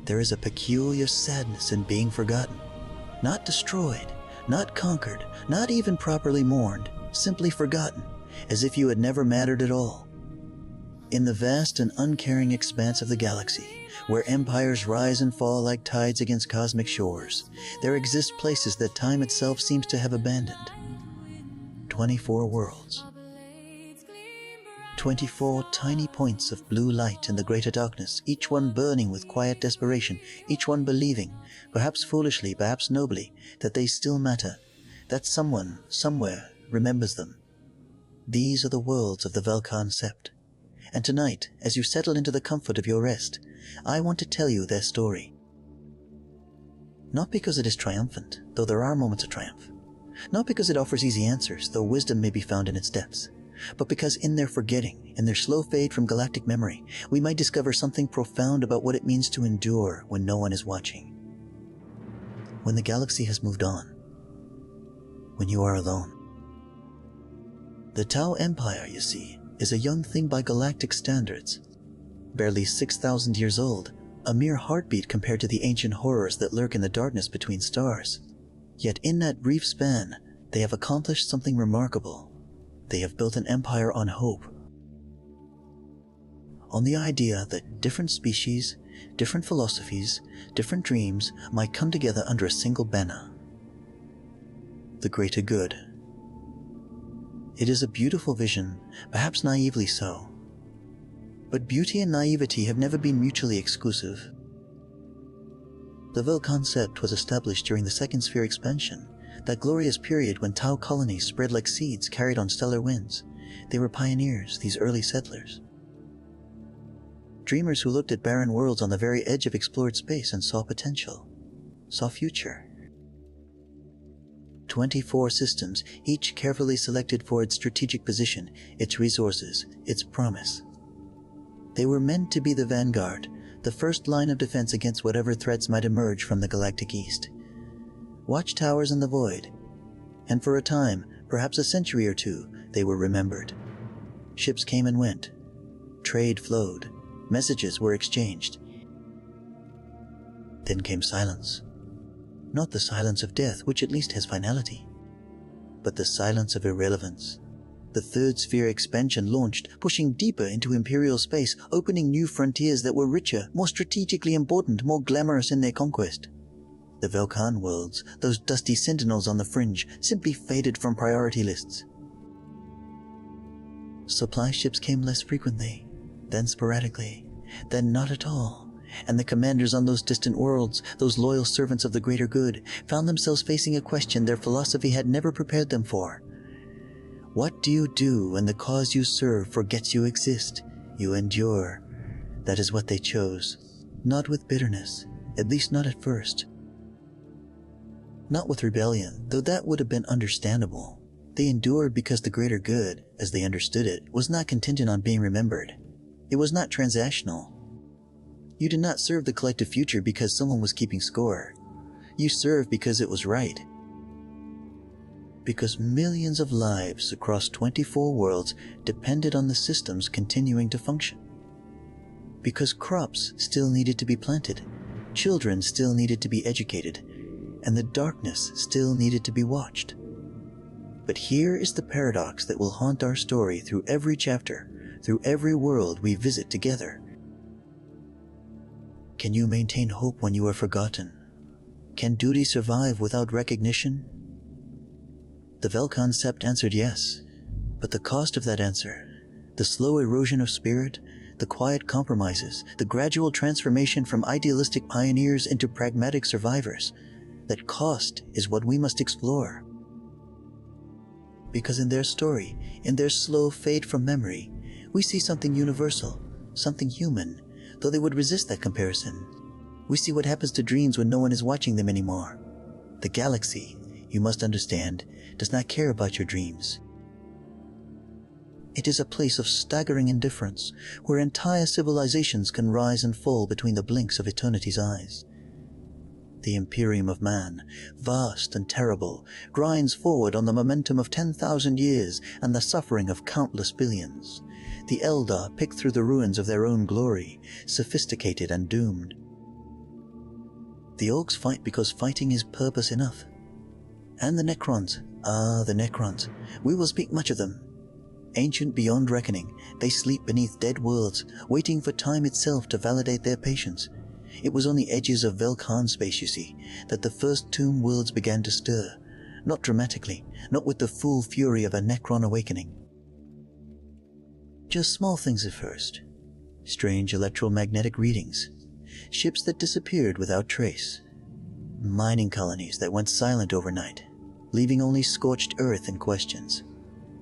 there is a peculiar sadness in being forgotten. Not destroyed, not conquered, not even properly mourned, simply forgotten, as if you had never mattered at all. In the vast and uncaring expanse of the galaxy, where empires rise and fall like tides against cosmic shores, there exist places that time itself seems to have abandoned. 24 worlds. 24 tiny points of blue light in the greater darkness, each one burning with quiet desperation, each one believing, perhaps foolishly, perhaps nobly, that they still matter, that someone, somewhere, remembers them. These are the worlds of the Velk'han Sept. And tonight, as you settle into the comfort of your rest, I want to tell you their story. Not because it is triumphant, though there are moments of triumph. Not because it offers easy answers, though wisdom may be found in its depths. But because in their forgetting, in their slow fade from galactic memory, we might discover something profound about what it means to endure when no one is watching. When the galaxy has moved on. When you are alone. The Tau Empire, you see, is a young thing by galactic standards. Barely 6,000 years old, a mere heartbeat compared to the ancient horrors that lurk in the darkness between stars. Yet in that brief span, they have accomplished something remarkable. They have built an empire on hope. On the idea that different species, different philosophies, different dreams might come together under a single banner. The greater good. It is a beautiful vision, perhaps naively so. But beauty and naivety have never been mutually exclusive. The Velk'han Sept was established during the Second Sphere expansion, that glorious period when Tau colonies spread like seeds carried on stellar winds. They were pioneers, these early settlers. Dreamers who looked at barren worlds on the very edge of explored space and saw potential, saw future. 24 systems, each carefully selected for its strategic position, its resources, its promise. They were meant to be the vanguard, the first line of defense against whatever threats might emerge from the galactic east. Watchtowers in the void, and for a time, perhaps a century or two, they were remembered. Ships came and went. Trade flowed. Messages were exchanged. Then came silence. Not the silence of death, which at least has finality, but the silence of irrelevance. The Third Sphere expansion launched, pushing deeper into Imperial space, opening new frontiers that were richer, more strategically important, more glamorous in their conquest. The Velk'han worlds, those dusty sentinels on the fringe, simply faded from priority lists. Supply ships came less frequently, then sporadically, then not at all, and the commanders on those distant worlds, those loyal servants of the greater good, found themselves facing a question their philosophy had never prepared them for. What do you do when the cause you serve forgets you exist? You endure. That is what they chose. Not with bitterness, at least not at first. Not with rebellion, though that would have been understandable. They endured because the greater good, as they understood it, was not contingent on being remembered. It was not transactional. You did not serve the collective future because someone was keeping score. You served because it was right. Because millions of lives across 24 worlds depended on the systems continuing to function. Because crops still needed to be planted, children still needed to be educated, and the darkness still needed to be watched. But here is the paradox that will haunt our story through every chapter, through every world we visit together. Can you maintain hope when you are forgotten? Can duty survive without recognition? The Velk'han Sept answered yes, but the cost of that answer, the slow erosion of spirit, the quiet compromises, the gradual transformation from idealistic pioneers into pragmatic survivors, that cost is what we must explore. Because in their story, in their slow fade from memory, we see something universal, something human, though they would resist that comparison. We see what happens to dreams when no one is watching them anymore. The galaxy, you must understand, does not care about your dreams. It is a place of staggering indifference, where entire civilizations can rise and fall between the blinks of eternity's eyes. The Imperium of Man, vast and terrible, grinds forward on the momentum of 10,000 years and the suffering of countless billions. The Eldar pick through the ruins of their own glory, sophisticated and doomed. The Orcs fight because fighting is purpose enough. And the Necrons, the Necrons, we will speak much of them. Ancient beyond reckoning, they sleep beneath dead worlds, waiting for time itself to validate their patience. It was on the edges of Velk'han space, you see, that the first tomb worlds began to stir. Not dramatically, not with the full fury of a Necron awakening. Just small things at first. Strange electromagnetic readings. Ships that disappeared without trace. Mining colonies that went silent overnight, leaving only scorched earth and questions.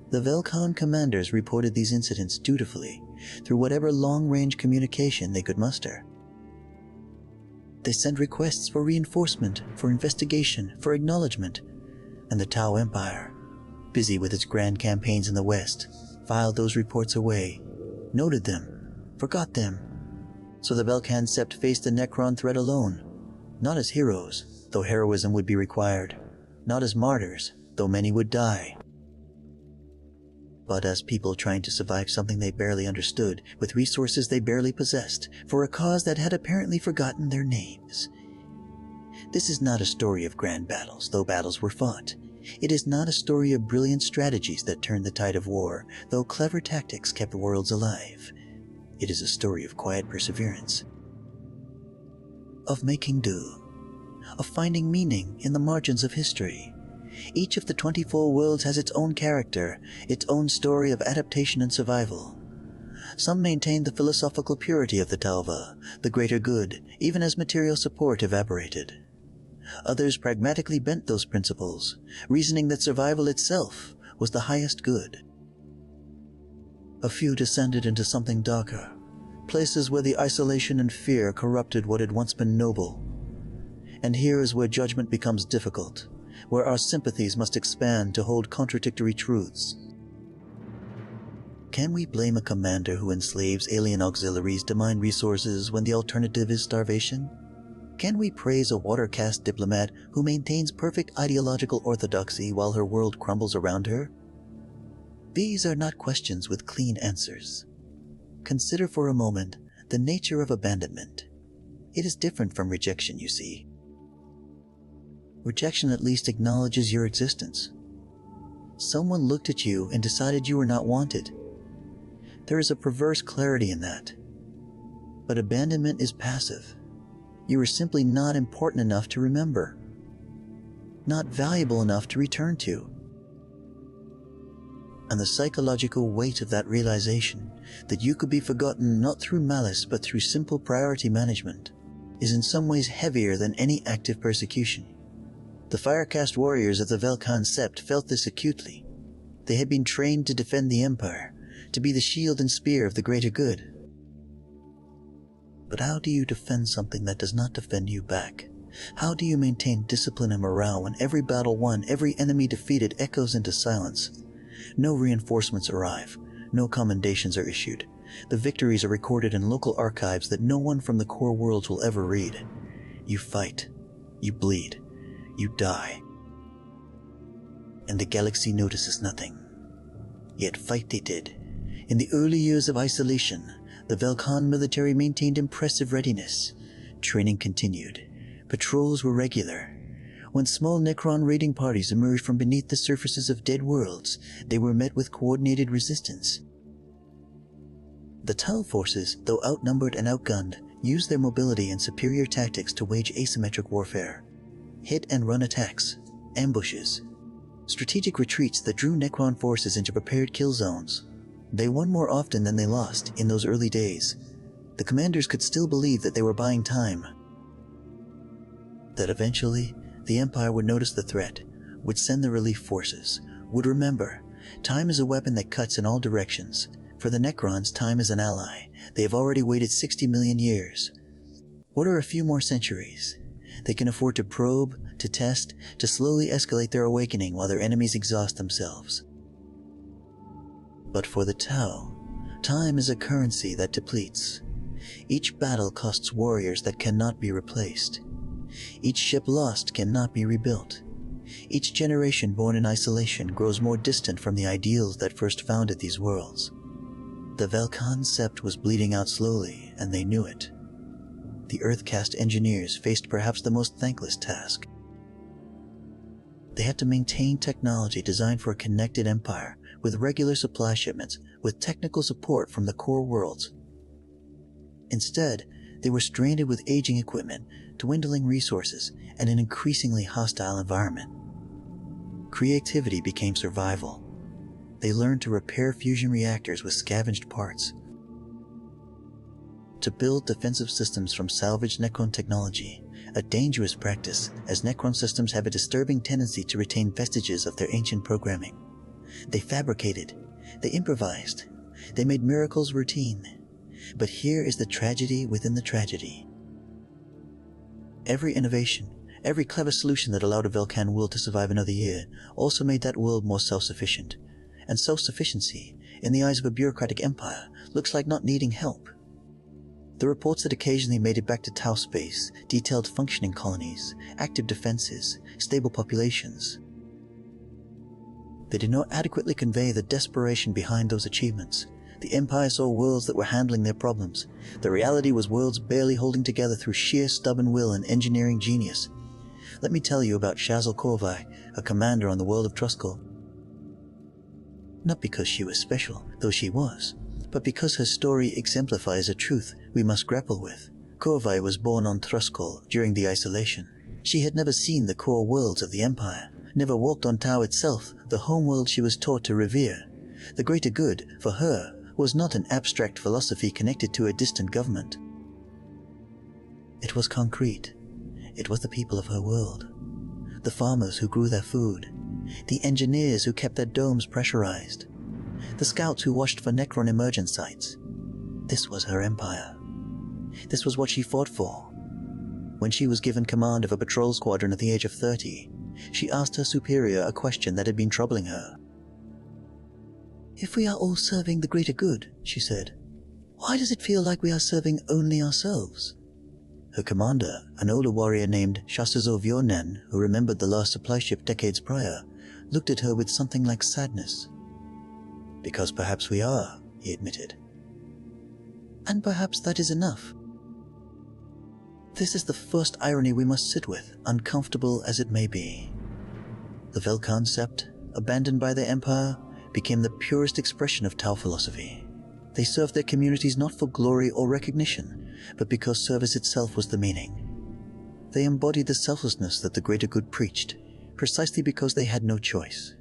The Velk'han commanders reported these incidents dutifully through whatever long-range communication they could muster. They sent requests for reinforcement, for investigation, for acknowledgement, and the Tau Empire, busy with its grand campaigns in the West, filed those reports away, noted them, forgot them. So the Velk'han Sept faced the Necron threat alone, not as heroes, though heroism would be required, not as martyrs, though many would die, but as people trying to survive something they barely understood, with resources they barely possessed, for a cause that had apparently forgotten their names. This is not a story of grand battles, though battles were fought. It is not a story of brilliant strategies that turned the tide of war, though clever tactics kept worlds alive. It is a story of quiet perseverance, of making do, of finding meaning in the margins of history. Each of the 24 worlds has its own character, its own story of adaptation and survival. Some maintained the philosophical purity of the Talva, the greater good, even as material support evaporated. Others pragmatically bent those principles, reasoning that survival itself was the highest good. A few descended into something darker, places where the isolation and fear corrupted what had once been noble. And here is where judgment becomes difficult, where our sympathies must expand to hold contradictory truths. Can we blame a commander who enslaves alien auxiliaries to mine resources when the alternative is starvation? Can we praise a water-caste diplomat who maintains perfect ideological orthodoxy while her world crumbles around her? These are not questions with clean answers. Consider for a moment the nature of abandonment. It is different from rejection, you see. Rejection at least acknowledges your existence. Someone looked at you and decided you were not wanted. There is a perverse clarity in that. But abandonment is passive. You are simply not important enough to remember, not valuable enough to return to. And the psychological weight of that realization, that you could be forgotten not through malice but through simple priority management, is in some ways heavier than any active persecution. The Firecast warriors of the Velk'han Sept felt this acutely. They had been trained to defend the Empire, to be the shield and spear of the greater good. But how do you defend something that does not defend you back? How do you maintain discipline and morale when every battle won, every enemy defeated echoes into silence? No reinforcements arrive, no commendations are issued. The victories are recorded in local archives that no one from the core worlds will ever read. You fight, you bleed, you die, and the galaxy notices nothing. Yet fight they did. In the early years of isolation, the Velk'han military maintained impressive readiness. Training continued. Patrols were regular. When small Necron raiding parties emerged from beneath the surfaces of dead worlds, they were met with coordinated resistance. The Tau forces, though outnumbered and outgunned, used their mobility and superior tactics to wage asymmetric warfare. Hit-and-run attacks, ambushes, strategic retreats that drew Necron forces into prepared kill zones. They won more often than they lost in those early days. The commanders could still believe that they were buying time. That eventually, the Empire would notice the threat, would send the relief forces, would remember, time is a weapon that cuts in all directions. For the Necrons, time is an ally. They have already waited 60 million years. What are a few more centuries? They can afford to probe, to test, to slowly escalate their awakening while their enemies exhaust themselves. But for the Tau, time is a currency that depletes. Each battle costs warriors that cannot be replaced. Each ship lost cannot be rebuilt. Each generation born in isolation grows more distant from the ideals that first founded these worlds. The Velk'han Sept was bleeding out slowly, and they knew it. the Earth-caste engineers faced perhaps the most thankless task. They had to maintain technology designed for a connected empire, with regular supply shipments, with technical support from the core worlds. Instead, they were stranded with aging equipment, dwindling resources, and an increasingly hostile environment. Creativity became survival. They learned to repair fusion reactors with scavenged parts, to build defensive systems from salvaged Necron technology, a dangerous practice as Necron systems have a disturbing tendency to retain vestiges of their ancient programming. They fabricated, they improvised, they made miracles routine. But here is the tragedy within the tragedy. Every innovation, every clever solution that allowed a Velk'han world to survive another year also made that world more self-sufficient. And self-sufficiency, in the eyes of a bureaucratic empire, looks like not needing help. The reports that occasionally made it back to Tau space detailed functioning colonies, active defenses, stable populations. They did not adequately convey the desperation behind those achievements. The Empire saw worlds that were handling their problems. The reality was worlds barely holding together through sheer stubborn will and engineering genius. Let me tell you about Shazal Korvai, a commander on the world of Truskul. Not because she was special, though she was, but because her story exemplifies a truth we must grapple with. Korvai was born on Truskul during the isolation. She had never seen the core worlds of the Empire, never walked on Tau itself, the homeworld she was taught to revere. The greater good, for her, was not an abstract philosophy connected to a distant government. It was concrete. It was the people of her world. The farmers who grew their food. The engineers who kept their domes pressurized. The scouts who watched for Necron emergence sites. This was her empire. This was what she fought for. When she was given command of a patrol squadron at the age of 30, she asked her superior a question that had been troubling her. "If we are all serving the greater good," she said, "why does it feel like we are serving only ourselves?" Her commander, an older warrior named Shasuzo Vyonen, who remembered the last supply ship decades prior, looked at her with something like sadness. "Because perhaps we are," he admitted. "And perhaps that is enough." This is the first irony we must sit with, uncomfortable as it may be. The Velk'han Sept, abandoned by their empire, became the purest expression of Tau philosophy. They served their communities not for glory or recognition, but because service itself was the meaning. They embodied the selflessness that the greater good preached, precisely because they had no choice.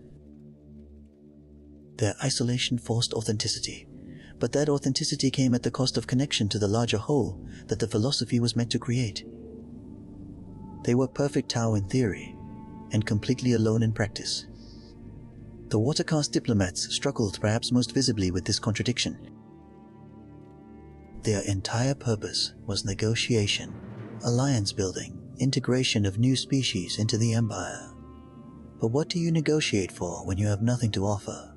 Their isolation forced authenticity, but that authenticity came at the cost of connection to the larger whole that the philosophy was meant to create. They were perfect Tau in theory, and completely alone in practice. The water-caste diplomats struggled perhaps most visibly with this contradiction. Their entire purpose was negotiation, alliance building, integration of new species into the Empire. But what do you negotiate for when you have nothing to offer?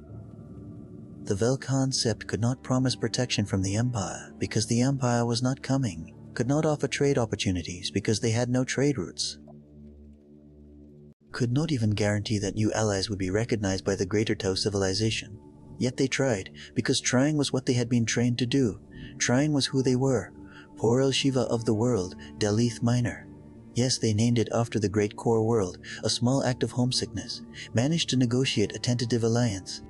The Velk'han Sept could not promise protection from the Empire because the Empire was not coming, could not offer trade opportunities because they had no trade routes, could not even guarantee that new allies would be recognized by the greater Tau civilization. Yet they tried, because trying was what they had been trained to do. Trying was who they were. Por El Shiva of the world, Dalith Minor. Yes, they named it after the great core world, a small act of homesickness, managed to negotiate a tentative alliance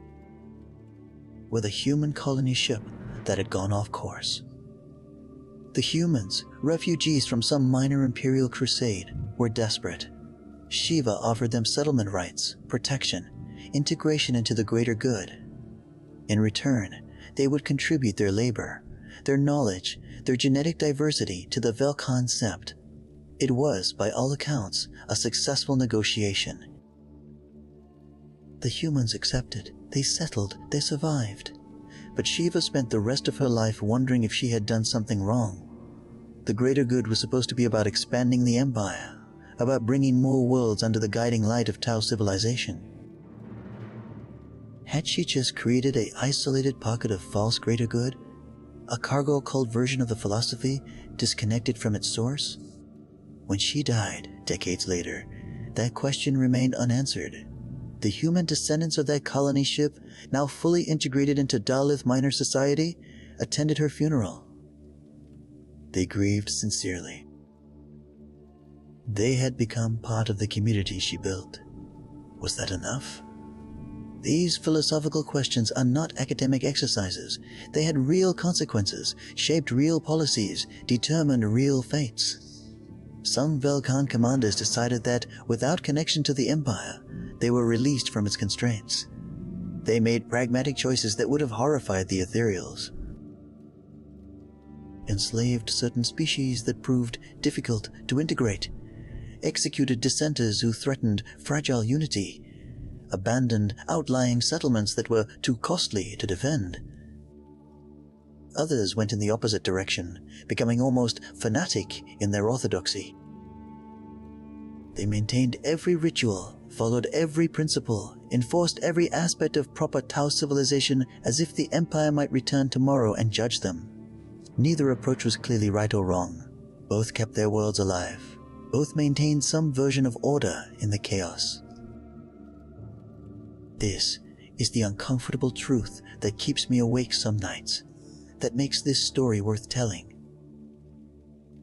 with a human colony ship that had gone off course. The humans, refugees from some minor imperial crusade, were desperate. Shiva offered them settlement rights, protection, integration into the greater good. In return, they would contribute their labor, their knowledge, their genetic diversity to the Velk'han Sept. It was, by all accounts, a successful negotiation. The humans accepted, they settled, they survived. But Shiva spent the rest of her life wondering if she had done something wrong. The greater good was supposed to be about expanding the Empire, about bringing more worlds under the guiding light of Tau civilization. Had she just created an isolated pocket of false greater good? A cargo cult version of the philosophy, disconnected from its source? When she died, decades later, that question remained unanswered. The human descendants of that colony ship, now fully integrated into Dalith Minor society, attended her funeral. They grieved sincerely. They had become part of the community she built. Was that enough? These philosophical questions are not academic exercises. They had real consequences, shaped real policies, determined real fates. Some Velk'han commanders decided that, without connection to the Empire, they were released from its constraints. They made pragmatic choices that would have horrified the ethereals. Enslaved certain species that proved difficult to integrate, executed dissenters who threatened fragile unity, abandoned outlying settlements that were too costly to defend. Others went in the opposite direction, becoming almost fanatic in their orthodoxy. They maintained every ritual, followed every principle, enforced every aspect of proper Tao civilization as if the Empire might return tomorrow and judge them. Neither approach was clearly right or wrong. Both kept their worlds alive. Both maintained some version of order in the chaos. This is the uncomfortable truth that keeps me awake some nights, that makes this story worth telling.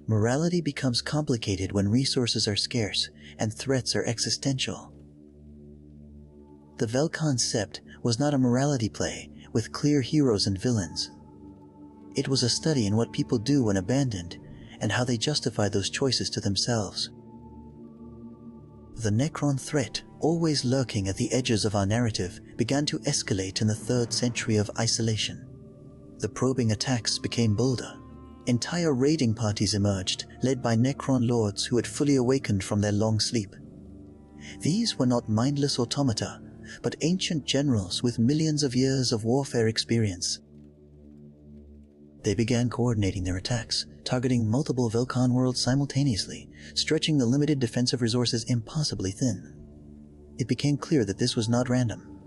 Morality becomes complicated when resources are scarce and threats are existential. The Velk'han Sept was not a morality play with clear heroes and villains. It was a study in what people do when abandoned and how they justify those choices to themselves. The Necron threat, always lurking at the edges of our narrative, began to escalate in the 3rd century of isolation. The probing attacks became bolder. Entire raiding parties emerged, led by Necron lords who had fully awakened from their long sleep. These were not mindless automata, but ancient generals with millions of years of warfare experience. They began coordinating their attacks, targeting multiple Velk'han worlds simultaneously, stretching the limited defensive resources impossibly thin. It became clear that this was not random.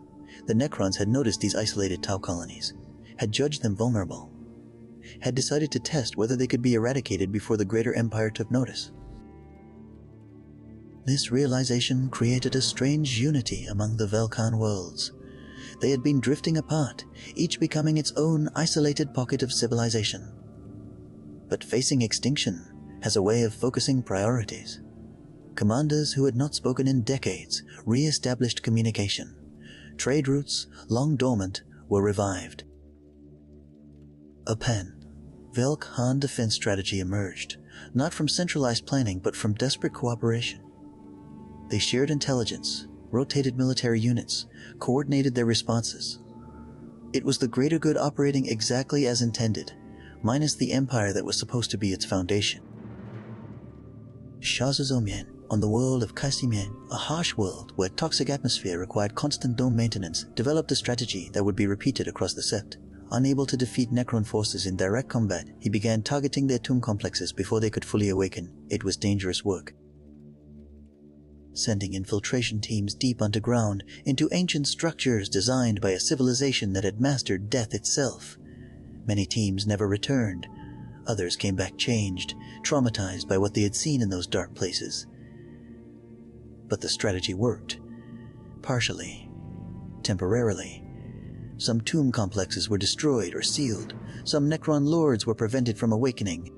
The Necrons had noticed these isolated Tau colonies, had judged them vulnerable, had decided to test whether they could be eradicated before the greater empire took notice. This realization created a strange unity among the Velk'han worlds. They had been drifting apart, each becoming its own isolated pocket of civilization. But facing extinction has a way of focusing priorities. Commanders who had not spoken in decades re-established communication. Trade routes, long dormant, were revived. A pan-Velk'han defense strategy emerged, not from centralized planning but from desperate cooperation. They shared intelligence, rotated military units, coordinated their responses. It was the greater good operating exactly as intended, minus the empire that was supposed to be its foundation. Shazazomien, on the world of Kasimien, a harsh world where toxic atmosphere required constant dome maintenance, developed a strategy that would be repeated across the Sept. Unable to defeat Necron forces in direct combat, he began targeting their tomb complexes before they could fully awaken. It was dangerous work. Sending infiltration teams deep underground into ancient structures designed by a civilization that had mastered death itself. Many teams never returned. Others came back changed, traumatized by what they had seen in those dark places. But the strategy worked. Partially. Temporarily. Some tomb complexes were destroyed or sealed. Some Necron lords were prevented from awakening.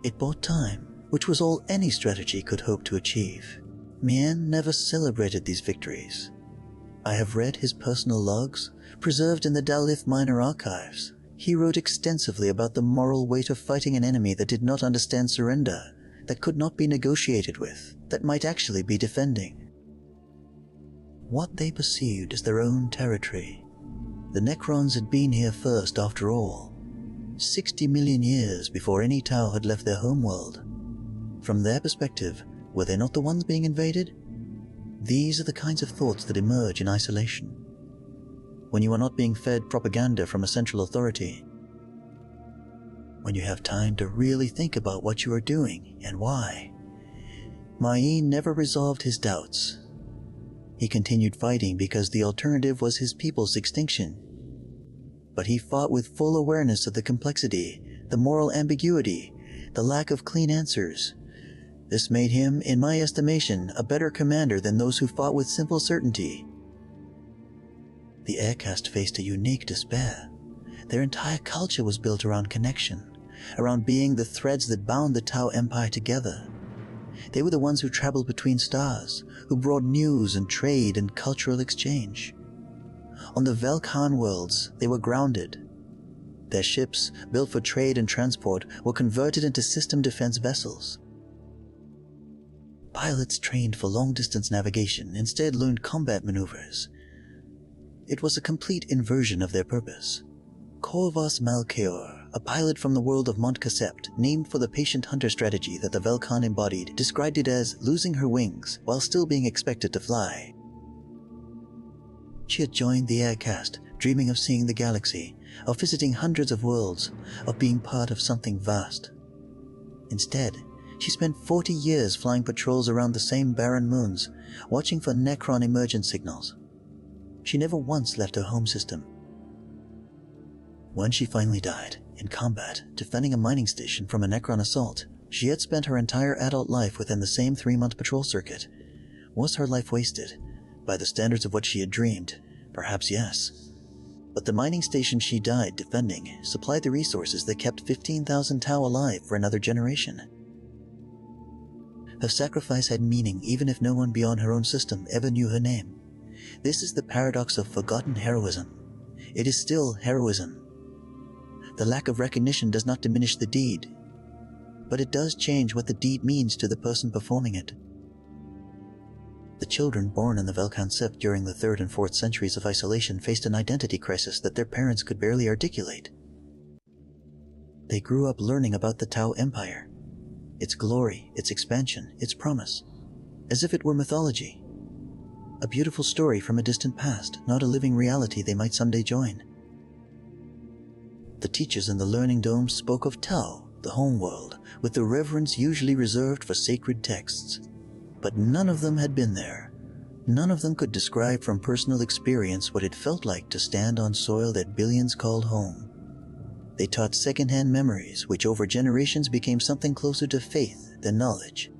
It bought time, which was all any strategy could hope to achieve. Mien never celebrated these victories. I have read his personal logs, preserved in the Dalith Minor archives. He wrote extensively about the moral weight of fighting an enemy that did not understand surrender, that could not be negotiated with, that might actually be defending what they perceived as their own territory. The Necrons had been here first after all, 60 million years before any Tau had left their homeworld. From their perspective, were they not the ones being invaded? These are the kinds of thoughts that emerge in isolation, when you are not being fed propaganda from a central authority, when you have time to really think about what you are doing and why. Mai never resolved his doubts. He continued fighting because the alternative was his people's extinction. But he fought with full awareness of the complexity, the moral ambiguity, the lack of clean answers. This made him, in my estimation, a better commander than those who fought with simple certainty. The Aircast faced a unique despair. Their entire culture was built around connection, around being the threads that bound the Tau Empire together. They were the ones who traveled between stars, who brought news and trade and cultural exchange. On the Velk'han worlds, they were grounded. Their ships, built for trade and transport, were converted into system defense vessels. Pilots trained for long-distance navigation instead learned combat maneuvers. It was a complete inversion of their purpose. Corvus Malkeor, a pilot from the world of Velk'han Sept, named for the patient hunter strategy that the Velk'han embodied, described it as losing her wings while still being expected to fly. She had joined the air caste, dreaming of seeing the galaxy, of visiting hundreds of worlds, of being part of something vast. Instead, she spent 40 years flying patrols around the same barren moons, watching for Necron emergence signals. She never once left her home system. When she finally died, in combat, defending a mining station from a Necron assault, she had spent her entire adult life within the same 3-month patrol circuit. Was her life wasted? By the standards of what she had dreamed, perhaps yes. But the mining station she died defending supplied the resources that kept 15,000 Tau alive for another generation. Her sacrifice had meaning even if no one beyond her own system ever knew her name. This is the paradox of forgotten heroism. It is still heroism. The lack of recognition does not diminish the deed, but it does change what the deed means to the person performing it. The children born in the Velk'han Sept during the 3rd and 4th centuries of isolation faced an identity crisis that their parents could barely articulate. They grew up learning about the Tau Empire, its glory, its expansion, its promise, as if it were mythology. A beautiful story from a distant past, not a living reality they might someday join. The teachers in the learning domes spoke of Tau, the home world, with the reverence usually reserved for sacred texts. But none of them had been there. None of them could describe from personal experience what it felt like to stand on soil that billions called home. They taught second-hand memories, which over generations became something closer to faith than knowledge.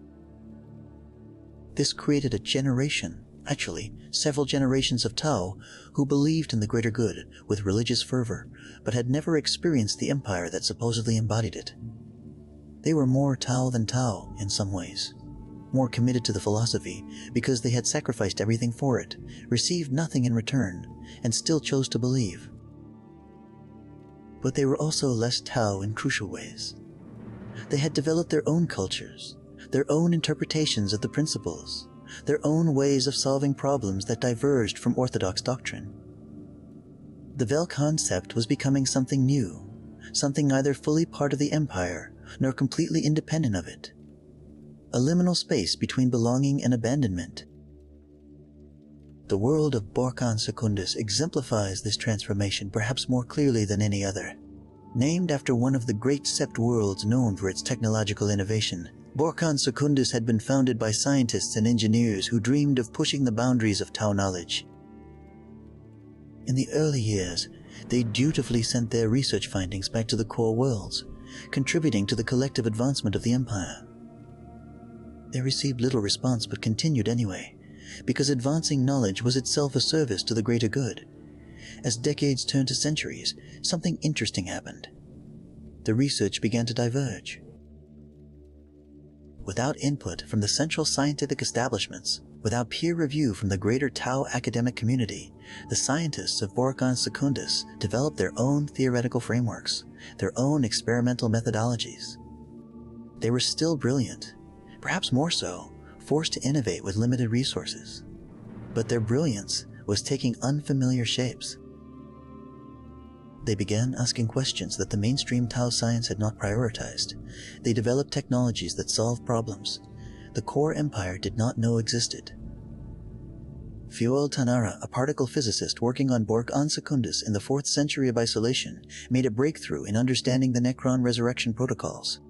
This created a generation, actually several generations of Tau, who believed in the greater good with religious fervor, but had never experienced the empire that supposedly embodied it. They were more Tau than Tau in some ways, more committed to the philosophy because they had sacrificed everything for it, received nothing in return, and still chose to believe. But they were also less Tau in crucial ways. They had developed their own cultures, their own interpretations of the principles, their own ways of solving problems that diverged from orthodox doctrine. The Velk'han Sept was becoming something new, something neither fully part of the empire nor completely independent of it. A liminal space between belonging and abandonment. The world of Warhammer Secundus exemplifies this transformation perhaps more clearly than any other. Named after one of the great Sept worlds known for its technological innovation, Warhammer Secundus had been founded by scientists and engineers who dreamed of pushing the boundaries of Tau knowledge. In the early years, they dutifully sent their research findings back to the core worlds, contributing to the collective advancement of the empire. They received little response but continued anyway, because advancing knowledge was itself a service to the greater good. As decades turned to centuries, something interesting happened. The research began to diverge. Without input from the central scientific establishments, without peer review from the greater Tau academic community, the scientists of Velk'han Secundus developed their own theoretical frameworks, their own experimental methodologies. They were still brilliant, perhaps more so, forced to innovate with limited resources. But their brilliance was taking unfamiliar shapes. They began asking questions that the mainstream Tau science had not prioritized. They developed technologies that solved problems the core empire did not know existed. Fuel Tanara, a particle physicist working on Velk'han Secundus in the 4th century of isolation, made a breakthrough in understanding the Necron resurrection protocols.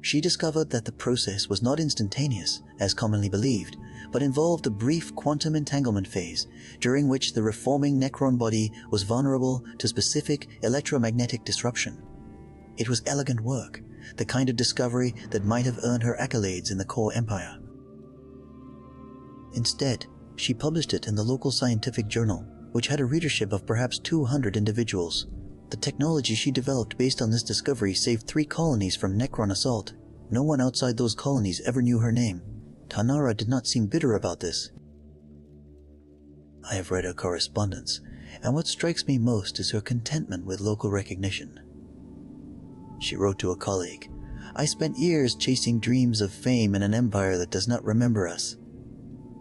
She discovered that the process was not instantaneous, as commonly believed, but involved a brief quantum entanglement phase, during which the reforming Necron body was vulnerable to specific electromagnetic disruption. It was elegant work, the kind of discovery that might have earned her accolades in the core empire. Instead, she published it in the local scientific journal, which had a readership of perhaps 200 individuals, The technology she developed based on this discovery saved 3 colonies from Necron assault. No one outside those colonies ever knew her name. Tanara did not seem bitter about this. I have read her correspondence, and what strikes me most is her contentment with local recognition. She wrote to a colleague, "I spent years chasing dreams of fame in an empire that does not remember us.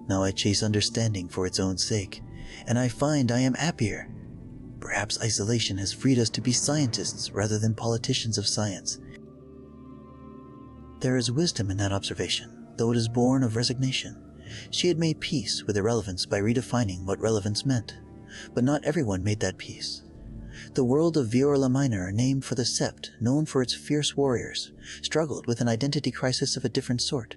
Now I chase understanding for its own sake, and I find I am happier. Perhaps isolation has freed us to be scientists rather than politicians of science." There is wisdom in that observation, though it is born of resignation. She had made peace with irrelevance by redefining what relevance meant, but not everyone made that peace. The world of Viola Minor, named for the Sept, known for its fierce warriors, struggled with an identity crisis of a different sort.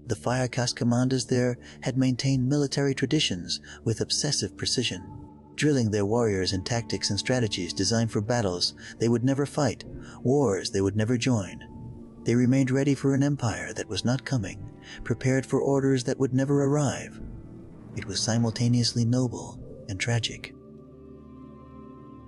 The Firecast commanders there had maintained military traditions with obsessive precision, drilling their warriors in tactics and strategies designed for battles they would never fight, wars they would never join. They remained ready for an empire that was not coming, prepared for orders that would never arrive. It was simultaneously noble and tragic.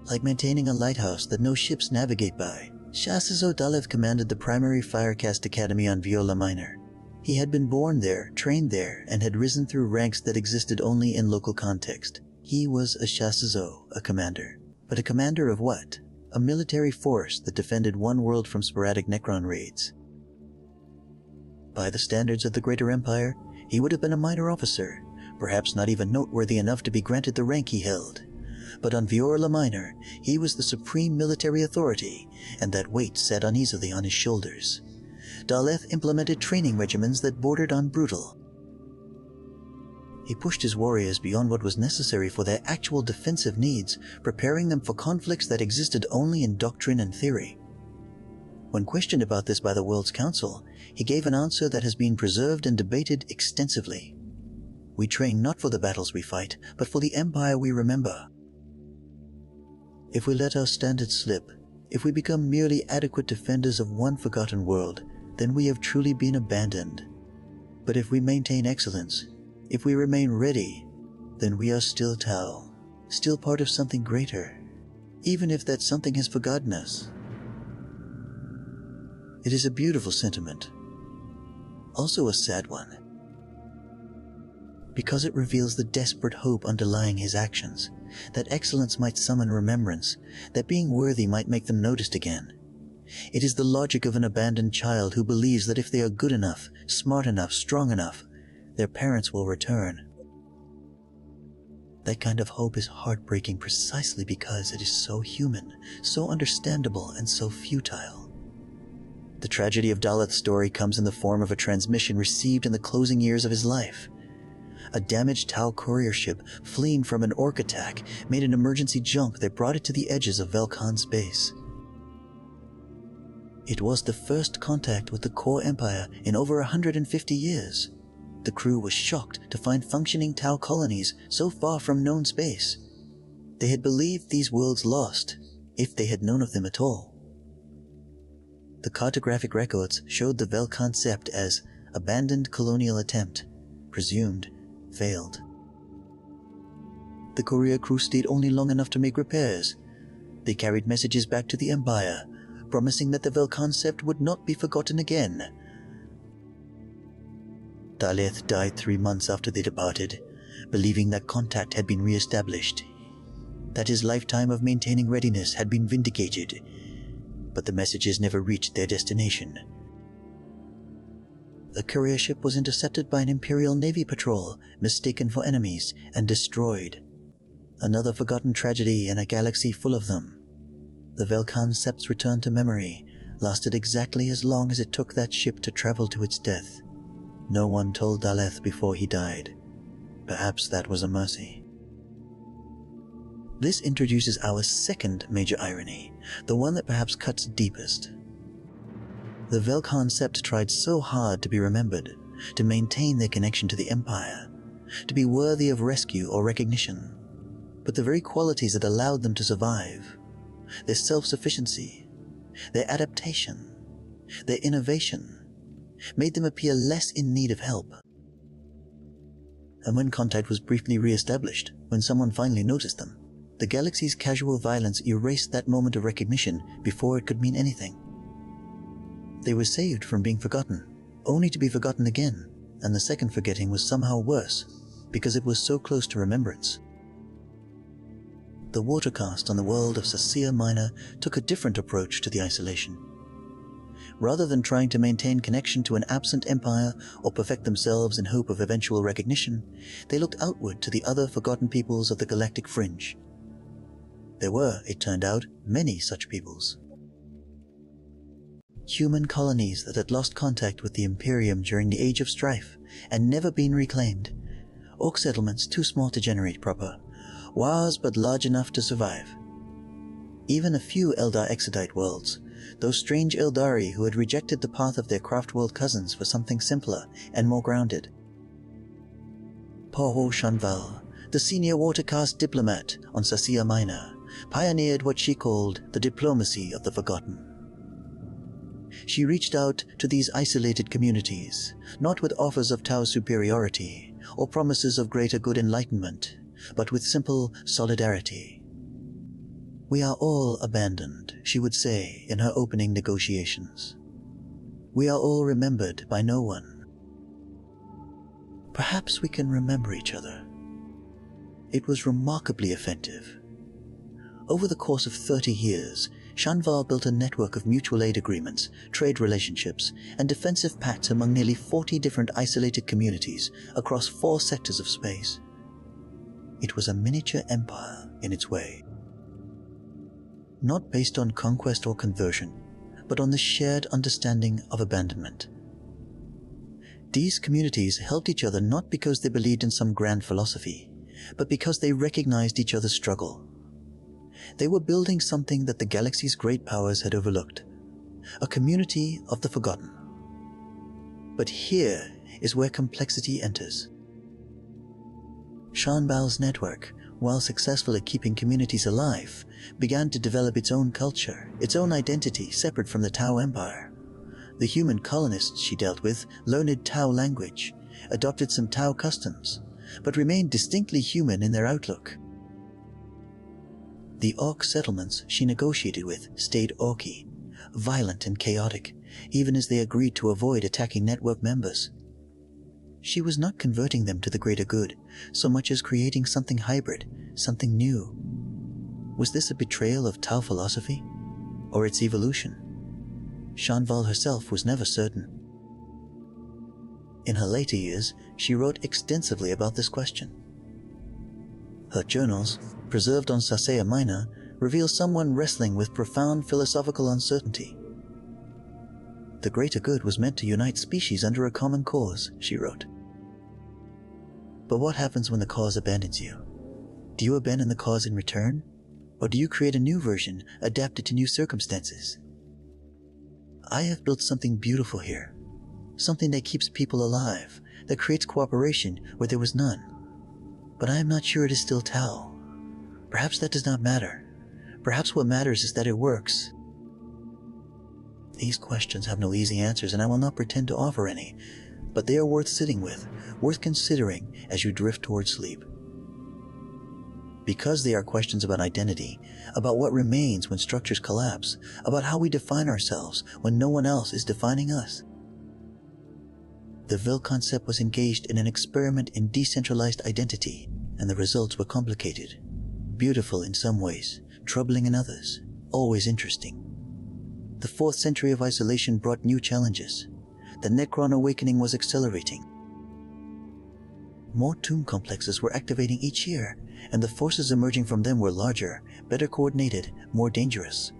Like maintaining a lighthouse that no ships navigate by, Shasizo Daleth commanded the primary Firecast Academy on Viola Minor. He had been born there, trained there, and had risen through ranks that existed only in local context. He was a Shasizo, a commander. But a commander of what? A military force that defended one world from sporadic Necron raids. By the standards of the Greater Empire, he would have been a minor officer, perhaps not even noteworthy enough to be granted the rank he held. But on Viola Minor, he was the supreme military authority, and that weight sat uneasily on his shoulders. Daleth implemented training regimens that bordered on brutal. He pushed his warriors beyond what was necessary for their actual defensive needs, preparing them for conflicts that existed only in doctrine and theory. When questioned about this by the World's Council, he gave an answer that has been preserved and debated extensively. "We train not for the battles we fight, but for the empire we remember." If we let our standards slip, if we become merely adequate defenders of one forgotten world, then we have truly been abandoned. But if we maintain excellence, if we remain ready, then we are still Tau, still part of something greater, even if that something has forgotten us. It is a beautiful sentiment, also a sad one, because it reveals the desperate hope underlying his actions, that excellence might summon remembrance, that being worthy might make them noticed again. It is the logic of an abandoned child who believes that if they are good enough, smart enough, strong enough, their parents will return. That kind of hope is heartbreaking precisely because it is so human, so understandable, and so futile. The tragedy of Daleth's story comes in the form of a transmission received in the closing years of his life. A damaged Tau courier ship, fleeing from an orc attack, made an emergency jump that brought it to the edges of Velk'han's base. It was the first contact with the core empire in over 150 years. The crew was shocked to find functioning Tau colonies so far from known space. They had believed these worlds lost, if they had known of them at all. The cartographic records showed the Velk'han Sept as abandoned colonial attempt, presumed failed. The courier crew stayed only long enough to make repairs. They carried messages back to the Empire, promising that the Velk'han Sept would not be forgotten again. Daleth died 3 months after they departed, believing that contact had been re-established, that his lifetime of maintaining readiness had been vindicated, but the messages never reached their destination. The courier ship was intercepted by an Imperial Navy patrol, mistaken for enemies, and destroyed. Another forgotten tragedy in a galaxy full of them. The Velk'han Sept's return to memory lasted exactly as long as it took that ship to travel to its death. No one told Daleth before he died. Perhaps that was a mercy. This introduces our second major irony, the one that perhaps cuts deepest. The Velk'han Sept tried so hard to be remembered, to maintain their connection to the Empire, to be worthy of rescue or recognition. But the very qualities that allowed them to survive, their self-sufficiency, their adaptation, their innovation, made them appear less in need of help. And when contact was briefly re-established, when someone finally noticed them, The galaxy's casual violence erased that moment of recognition before it could mean anything. They were saved from being forgotten, only to be forgotten again, and the second forgetting was somehow worse, because it was so close to remembrance. The watercast on the world of Sasea Minor took a different approach to the isolation. Rather than trying to maintain connection to an absent empire or perfect themselves in hope of eventual recognition, they looked outward to the other forgotten peoples of the galactic fringe. There were, it turned out, many such peoples. Human colonies that had lost contact with the Imperium during the Age of Strife and never been reclaimed. Orc settlements too small to generate proper, wars but large enough to survive. Even a few Eldar Exodite worlds, those strange Eldari who had rejected the path of their craft world cousins for something simpler and more grounded. Paho Shanval, the senior watercast diplomat on Sasea Minor, pioneered what she called the diplomacy of the forgotten. She reached out to these isolated communities, not with offers of Tau superiority or promises of greater good enlightenment, but with simple solidarity. "We are all abandoned," she would say in her opening negotiations. "We are all remembered by no one. Perhaps we can remember each other." It was remarkably effective. Over the course of 30 years, Shanval built a network of mutual aid agreements, trade relationships, and defensive pacts among nearly 40 different isolated communities across 4 sectors of space. It was a miniature empire in its way. Not based on conquest or conversion, but on the shared understanding of abandonment. These communities helped each other not because they believed in some grand philosophy, but because they recognized each other's struggle. They were building something that the galaxy's great powers had overlooked, a community of the forgotten. But here is where complexity enters. Shanval's network, while successful at keeping communities alive, began to develop its own culture, its own identity separate from the Tau Empire. The human colonists she dealt with learned Tau language, adopted some Tau customs, but remained distinctly human in their outlook. The Orc settlements she negotiated with stayed Orcy, violent and chaotic, even as they agreed to avoid attacking network members. She was not converting them to the greater good, so much as creating something hybrid, something new. Was this a betrayal of Tau philosophy, or its evolution? Shanval herself was never certain. In her later years, she wrote extensively about this question. Her journals, preserved on Sasea Minor, reveal someone wrestling with profound philosophical uncertainty. "The greater good was meant to unite species under a common cause," she wrote. But what happens when the cause abandons you? Do you abandon the cause in return? Or do you create a new version adapted to new circumstances? I have built something beautiful here, something that keeps people alive, that creates cooperation where there was none. But I am not sure it is still Tau. Perhaps that does not matter. Perhaps what matters is that it works. These questions have no easy answers, and I will not pretend to offer any, but they are worth sitting with, worth considering as you drift towards sleep. Because they are questions about identity, about what remains when structures collapse, about how we define ourselves when no one else is defining us. The Velk'han Sept was engaged in an experiment in decentralized identity, and the results were complicated. Beautiful in some ways, troubling in others, always interesting. The 4th century of isolation brought new challenges. The Necron awakening was accelerating. More tomb complexes were activating each year, and the forces emerging from them were larger, better coordinated, more dangerous.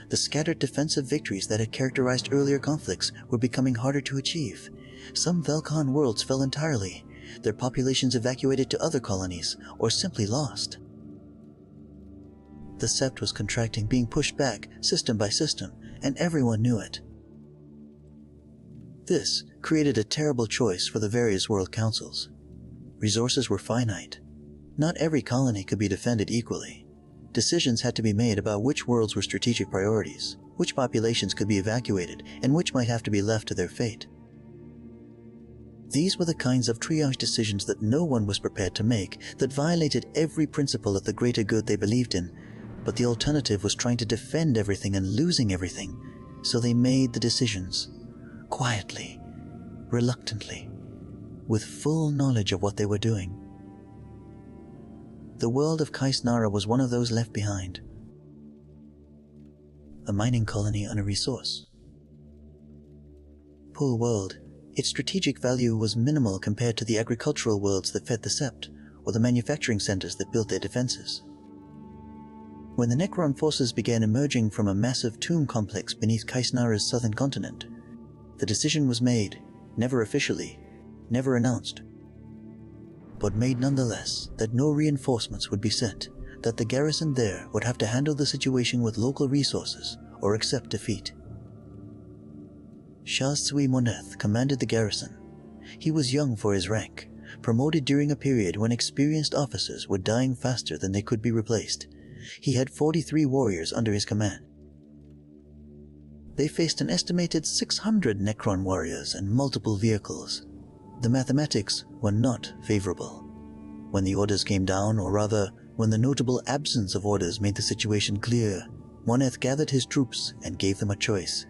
The scattered defensive victories that had characterized earlier conflicts were becoming harder to achieve. Some Velk'han worlds fell entirely, their populations evacuated to other colonies, or simply lost. The Sept was contracting, being pushed back system by system, and everyone knew it. This created a terrible choice for the various world councils. Resources were finite. Not every colony could be defended equally. Decisions had to be made about which worlds were strategic priorities, which populations could be evacuated, and which might have to be left to their fate. These were the kinds of triage decisions that no one was prepared to make, that violated every principle of the greater good they believed in, but the alternative was trying to defend everything and losing everything, so they made the decisions, quietly, reluctantly, with full knowledge of what they were doing. The world of Kaisnara was one of those left behind. A mining colony on a resource. Poor world. Its strategic value was minimal compared to the agricultural worlds that fed the Sept, or the manufacturing centers that built their defenses. When the Necron forces began emerging from a massive tomb complex beneath Kaisnara's southern continent, the decision was made, never officially, never announced, but made nonetheless, that no reinforcements would be sent, that the garrison there would have to handle the situation with local resources or accept defeat. Shah-Sui Moneth commanded the garrison. He was young for his rank, promoted during a period when experienced officers were dying faster than they could be replaced. He had 43 warriors under his command. They faced an estimated 600 Necron warriors and multiple vehicles. The mathematics were not favorable. When the orders came down, or rather, when the notable absence of orders made the situation clear, Moneth gathered his troops and gave them a choice.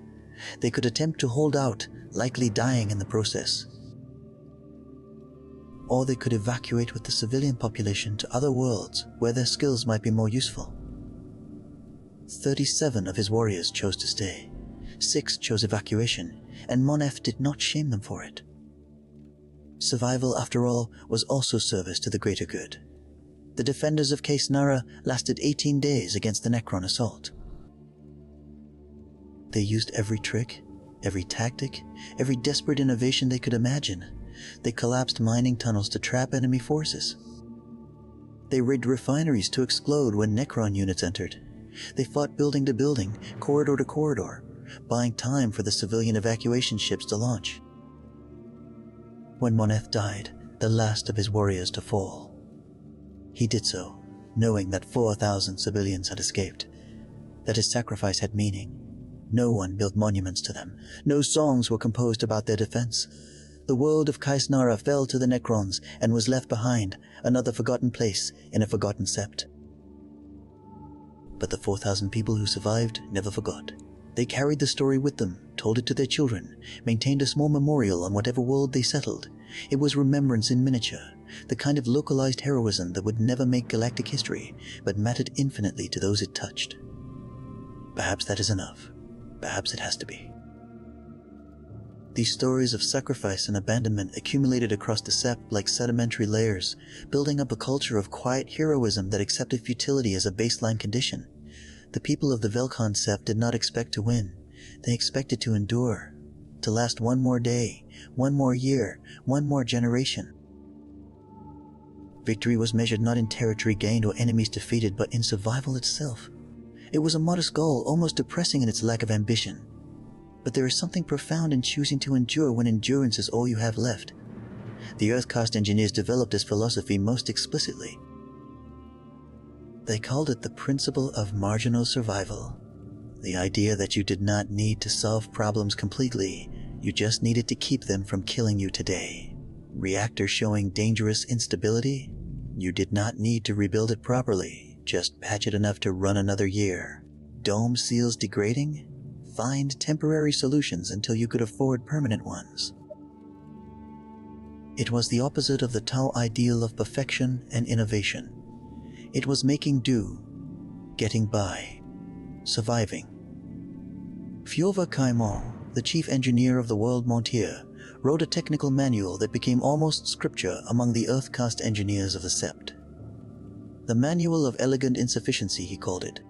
They could attempt to hold out, likely dying in the process. Or they could evacuate with the civilian population to other worlds where their skills might be more useful. 37 of his warriors chose to stay. 6 chose evacuation, and Moneth did not shame them for it. Survival, after all, was also service to the greater good. The defenders of Kaisnara lasted 18 days against the Necron assault. They used every trick, every tactic, every desperate innovation they could imagine. They collapsed mining tunnels to trap enemy forces. They rigged refineries to explode when Necron units entered. They fought building to building, corridor to corridor, buying time for the civilian evacuation ships to launch. When Moneth died, the last of his warriors to fall, he did so, knowing that 4,000 civilians had escaped, that his sacrifice had meaning. No one built monuments to them. No songs were composed about their defense. The world of Kaisnara fell to the Necrons and was left behind, another forgotten place in a forgotten sept. But the 4,000 people who survived never forgot. They carried the story with them, told it to their children, maintained a small memorial on whatever world they settled. It was remembrance in miniature, the kind of localized heroism that would never make galactic history, but mattered infinitely to those it touched. Perhaps that is enough. Perhaps it has to be. These stories of sacrifice and abandonment accumulated across the Sept like sedimentary layers, building up a culture of quiet heroism that accepted futility as a baseline condition. The people of the Velk'han Sept did not expect to win. They expected to endure, to last one more day, one more year, one more generation. Victory was measured not in territory gained or enemies defeated, but in survival itself. It was a modest goal, almost depressing in its lack of ambition. But there is something profound in choosing to endure when endurance is all you have left. The Earthcast engineers developed this philosophy most explicitly. They called it the principle of marginal survival. The idea that you did not need to solve problems completely, you just needed to keep them from killing you today. Reactor showing dangerous instability? You did not need to rebuild it properly. Just patch it enough to run another year. Dome seals degrading? Find temporary solutions until you could afford permanent ones. It was the opposite of the Tao ideal of perfection and innovation. It was making do, getting by, surviving. Fjorva Kaimon, the chief engineer of the World Montier, wrote a technical manual that became almost scripture among the Earthcast engineers of the Sept. The Manual of Elegant Insufficiency, he called it.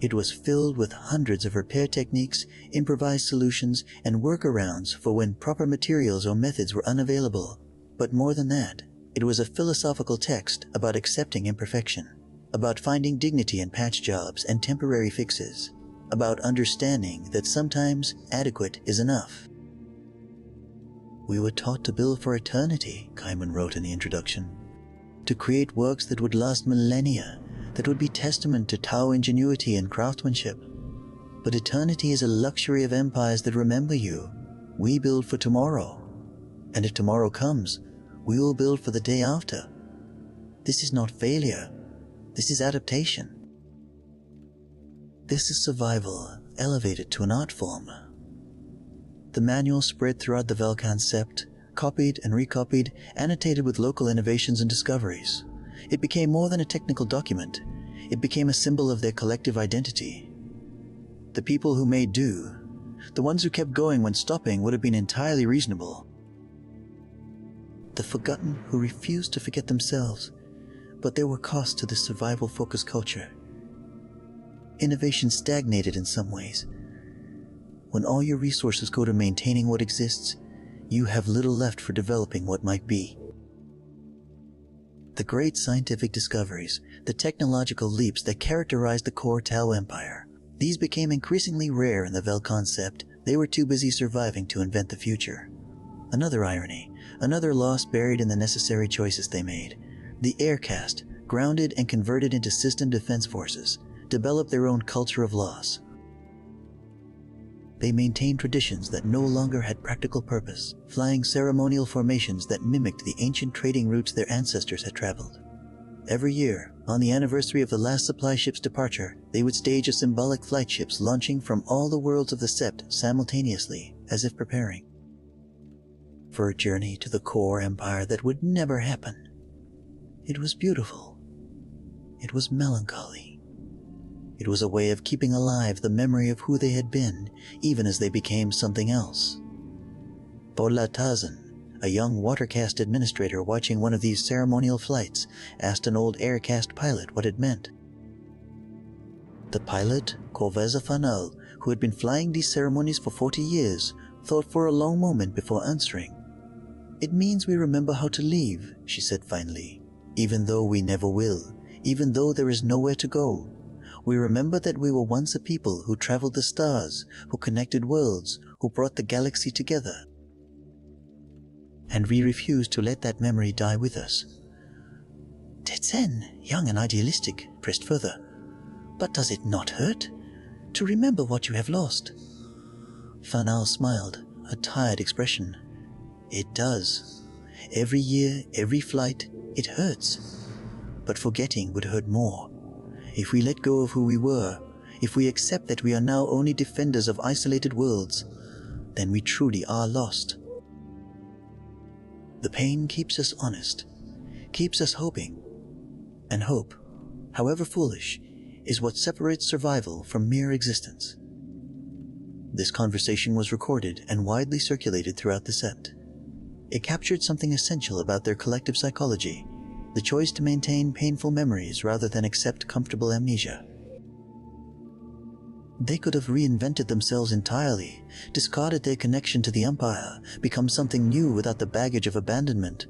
It was filled with hundreds of repair techniques, improvised solutions, and workarounds for when proper materials or methods were unavailable. But more than that, it was a philosophical text about accepting imperfection, about finding dignity in patch jobs and temporary fixes, about understanding that sometimes adequate is enough. We were taught to build for eternity, Kaimon wrote in the introduction. To create works that would last millennia, that would be testament to Tao ingenuity and craftsmanship. But eternity is a luxury of empires that remember you. We build for tomorrow, And if tomorrow comes, we will build for the day after. This is not failure. This is adaptation. This is survival elevated to an art form. The manual spread throughout the Velk'han Sept, copied and recopied, annotated with local innovations and discoveries. It became more than a technical document. It became a symbol of their collective identity. The people who made do, the ones who kept going when stopping would have been entirely reasonable. The forgotten who refused to forget themselves, but there were costs to this survival-focused culture. Innovation stagnated in some ways. When all your resources go to maintaining what exists, you have little left for developing what might be. The great scientific discoveries, the technological leaps that characterized the core Tau Empire, these became increasingly rare in the Velk'han Sept. They were too busy surviving to invent the future. Another irony, another loss buried in the necessary choices they made. The air caste, grounded and converted into system defense forces, developed their own culture of loss. They maintained traditions that no longer had practical purpose, flying ceremonial formations that mimicked the ancient trading routes their ancestors had traveled. Every year, on the anniversary of the last supply ship's departure, they would stage a symbolic flight ships launching from all the worlds of the Sept simultaneously, as if preparing for a journey to the core empire that would never happen. It was beautiful. It was melancholy. It was a way of keeping alive the memory of who they had been, even as they became something else. Bola Tazan, a young watercast administrator watching one of these ceremonial flights, asked an old aircast pilot what it meant. The pilot, Corveza Fanal, who had been flying these ceremonies for 40 years, thought for a long moment before answering. "It means we remember how to leave," she said finally, "even though we never will, even though there is nowhere to go. We remember that we were once a people who traveled the stars, who connected worlds, who brought the galaxy together. And we refuse to let that memory die with us." Tetsen, young and idealistic, pressed further. "But does it not hurt to remember what you have lost?" Fanal smiled, a tired expression. "It does. Every year, every flight, it hurts. But forgetting would hurt more. If we let go of who we were, if we accept that we are now only defenders of isolated worlds, then we truly are lost. The pain keeps us honest, keeps us hoping. And hope, however foolish, is what separates survival from mere existence." This conversation was recorded and widely circulated throughout the Sept. It captured something essential about their collective psychology, the choice to maintain painful memories rather than accept comfortable amnesia. They could have reinvented themselves entirely, discarded their connection to the Empire, become something new without the baggage of abandonment.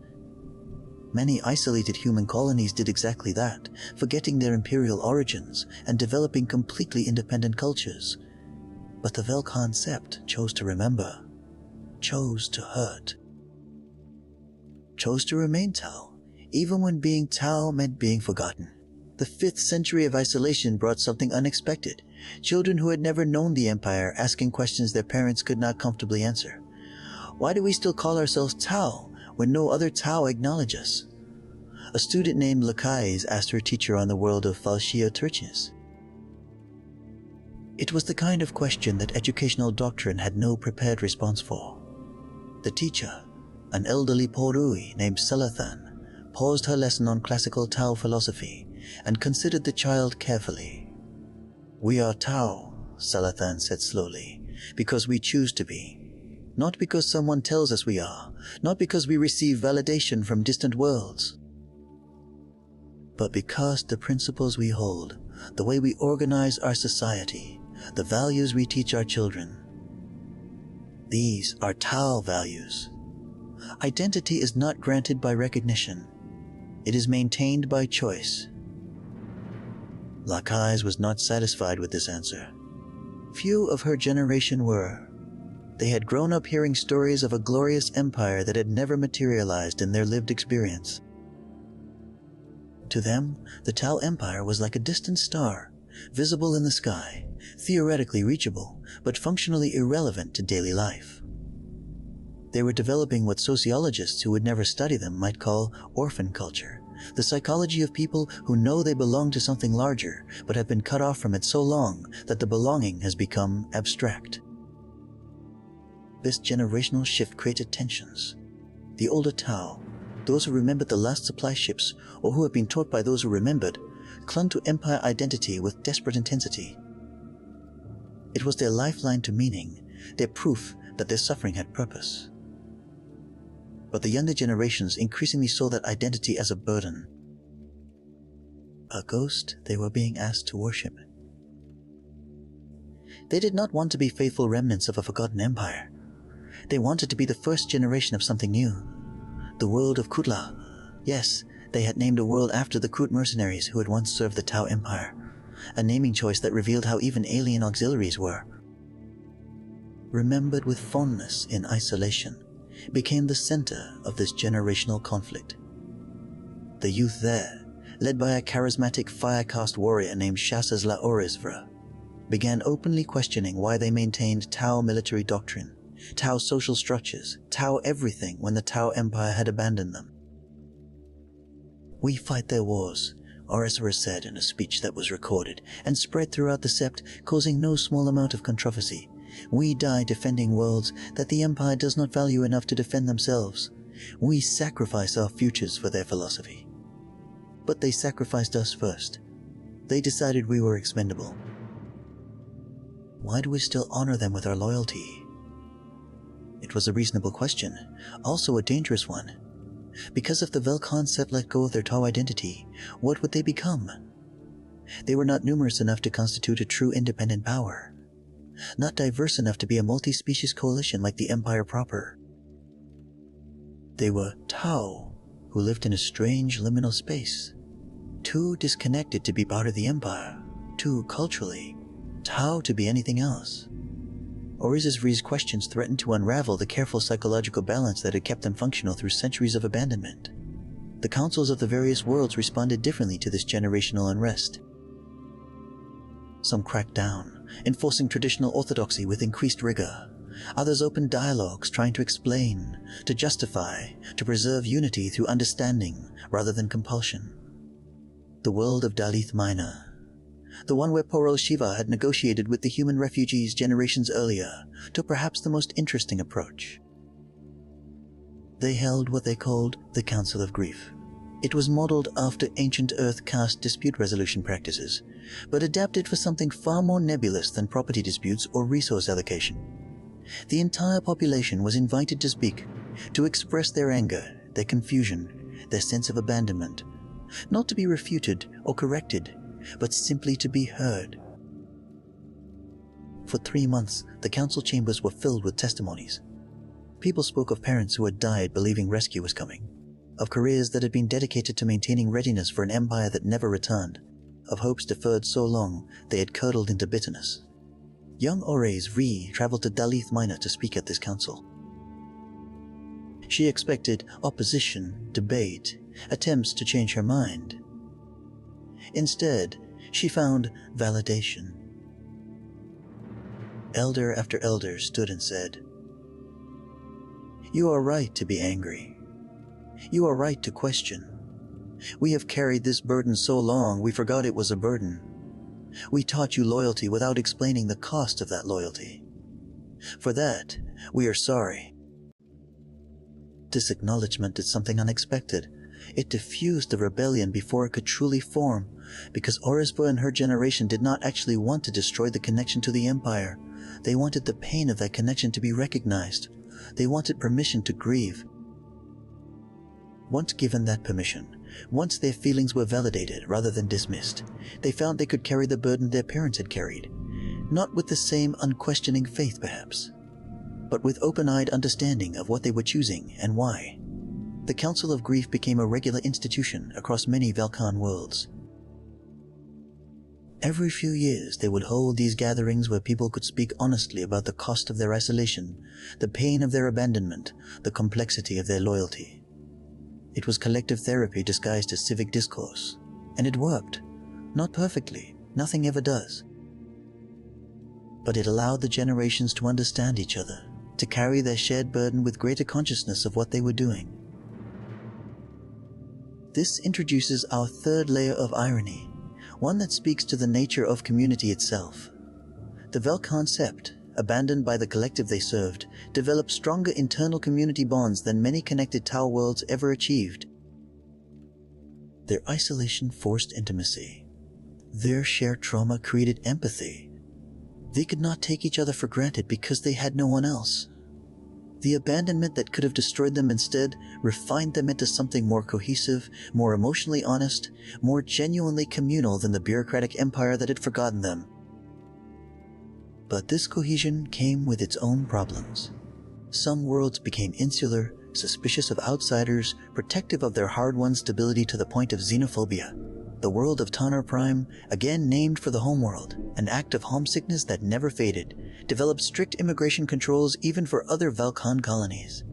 Many isolated human colonies did exactly that, forgetting their imperial origins and developing completely independent cultures. But the Velk'han Sept chose to remember, chose to hurt, chose to remain Tau, even when being Tau meant being forgotten. The 5th century of isolation brought something unexpected. Children who had never known the Empire asking questions their parents could not comfortably answer. Why do we still call ourselves Tau when no other Tau acknowledge us? A student named Lakais asked her teacher on the world of Falshia Turchis. It was the kind of question that educational doctrine had no prepared response for. The teacher, an elderly Porui named Selathan, paused her lesson on classical Tau philosophy and considered the child carefully. "We are Tau," Selathan said slowly, "because we choose to be. Not because someone tells us we are, not because we receive validation from distant worlds, but because the principles we hold, the way we organize our society, the values we teach our children, these are Tau values. Identity is not granted by recognition. It is maintained by choice." Lakais was not satisfied with this answer. Few of her generation were. They had grown up hearing stories of a glorious empire that had never materialized in their lived experience. To them, the Tau Empire was like a distant star, visible in the sky, theoretically reachable, but functionally irrelevant to daily life. They were developing what sociologists who would never study them might call orphan culture, the psychology of people who know they belong to something larger, but have been cut off from it so long that the belonging has become abstract. This generational shift created tensions. The older Tau, those who remembered the last supply ships, or who had been taught by those who remembered, clung to Empire identity with desperate intensity. It was their lifeline to meaning, their proof that their suffering had purpose. But the younger generations increasingly saw that identity as a burden, a ghost they were being asked to worship. They did not want to be faithful remnants of a forgotten empire. They wanted to be the first generation of something new. The world of Kutla. Yes, they had named a world after the Kut mercenaries who had once served the Tau Empire, a naming choice that revealed how even alien auxiliaries were. Remembered with fondness in isolation, became the center of this generational conflict. The youth there, led by a charismatic fire-caste warrior named Shasas La Orisvra, began openly questioning why they maintained Tau military doctrine, Tau social structures, Tau everything when the Tau Empire had abandoned them. "We fight their wars," Orisvra said in a speech that was recorded and spread throughout the Sept, causing no small amount of controversy. "We die defending worlds that the Empire does not value enough to defend themselves. We sacrifice our futures for their philosophy. But they sacrificed us first. They decided we were expendable. Why do we still honor them with our loyalty?" It was a reasonable question, also a dangerous one. Because if the Velk'han Sept let go of their Tau identity, what would they become? They were not numerous enough to constitute a true independent power, not diverse enough to be a multi-species coalition like the Empire proper. They were Tau, who lived in a strange liminal space, too disconnected to be part of the Empire, too culturally Tau to be anything else. Orisvra's questions threatened to unravel the careful psychological balance that had kept them functional through centuries of abandonment. The councils of the various worlds responded differently to this generational unrest. Some cracked down, enforcing traditional orthodoxy with increased rigor. Others opened dialogues, trying to explain, to justify, to preserve unity through understanding rather than compulsion. The world of Dalith Minor, the one where Porol Shiva had negotiated with the human refugees generations earlier, took perhaps the most interesting approach. They held what they called the Council of Grief. It was modeled after ancient Earth caste dispute resolution practices, but adapted for something far more nebulous than property disputes or resource allocation. The entire population was invited to speak, to express their anger, their confusion, their sense of abandonment, not to be refuted or corrected, but simply to be heard. For 3 months, the council chambers were filled with testimonies. People spoke of parents who had died believing rescue was coming, of careers that had been dedicated to maintaining readiness for an empire that never returned, of hopes deferred so long they had curdled into bitterness. Young Ores traveled to Dalith Minor to speak at this council. She expected opposition, debate, attempts to change her mind. Instead, she found validation. Elder after elder stood and said, "You are right to be angry. You are right to question. We have carried this burden so long we forgot it was a burden. We taught you loyalty without explaining the cost of that loyalty. For that, we are sorry." This acknowledgement did something unexpected. It diffused the rebellion before it could truly form, because Orisvra and her generation did not actually want to destroy the connection to the Empire. They wanted the pain of that connection to be recognized. They wanted permission to grieve. Once given that permission, once their feelings were validated rather than dismissed, they found they could carry the burden their parents had carried, not with the same unquestioning faith perhaps, but with open-eyed understanding of what they were choosing and why. The Council of Grief became a regular institution across many Velk'han worlds. Every few years they would hold these gatherings where people could speak honestly about the cost of their isolation, the pain of their abandonment, the complexity of their loyalty. It was collective therapy disguised as civic discourse, and it worked. Not perfectly, nothing ever does. But it allowed the generations to understand each other, to carry their shared burden with greater consciousness of what they were doing. This introduces our third layer of irony, one that speaks to the nature of community itself. The Velk'han Sept, abandoned by the collective they served, developed stronger internal community bonds than many connected Tau worlds ever achieved. Their isolation forced intimacy. Their shared trauma created empathy. They could not take each other for granted because they had no one else. The abandonment that could have destroyed them instead refined them into something more cohesive, more emotionally honest, more genuinely communal than the bureaucratic empire that had forgotten them. But this cohesion came with its own problems. Some worlds became insular, suspicious of outsiders, protective of their hard-won stability to the point of xenophobia. The world of Tanar Prime, again named for the homeworld, an act of homesickness that never faded, developed strict immigration controls even for other Velk'han colonies.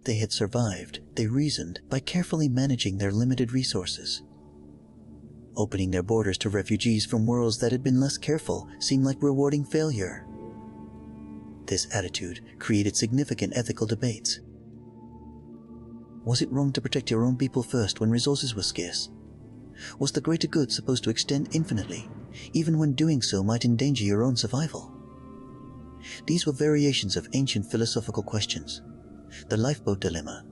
They had survived, they reasoned, by carefully managing their limited resources. Opening their borders to refugees from worlds that had been less careful seemed like rewarding failure. This attitude created significant ethical debates. Was it wrong to protect your own people first when resources were scarce? Was the greater good supposed to extend infinitely, even when doing so might endanger your own survival? These were variations of ancient philosophical questions. The lifeboat dilemma,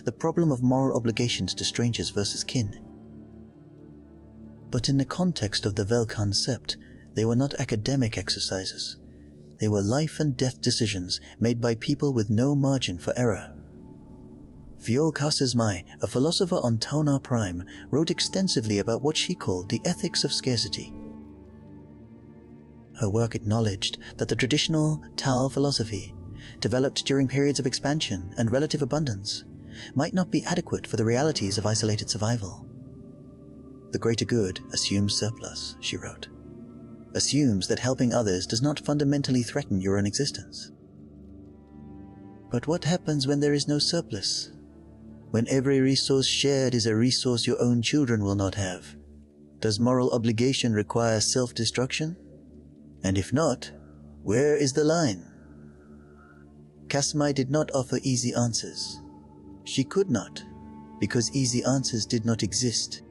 the problem of moral obligations to strangers versus kin. But in the context of the Velk'han Sept, they were not academic exercises. They were life and death decisions made by people with no margin for error. Velk'han, a philosopher on Tanar Prime, wrote extensively about what she called the ethics of scarcity. Her work acknowledged that the traditional Tao philosophy, developed during periods of expansion and relative abundance, might not be adequate for the realities of isolated survival. The greater good assumes surplus, she wrote. Assumes that helping others does not fundamentally threaten your own existence. But what happens when there is no surplus? When every resource shared is a resource your own children will not have? Does moral obligation require self-destruction? And if not, where is the line? Kasmai did not offer easy answers. She could not, because easy answers did not exist.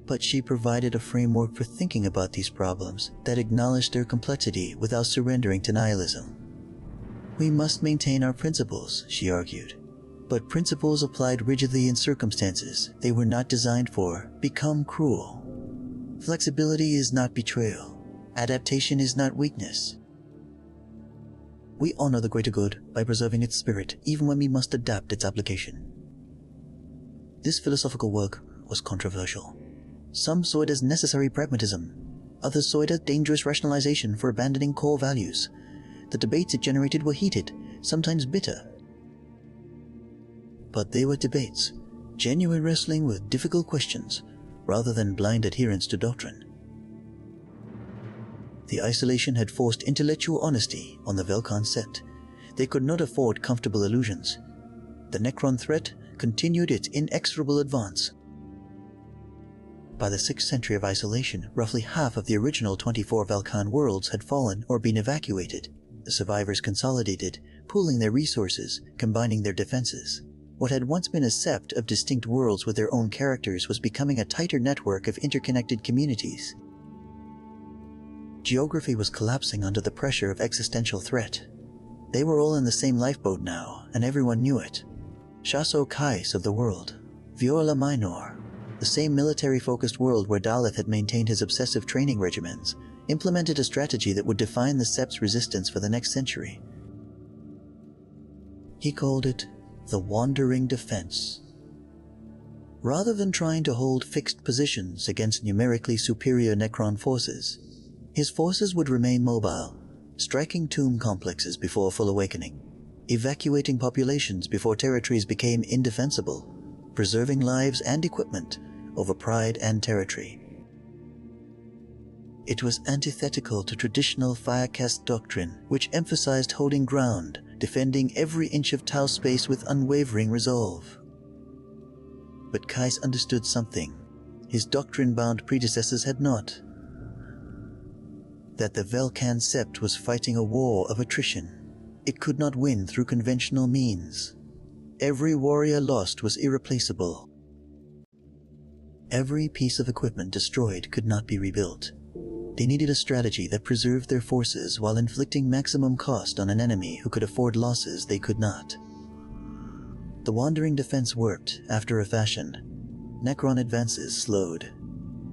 But she provided a framework for thinking about these problems that acknowledged their complexity without surrendering to nihilism. We must maintain our principles, she argued. But principles applied rigidly in circumstances they were not designed for become cruel. Flexibility is not betrayal. Adaptation is not weakness. We honor the greater good by preserving its spirit even when we must adapt its application. This philosophical work was controversial. Some saw it as necessary pragmatism. Others saw it as dangerous rationalization for abandoning core values. The debates it generated were heated, sometimes bitter. But they were debates, genuine wrestling with difficult questions, rather than blind adherence to doctrine. The isolation had forced intellectual honesty on the Velk'han Sept. They could not afford comfortable illusions. The Necron threat continued its inexorable advance. By the 6th century of isolation, roughly half of the original 24 Velk'han worlds had fallen or been evacuated. The survivors consolidated, pooling their resources, combining their defenses. What had once been a sept of distinct worlds with their own characters was becoming a tighter network of interconnected communities. Geography was collapsing under the pressure of existential threat. They were all in the same lifeboat now, and everyone knew it. Shaso Kais of the world, Viola Minor, the same military-focused world where Daleth had maintained his obsessive training regimens, implemented a strategy that would define the Sept's resistance for the next century. He called it the Wandering Defense. Rather than trying to hold fixed positions against numerically superior Necron forces, his forces would remain mobile, striking tomb complexes before full awakening, evacuating populations before territories became indefensible, preserving lives and equipment over pride and territory. It was antithetical to traditional Firecast doctrine, which emphasized holding ground, defending every inch of Tau space with unwavering resolve. But Kais understood something his doctrine-bound predecessors had not. that the Velk'han Sept was fighting a war of attrition. It could not win through conventional means. Every warrior lost was irreplaceable. Every piece of equipment destroyed could not be rebuilt. They needed a strategy that preserved their forces while inflicting maximum cost on an enemy who could afford losses they could not. The wandering defense worked after a fashion. Necron advances slowed.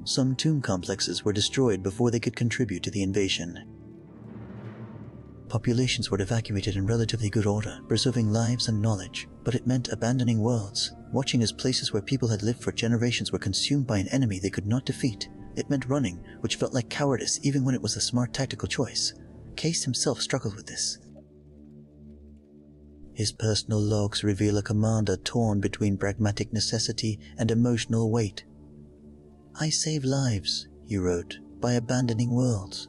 Some tomb complexes were destroyed before they could contribute to the invasion. Populations were evacuated in relatively good order, preserving lives and knowledge, but it meant abandoning worlds, watching as places where people had lived for generations were consumed by an enemy they could not defeat. It meant running, which felt like cowardice even when it was a smart tactical choice. Case himself struggled with this. His personal logs reveal a commander torn between pragmatic necessity and emotional weight. "I save lives," he wrote, "by abandoning worlds.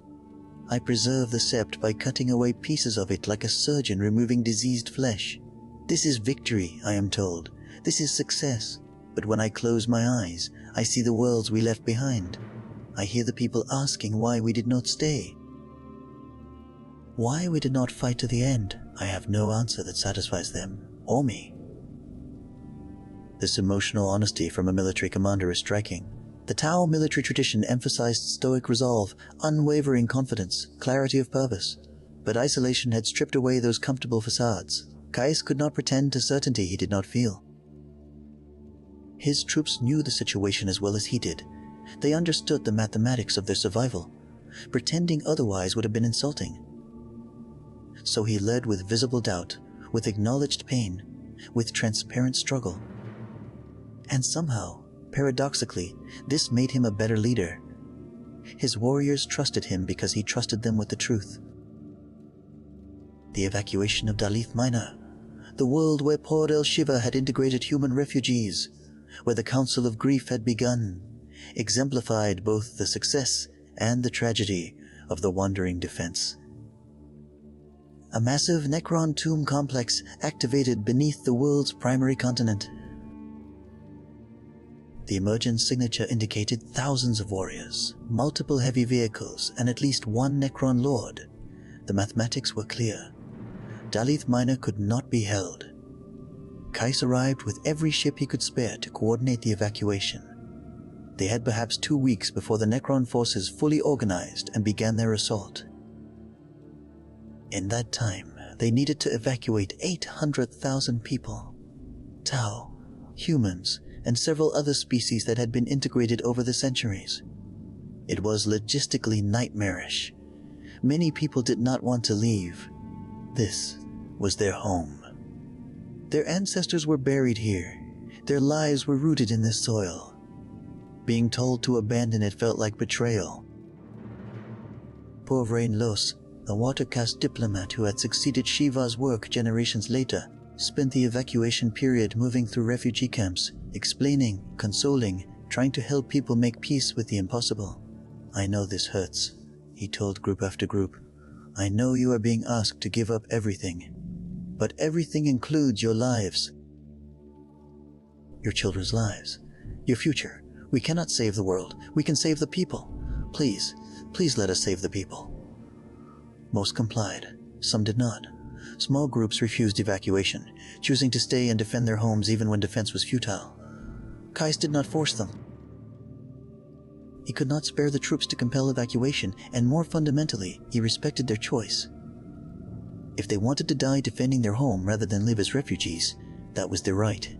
I preserve the Sept by cutting away pieces of it like a surgeon removing diseased flesh. This is victory, I am told. This is success. But when I close my eyes, I see the worlds we left behind. I hear the people asking why we did not stay. Why we did not fight to the end. I have no answer that satisfies them, or me." This emotional honesty from a military commander is striking. The Tau military tradition emphasized stoic resolve, unwavering confidence, clarity of purpose. But isolation had stripped away those comfortable facades. Caius could not pretend to certainty he did not feel. His troops knew the situation as well as he did. They understood the mathematics of their survival. Pretending otherwise would have been insulting. So he led with visible doubt, with acknowledged pain, with transparent struggle. And somehow, paradoxically, this made him a better leader. His warriors trusted him because he trusted them with the truth. The evacuation of Dalith Minor, the world where Por El Shiva had integrated human refugees, where the Council of Grief had begun, exemplified both the success and the tragedy of the wandering defense. A massive Necron tomb complex activated beneath the world's primary continent. The emergence signature indicated thousands of warriors, multiple heavy vehicles, and at least one Necron lord. The mathematics were clear. Dalith Minor could not be held. Caius arrived with every ship he could spare to coordinate the evacuation. They had perhaps 2 weeks before the Necron forces fully organized and began their assault. In that time, they needed to evacuate 800,000 people. Tau, humans, and several other species that had been integrated over the centuries. It was logistically nightmarish. Many people did not want to leave. This was their home. Their ancestors were buried here. Their lives were rooted in this soil. Being told to abandon it felt like betrayal. Poor Los, a water-caste diplomat who had succeeded Shiva's work generations later, spent the evacuation period moving through refugee camps, explaining, consoling, trying to help people make peace with the impossible. "I know this hurts," he told group after group. "I know you are being asked to give up everything. But everything includes your lives. Your children's lives. Your future. We cannot save the world. We can save the people. Please, please let us save the people." Most complied. Some did not. Small groups refused evacuation, choosing to stay and defend their homes even when defense was futile. Caius did not force them. He could not spare the troops to compel evacuation, and more fundamentally, he respected their choice. If they wanted to die defending their home rather than live as refugees, that was their right.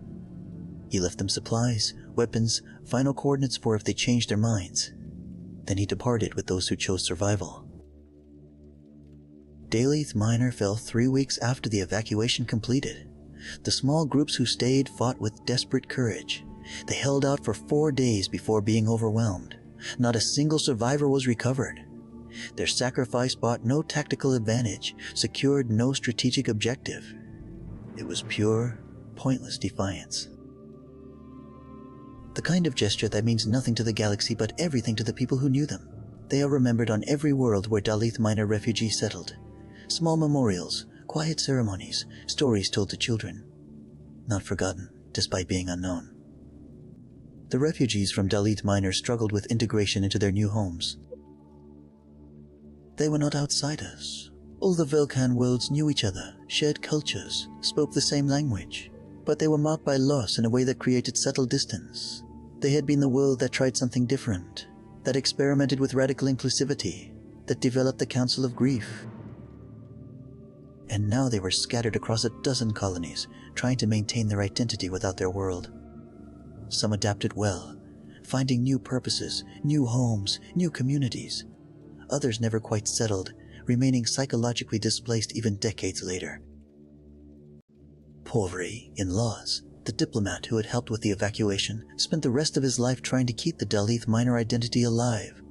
He left them supplies, weapons, final coordinates for if they changed their minds. Then he departed with those who chose survival. Dalith Minor fell 3 weeks after the evacuation completed. The small groups who stayed fought with desperate courage. They held out for 4 days before being overwhelmed. Not a single survivor was recovered. Their sacrifice brought no tactical advantage, secured no strategic objective. It was pure, pointless defiance. The kind of gesture that means nothing to the galaxy but everything to the people who knew them. They are remembered on every world where Dalith Minor refugees settled. Small memorials, quiet ceremonies, stories told to children. Not forgotten, despite being unknown. The refugees from Dalith Minor struggled with integration into their new homes. They were not outsiders. All the Velk'han worlds knew each other, shared cultures, spoke the same language, but they were marked by loss in a way that created subtle distance. They had been the world that tried something different, that experimented with radical inclusivity, that developed the Council of Grief. And now they were scattered across a dozen colonies, trying to maintain their identity without their world. Some adapted well, finding new purposes, new homes, new communities. Others never quite settled, remaining psychologically displaced even decades later. Pauvri, in Laws, the diplomat who had helped with the evacuation, spent the rest of his life trying to keep the Dalith minor identity alive.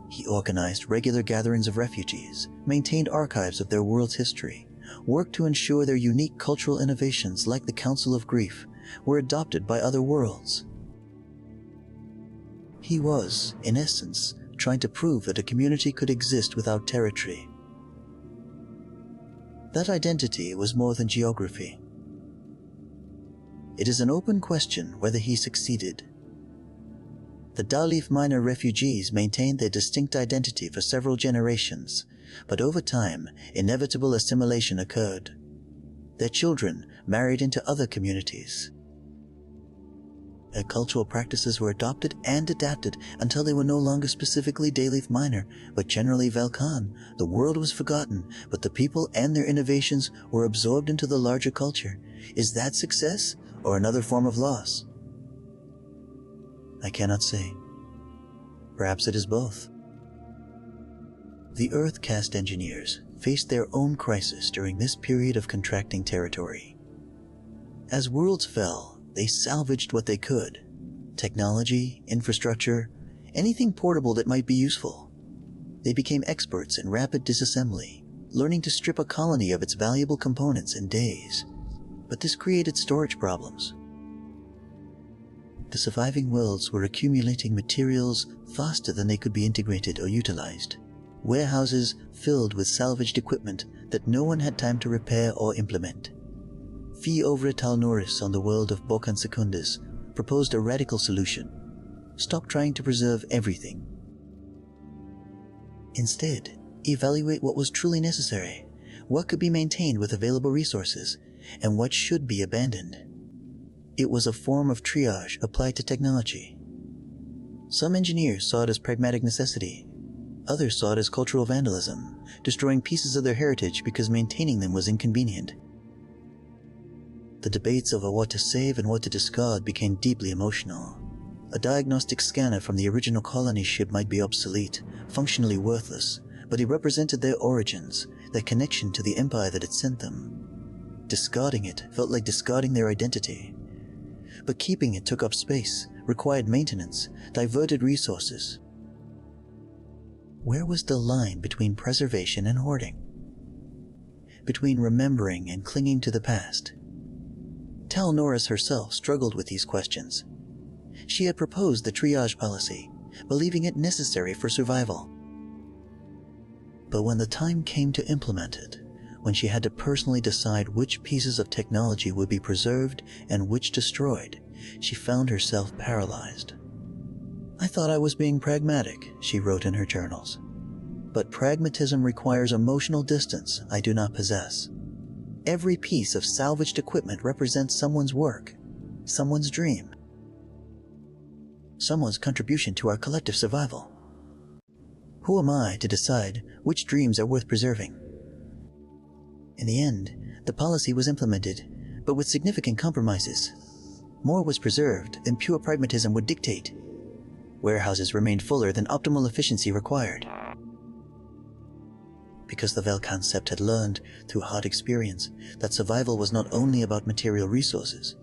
He organized regular gatherings of refugees, maintained archives of their world's history, worked to ensure their unique cultural innovations like the Council of Grief were adopted by other worlds. He was, in essence, trying to prove that a community could exist without territory. That identity was more than geography. It is an open question whether he succeeded. The Dalith minor refugees maintained their distinct identity for several generations, but over time, inevitable assimilation occurred. Their children married into other communities. Their cultural practices were adopted and adapted until they were no longer specifically Dalith minor, but generally Velk'han. The world was forgotten, but the people and their innovations were absorbed into the larger culture. Is that success, or another form of loss? I cannot say. Perhaps it is both. The Earth caste engineers faced their own crisis during this period of contracting territory. As worlds fell, they salvaged what they could. Technology, infrastructure, anything portable that might be useful. They became experts in rapid disassembly, learning to strip a colony of its valuable components in days. But this created storage problems. The surviving worlds were accumulating materials faster than they could be integrated or utilized. Warehouses filled with salvaged equipment that no one had time to repair or implement. Fi Ovra Talnoris on the world of Velk'han Secundus proposed a radical solution. Stop trying to preserve everything. Instead, evaluate what was truly necessary, what could be maintained with available resources, and what should be abandoned. It was a form of triage applied to technology. Some engineers saw it as pragmatic necessity. Others saw it as cultural vandalism, destroying pieces of their heritage because maintaining them was inconvenient. The debates over what to save and what to discard became deeply emotional. A diagnostic scanner from the original colony ship might be obsolete, functionally worthless, but it represented their origins, their connection to the empire that had sent them. Discarding it felt like discarding their identity. But keeping it took up space, required maintenance, diverted resources. Where was the line between preservation and hoarding? Between remembering and clinging to the past? Tal Norris herself struggled with these questions. She had proposed the triage policy, believing it necessary for survival. But when the time came to implement it, when she had to personally decide which pieces of technology would be preserved and which destroyed, she found herself paralyzed. "I thought I was being pragmatic," she wrote in her journals. "But pragmatism requires emotional distance I do not possess. Every piece of salvaged equipment represents someone's work, someone's dream, someone's contribution to our collective survival. Who am I to decide which dreams are worth preserving?" In the end, the policy was implemented, but with significant compromises. More was preserved than pure pragmatism would dictate. Warehouses remained fuller than optimal efficiency required. Because the Velk'han Sept had learned, through hard experience, that survival was not only about material resources.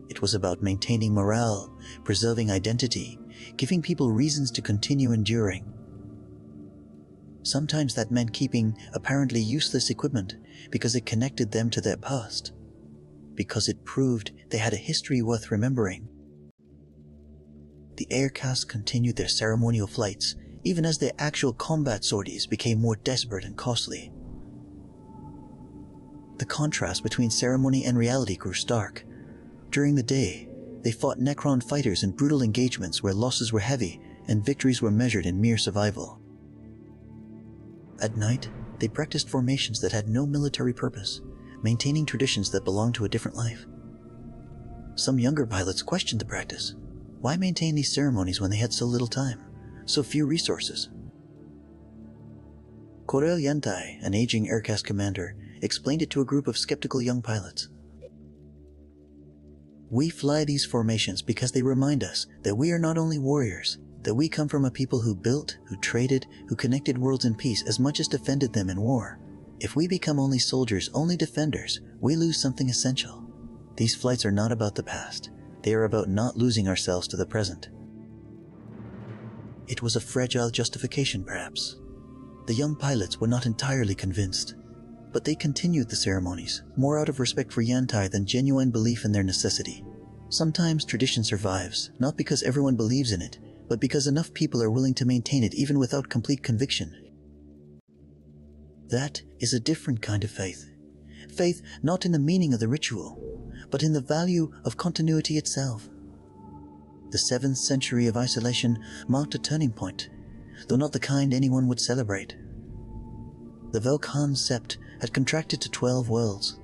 It was about maintaining morale, preserving identity, giving people reasons to continue enduring. Sometimes that meant keeping apparently useless equipment because it connected them to their past, because it proved they had a history worth remembering. The aircasts continued their ceremonial flights, even as their actual combat sorties became more desperate and costly. The contrast between ceremony and reality grew stark. During the day, they fought Necron fighters in brutal engagements where losses were heavy and victories were measured in mere survival. At night, they practiced formations that had no military purpose, maintaining traditions that belonged to a different life. Some younger pilots questioned the practice. Why maintain these ceremonies when they had so little time, so few resources? Korel Yantai, an aging aircast commander, explained it to a group of skeptical young pilots. We fly these formations because they remind us that we are not only warriors, that we come from a people who built, who traded, who connected worlds in peace as much as defended them in war. If we become only soldiers, only defenders, we lose something essential. These flights are not about the past. They are about not losing ourselves to the present. It was a fragile justification, perhaps. The young pilots were not entirely convinced, but they continued the ceremonies, more out of respect for Yantai than genuine belief in their necessity. Sometimes tradition survives, not because everyone believes in it, but because enough people are willing to maintain it even without complete conviction. That is a different kind of faith. Faith not in the meaning of the ritual, but in the value of continuity itself. The 7th century of isolation marked a turning point, though not the kind anyone would celebrate. The Velk'han Sept had contracted to 12 worlds,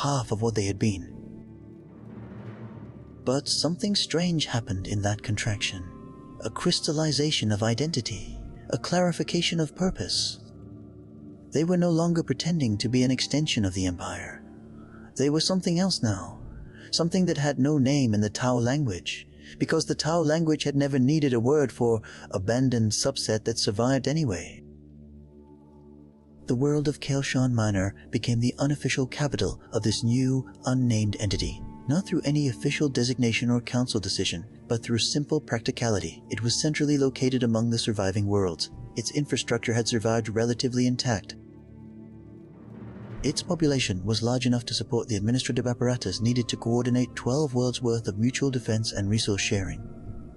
half of what they had been. But something strange happened in that contraction. A crystallization of identity, a clarification of purpose. They were no longer pretending to be an extension of the Empire. They were something else now, something that had no name in the Tau language, because the Tau language had never needed a word for abandoned subset that survived anyway. The world of Kaelshan Minor became the unofficial capital of this new, unnamed entity, not through any official designation or council decision, but through simple practicality. It was centrally located among the surviving worlds. Its infrastructure had survived relatively intact. Its population was large enough to support the administrative apparatus needed to coordinate 12 worlds worth of mutual defense and resource sharing.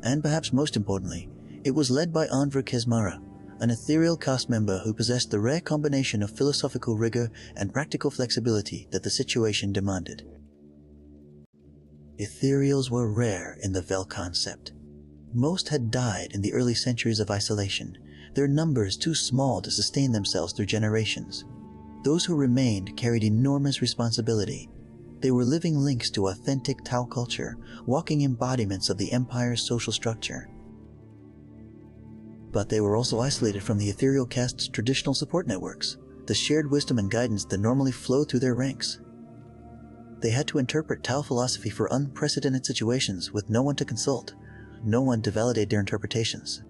And perhaps most importantly, it was led by Andra Kesmara, an ethereal caste member who possessed the rare combination of philosophical rigor and practical flexibility that the situation demanded. Ethereals were rare in the Velk'han Sept. Most had died in the early centuries of isolation, their numbers too small to sustain themselves through generations. Those who remained carried enormous responsibility. They were living links to authentic Tau culture, walking embodiments of the Empire's social structure. But they were also isolated from the ethereal caste's traditional support networks, the shared wisdom and guidance that normally flowed through their ranks. They had to interpret Tau philosophy for unprecedented situations with no one to consult, no one to validate their interpretations.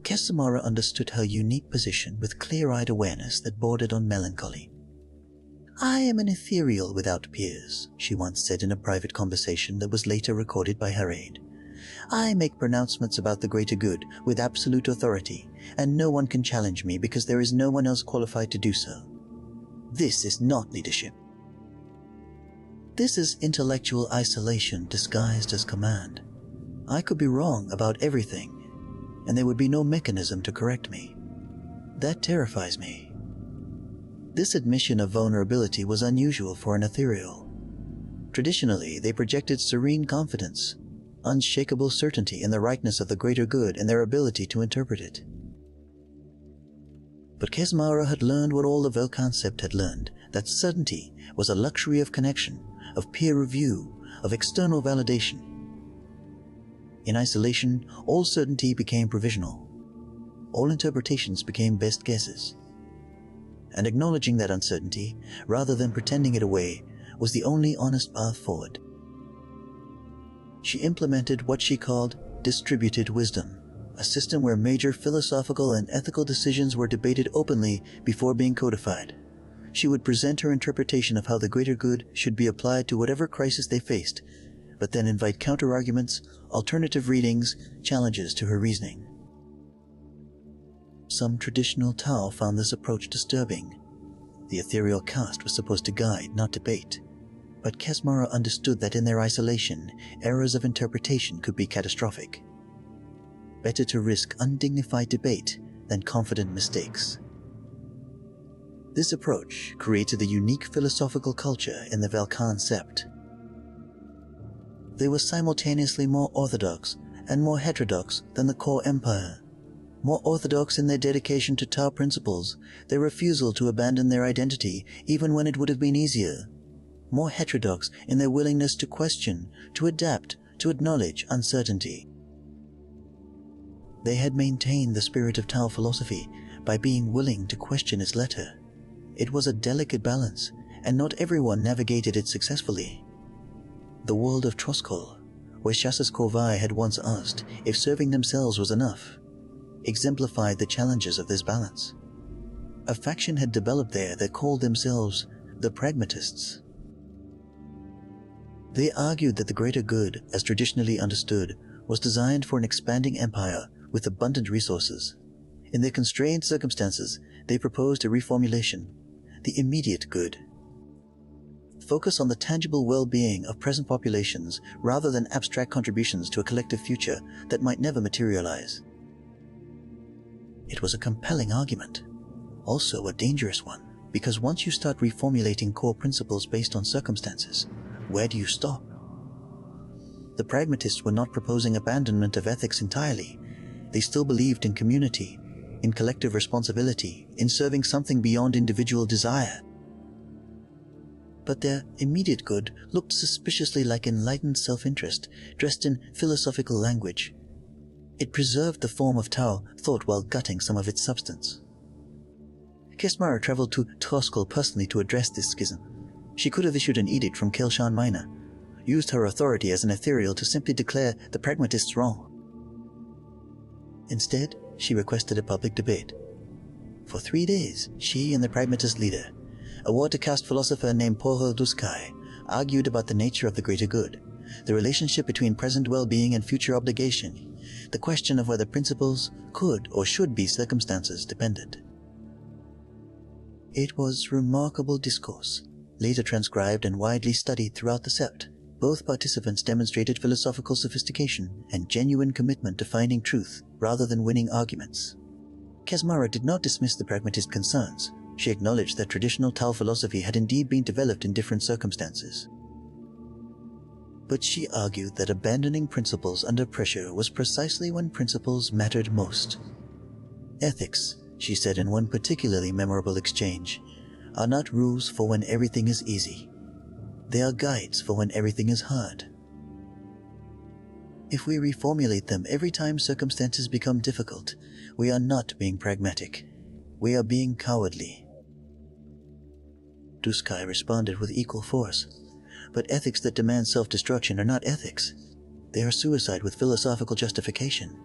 Kesamara understood her unique position with clear-eyed awareness that bordered on melancholy. "I am an ethereal without peers," she once said in a private conversation that was later recorded by her aide. "I make pronouncements about the greater good with absolute authority, and no one can challenge me because there is no one else qualified to do so. This is not leadership. This is intellectual isolation disguised as command. I could be wrong about everything, and there would be no mechanism to correct me. That terrifies me." This admission of vulnerability was unusual for an ethereal. Traditionally, they projected serene confidence, unshakable certainty in the rightness of the greater good and their ability to interpret it. But Kesmara had learned what all the Velk'han Sept had learned, that certainty was a luxury of connection, of peer review, of external validation. In isolation, all certainty became provisional. All interpretations became best guesses. And acknowledging that uncertainty, rather than pretending it away, was the only honest path forward. She implemented what she called distributed wisdom, a system where major philosophical and ethical decisions were debated openly before being codified. She would present her interpretation of how the greater good should be applied to whatever crisis they faced, but then invite counter-arguments, alternative readings, challenges to her reasoning. Some traditional Tau found this approach disturbing. The ethereal caste was supposed to guide, not debate. But Kesmara understood that in their isolation, errors of interpretation could be catastrophic. Better to risk undignified debate than confident mistakes. This approach created a unique philosophical culture in the Velk'han Sept. They were simultaneously more orthodox and more heterodox than the core empire. more orthodox in their dedication to Tao principles, their refusal to abandon their identity even when it would have been easier, more heterodox in their willingness to question, to adapt, to acknowledge uncertainty. They had maintained the spirit of Tao philosophy by being willing to question its letter. It was a delicate balance, and not everyone navigated it successfully. The world of Troskol, where Chassis Corvai had once asked if serving themselves was enough, exemplified the challenges of this balance. A faction had developed there that called themselves the Pragmatists. They argued that the greater good, as traditionally understood, was designed for an expanding empire with abundant resources. In their constrained circumstances, they proposed a reformulation, the immediate good. Focus on the tangible well-being of present populations rather than abstract contributions to a collective future that might never materialize. It was a compelling argument, also a dangerous one, because once you start reformulating core principles based on circumstances, where do you stop? The pragmatists were not proposing abandonment of ethics entirely. They still believed in community, in collective responsibility, in serving something beyond individual desire. But their immediate good looked suspiciously like enlightened self-interest dressed in philosophical language. It preserved the form of Tao thought while gutting some of its substance. Kesmara traveled to Troskol personally to address this schism. She could have issued an edict from Kelshan Minor, used her authority as an ethereal to simply declare the pragmatists wrong. Instead, she requested a public debate. For 3 days, she and the pragmatist leader, a war-to-caste philosopher named Pohol Duskai, argued about the nature of the greater good, the relationship between present well-being and future obligation, the question of whether principles could or should be circumstances dependent. It was remarkable discourse, later transcribed and widely studied throughout the Sept. Both participants demonstrated philosophical sophistication and genuine commitment to finding truth rather than winning arguments. Kesmara did not dismiss the pragmatist concerns. She acknowledged that traditional Tao philosophy had indeed been developed in different circumstances. But she argued that abandoning principles under pressure was precisely when principles mattered most. Ethics, she said in one particularly memorable exchange, are not rules for when everything is easy. They are guides for when everything is hard. If we reformulate them every time circumstances become difficult, we are not being pragmatic. We are being cowardly. Duskai responded with equal force. But ethics that demand self-destruction are not ethics. They are suicide with philosophical justification.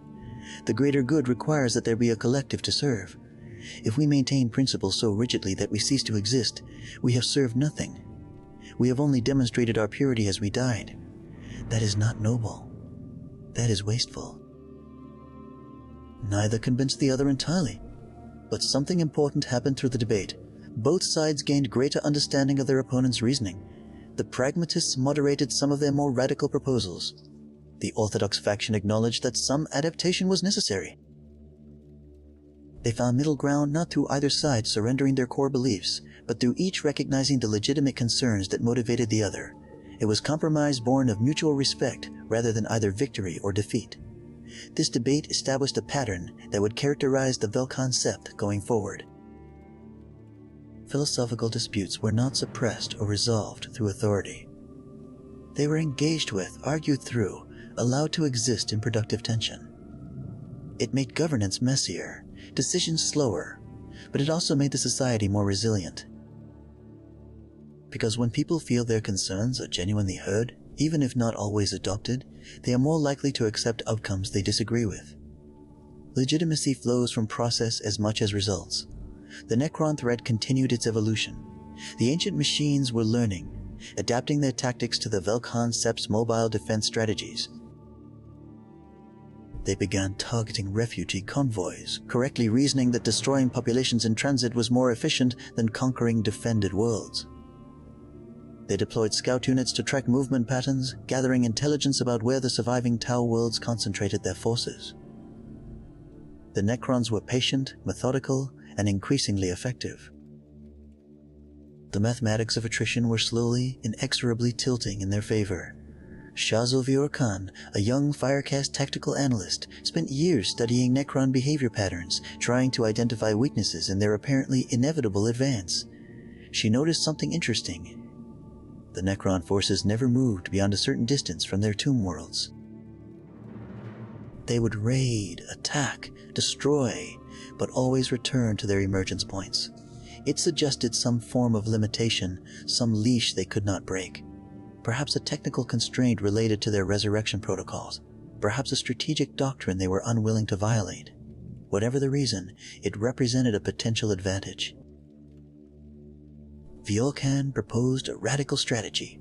The greater good requires that there be a collective to serve. If we maintain principles so rigidly that we cease to exist, we have served nothing. We have only demonstrated our purity as we died. That is not noble. That is wasteful. Neither convinced the other entirely. But something important happened through the debate. Both sides gained greater understanding of their opponent's reasoning. The pragmatists moderated some of their more radical proposals. The orthodox faction acknowledged that some adaptation was necessary. They found middle ground not through either side surrendering their core beliefs, but through each recognizing the legitimate concerns that motivated the other. It was compromise born of mutual respect rather than either victory or defeat. This debate established a pattern that would characterize the Velk'han Sept going forward. Philosophical disputes were not suppressed or resolved through authority. They were engaged with, argued through, allowed to exist in productive tension. It made governance messier, decisions slower, but it also made the society more resilient. Because when people feel their concerns are genuinely heard, even if not always adopted, they are more likely to accept outcomes they disagree with. Legitimacy flows from process as much as results. The Necron threat continued its evolution. The ancient machines were learning, adapting their tactics to the Velk'han Sept's mobile defense strategies. They began targeting refugee convoys, correctly reasoning that destroying populations in transit was more efficient than conquering defended worlds. They deployed scout units to track movement patterns, gathering intelligence about where the surviving Tau worlds concentrated their forces. The Necrons were patient, methodical, and increasingly effective. The mathematics of attrition were slowly, inexorably tilting in their favor. Shazo Velk'han, a young Firecast tactical analyst, spent years studying Necron behavior patterns, trying to identify weaknesses in their apparently inevitable advance. She noticed something interesting. The Necron forces never moved beyond a certain distance from their tomb worlds. They would raid, attack, destroy, but always return to their emergence points. It suggested some form of limitation, some leash they could not break. Perhaps a technical constraint related to their resurrection protocols. Perhaps a strategic doctrine they were unwilling to violate. Whatever the reason, it represented a potential advantage. Velk'han proposed a radical strategy.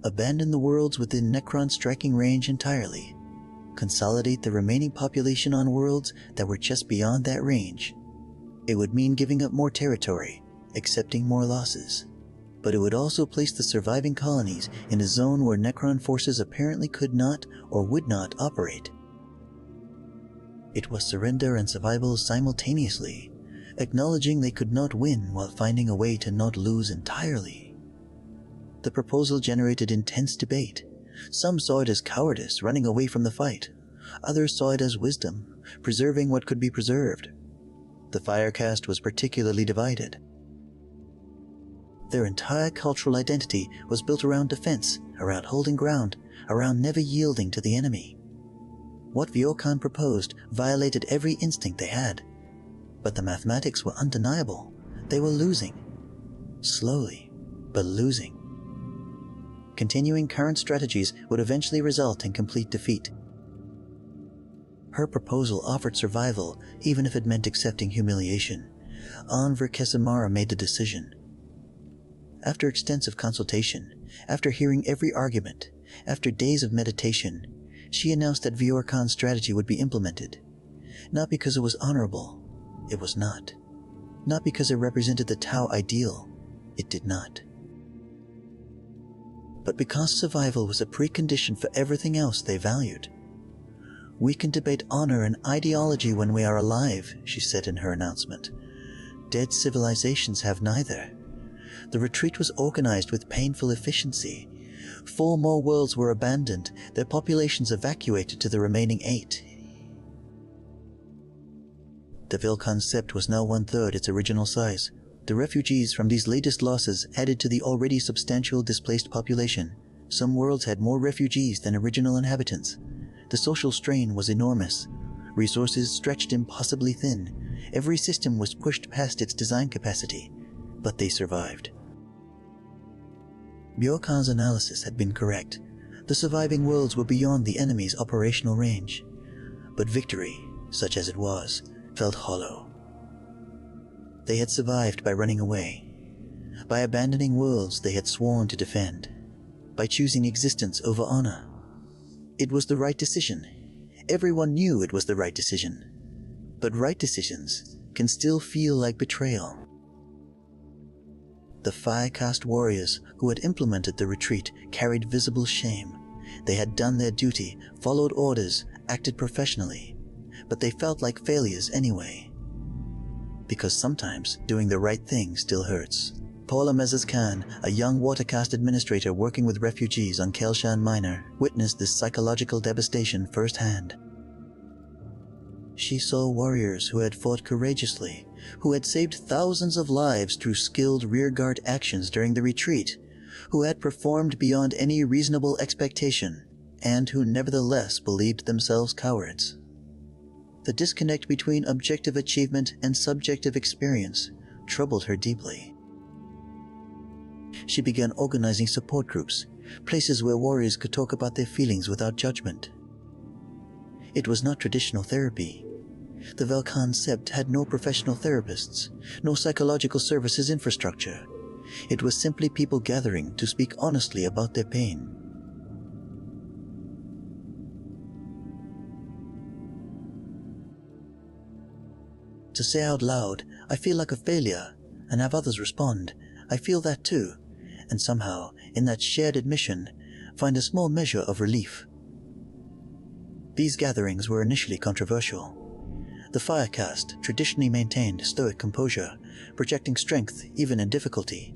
Abandon the worlds within Necron striking range entirely. Consolidate the remaining population on worlds that were just beyond that range. It would mean giving up more territory, accepting more losses. But it would also place the surviving colonies in a zone where Necron forces apparently could not or would not operate. It was surrender and survival simultaneously, acknowledging they could not win while finding a way to not lose entirely. The proposal generated intense debate. Some saw it as cowardice, running away from the fight. Others saw it as wisdom, preserving what could be preserved. The Firecast was particularly divided. Their entire cultural identity was built around defense, around holding ground, around never yielding to the enemy. What Velk'han proposed violated every instinct they had. But the mathematics were undeniable. They were losing. Slowly, but losing. Continuing current strategies would eventually result in complete defeat. Her proposal offered survival, even if it meant accepting humiliation. Anvur Kesamara made the decision. After extensive consultation, after hearing every argument, after days of meditation, she announced that Velk'han's strategy would be implemented. Not because it was honorable. It was not. Not because it represented the Tau ideal. It did not. But because survival was a precondition for everything else they valued. We can debate honor and ideology when we are alive, she said in her announcement. Dead civilizations have neither. The retreat was organized with painful efficiency. 4 more worlds were abandoned, their populations evacuated to the remaining 8. The Velk'han Sept was now 1/3 its original size. The refugees from these latest losses added to the already substantial displaced population. Some worlds had more refugees than original inhabitants. The social strain was enormous. Resources stretched impossibly thin. Every system was pushed past its design capacity. But they survived. Velk'han's analysis had been correct. The surviving worlds were beyond the enemy's operational range. But victory, such as it was, felt hollow. They had survived by running away, by abandoning worlds they had sworn to defend, by choosing existence over honor. It was the right decision. Everyone knew it was the right decision. But right decisions can still feel like betrayal. The Firecast warriors who had implemented the retreat carried visible shame. They had done their duty, followed orders, acted professionally, but they felt like failures anyway. Because sometimes doing the right thing still hurts. Paula Mezes-Khan, a young Watercast administrator working with refugees on Kelshan Minor, witnessed this psychological devastation firsthand. She saw warriors who had fought courageously, who had saved thousands of lives through skilled rearguard actions during the retreat, who had performed beyond any reasonable expectation, and who nevertheless believed themselves cowards. The disconnect between objective achievement and subjective experience troubled her deeply. She began organizing support groups, places where warriors could talk about their feelings without judgment. It was not traditional therapy. The Velk'han Sept had no professional therapists, no psychological services infrastructure. It was simply people gathering to speak honestly about their pain. To say out loud, I feel like a failure, and have others respond, I feel that too, and somehow, in that shared admission, find a small measure of relief. These gatherings were initially controversial. The Firecast traditionally maintained stoic composure, projecting strength even in difficulty.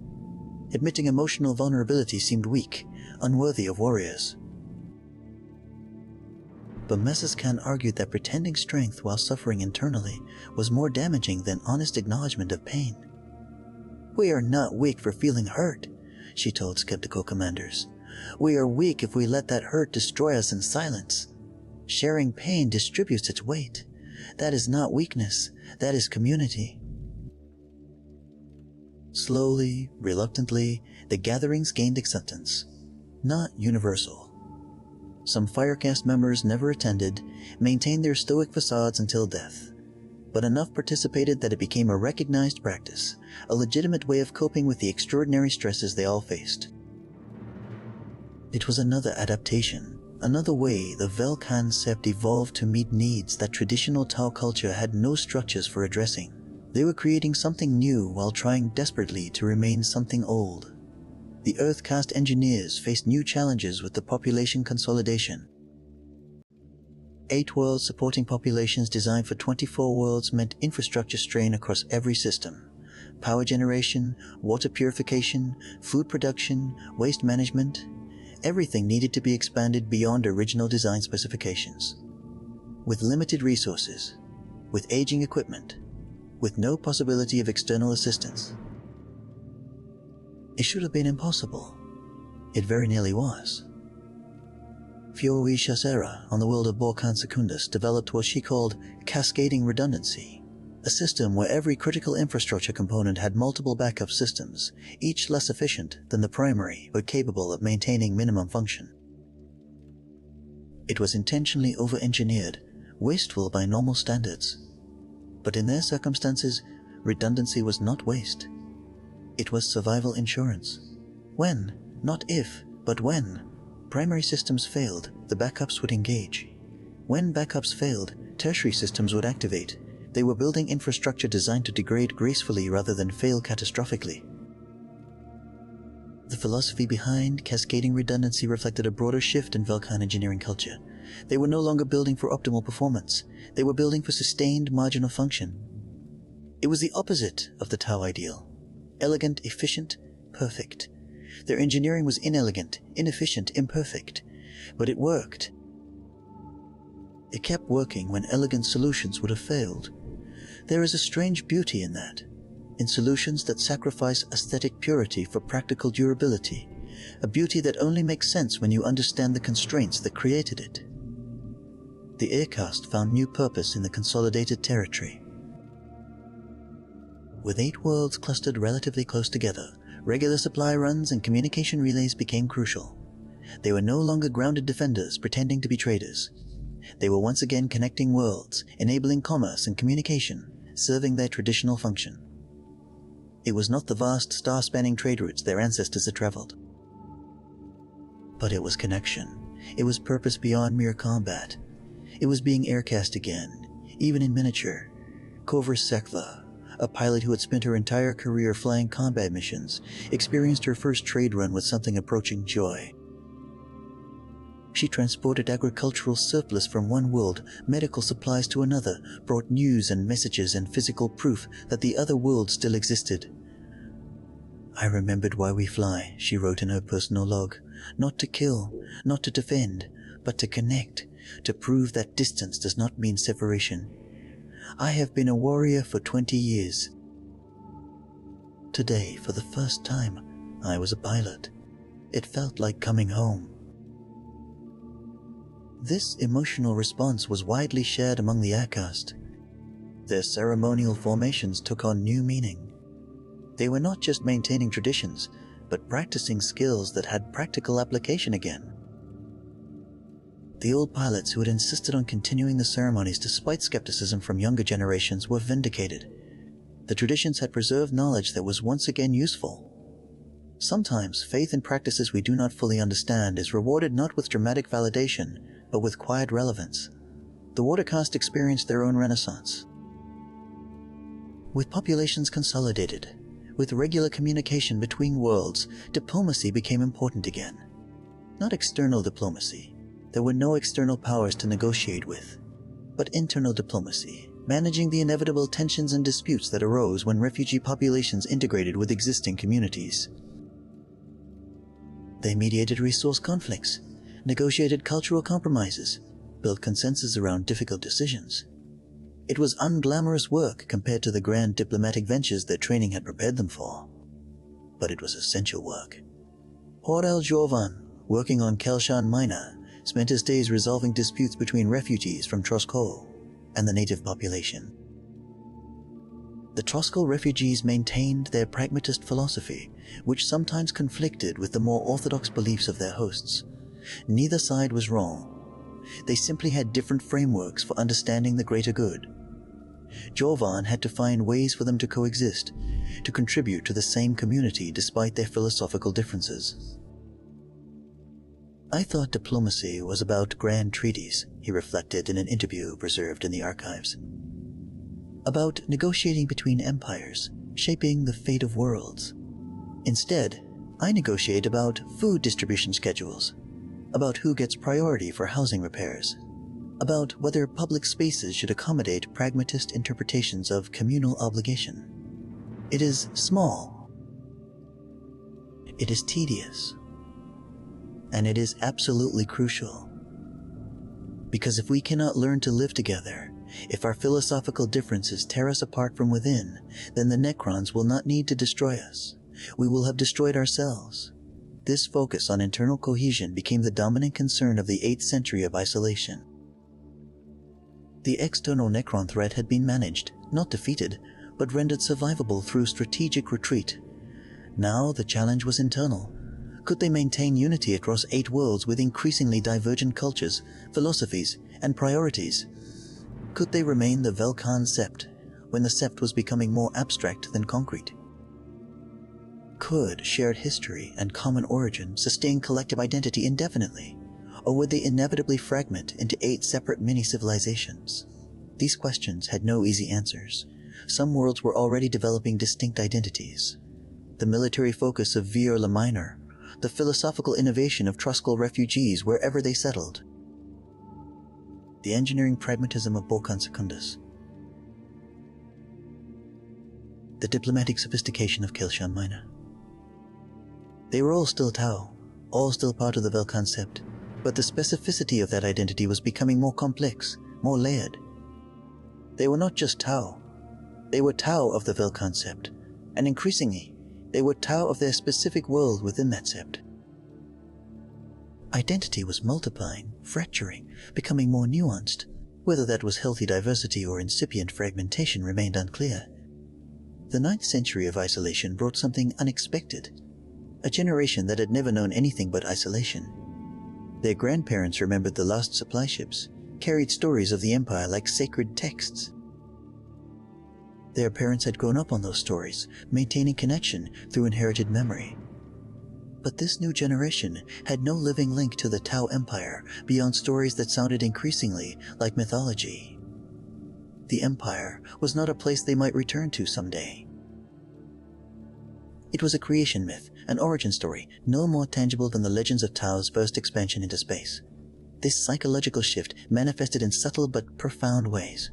Admitting emotional vulnerability seemed weak, unworthy of warriors. But Mrs. Khan argued that pretending strength while suffering internally was more damaging than honest acknowledgement of pain. "We are not weak for feeling hurt," she told skeptical commanders. "We are weak if we let that hurt destroy us in silence. Sharing pain distributes its weight. That is not weakness, that is community." Slowly, reluctantly, the gatherings gained acceptance. Not universal. Some Firecast members never attended, maintained their stoic facades until death. But enough participated that it became a recognized practice, a legitimate way of coping with the extraordinary stresses they all faced. It was another adaptation, another way the Velk'han Sept evolved to meet needs that traditional Tau culture had no structures for addressing. They were creating something new while trying desperately to remain something old. The Earthcast engineers faced new challenges with the population consolidation. 8 worlds supporting populations designed for 24 worlds meant infrastructure strain across every system. Power generation, water purification, food production, waste management. Everything needed to be expanded beyond original design specifications. With limited resources, with aging equipment, with no possibility of external assistance. It should have been impossible. It very nearly was. Fiori Chasera on the world of Borkan Secundus developed what she called cascading redundancy, a system where every critical infrastructure component had multiple backup systems, each less efficient than the primary but capable of maintaining minimum function. It was intentionally over-engineered, wasteful by normal standards. But in their circumstances, redundancy was not waste. It was survival insurance. When, not if, but when, primary systems failed, the backups would engage. When backups failed, tertiary systems would activate. They were building infrastructure designed to degrade gracefully rather than fail catastrophically. The philosophy behind cascading redundancy reflected a broader shift in Velk'han engineering culture. They were no longer building for optimal performance. They were building for sustained marginal function. It was the opposite of the Tau ideal. Elegant, efficient, perfect. Their engineering was inelegant, inefficient, imperfect. But it worked. It kept working when elegant solutions would have failed. There is a strange beauty in that, in solutions that sacrifice aesthetic purity for practical durability, a beauty that only makes sense when you understand the constraints that created it. The Aircast found new purpose in the consolidated territory. With 8 worlds clustered relatively close together, regular supply runs and communication relays became crucial. They were no longer grounded defenders pretending to be traders. They were once again connecting worlds, enabling commerce and communication, serving their traditional function. It was not the vast star-spanning trade routes their ancestors had traveled. But it was connection. It was purpose beyond mere combat. It was being aircast again, even in miniature. Kovra Sekva, a pilot who had spent her entire career flying combat missions, experienced her first trade run with something approaching joy. She transported agricultural surplus from one world, medical supplies to another, brought news and messages and physical proof that the other world still existed. "I remembered why we fly," she wrote in her personal log. "Not to kill, not to defend, but to connect, to prove that distance does not mean separation. I have been a warrior for 20 years. Today, for the first time, I was a pilot. It felt like coming home." This emotional response was widely shared among the Aircast. Their ceremonial formations took on new meaning. They were not just maintaining traditions, but practicing skills that had practical application again. The old pilots who had insisted on continuing the ceremonies despite skepticism from younger generations were vindicated. The traditions had preserved knowledge that was once again useful. Sometimes faith in practices we do not fully understand is rewarded not with dramatic validation, but with quiet relevance. The Watercast experienced their own renaissance. With populations consolidated, with regular communication between worlds, diplomacy became important again. Not external diplomacy. There were no external powers to negotiate with, but internal diplomacy, managing the inevitable tensions and disputes that arose when refugee populations integrated with existing communities. They mediated resource conflicts, negotiated cultural compromises, build consensus around difficult decisions. It was unglamorous work compared to the grand diplomatic ventures their training had prepared them for. But it was essential work. Horel Jovan, working on Kelshan Minor, spent his days resolving disputes between refugees from Troskol and the native population. The Troskol refugees maintained their pragmatist philosophy, which sometimes conflicted with the more orthodox beliefs of their hosts. Neither side was wrong. They simply had different frameworks for understanding the greater good. Jovan had to find ways for them to coexist, to contribute to the same community despite their philosophical differences. "I thought diplomacy was about grand treaties," he reflected in an interview preserved in the archives. "About negotiating between empires, shaping the fate of worlds. Instead, I negotiate about food distribution schedules, about who gets priority for housing repairs, about whether public spaces should accommodate pragmatist interpretations of communal obligation. It is small. It is tedious. And it is absolutely crucial. Because if we cannot learn to live together, if our philosophical differences tear us apart from within, then the Necrons will not need to destroy us. We will have destroyed ourselves." This focus on internal cohesion became the dominant concern of the 8th century of isolation. The external Necron threat had been managed, not defeated, but rendered survivable through strategic retreat. Now the challenge was internal. Could they maintain unity across 8 worlds with increasingly divergent cultures, philosophies, and priorities? Could they remain the Velk'han Sept when the Sept was becoming more abstract than concrete? Could shared history and common origin sustain collective identity indefinitely, or would they inevitably fragment into 8 separate mini-civilizations? These questions had no easy answers. Some worlds were already developing distinct identities. The military focus of Vir La Minor, the philosophical innovation of Troskol refugees wherever they settled, the engineering pragmatism of Velk'han Sept, the diplomatic sophistication of Kelshan Minor. They were all still Tau, all still part of the Velk'han Sept, but the specificity of that identity was becoming more complex, more layered. They were not just Tau. They were Tau of the Velk'han Sept, and increasingly, they were Tau of their specific world within that Sept. Identity was multiplying, fracturing, becoming more nuanced. Whether that was healthy diversity or incipient fragmentation remained unclear. The 9th century of isolation brought something unexpected. A generation that had never known anything but isolation. Their grandparents remembered the lost supply ships, carried stories of the Empire like sacred texts. Their parents had grown up on those stories, maintaining connection through inherited memory. But this new generation had no living link to the Tau Empire beyond stories that sounded increasingly like mythology. The Empire was not a place they might return to someday. It was a creation myth, an origin story, no more tangible than the legends of Tau's first expansion into space. This psychological shift manifested in subtle but profound ways.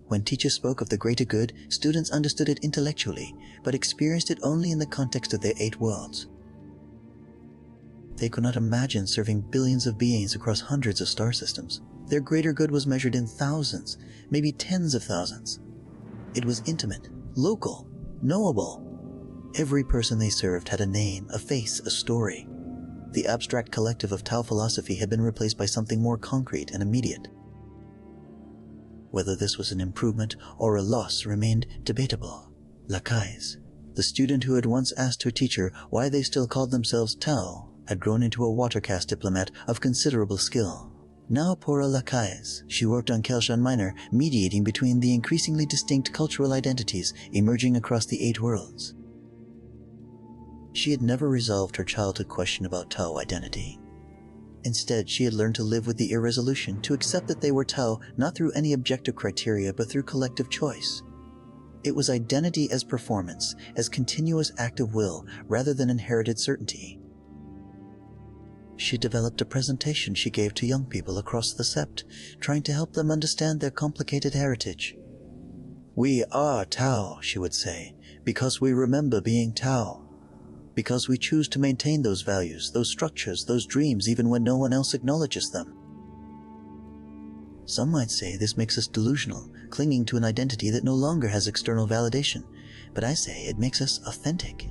When teachers spoke of the greater good, students understood it intellectually, but experienced it only in the context of their 8 worlds. They could not imagine serving billions of beings across hundreds of star systems. Their greater good was measured in thousands, maybe tens of thousands. It was intimate, local, knowable. Every person they served had a name, a face, a story. The abstract collective of Tau philosophy had been replaced by something more concrete and immediate. Whether this was an improvement or a loss remained debatable. Lacais, the student who had once asked her teacher why they still called themselves Tau, had grown into a watercast diplomat of considerable skill. Now Pora Lacais, she worked on Kelshan Minor, mediating between the increasingly distinct cultural identities emerging across the 8 worlds. She had never resolved her childhood question about Tau identity. Instead, she had learned to live with the irresolution, to accept that they were Tau not through any objective criteria but through collective choice. It was identity as performance, as continuous act of will, rather than inherited certainty. She developed a presentation she gave to young people across the Sept, trying to help them understand their complicated heritage. "We are Tau," she would say, "because we remember being Tau. Because we choose to maintain those values, those structures, those dreams, even when no one else acknowledges them." Some might say this makes us delusional, clinging to an identity that no longer has external validation, but I say it makes us authentic.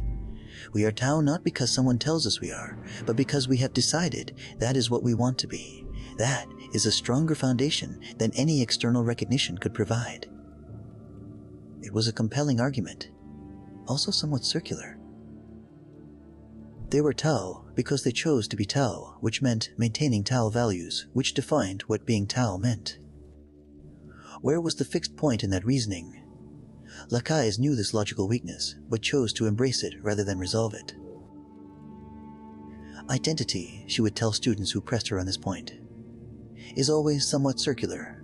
We are Tau not because someone tells us we are, but because we have decided that is what we want to be. That is a stronger foundation than any external recognition could provide. It was a compelling argument, also somewhat circular. They were Tau because they chose to be Tau, which meant maintaining Tau values, which defined what being Tau meant. Where was the fixed point in that reasoning? Lakais knew this logical weakness, but chose to embrace it rather than resolve it. Identity, she would tell students who pressed her on this point, is always somewhat circular.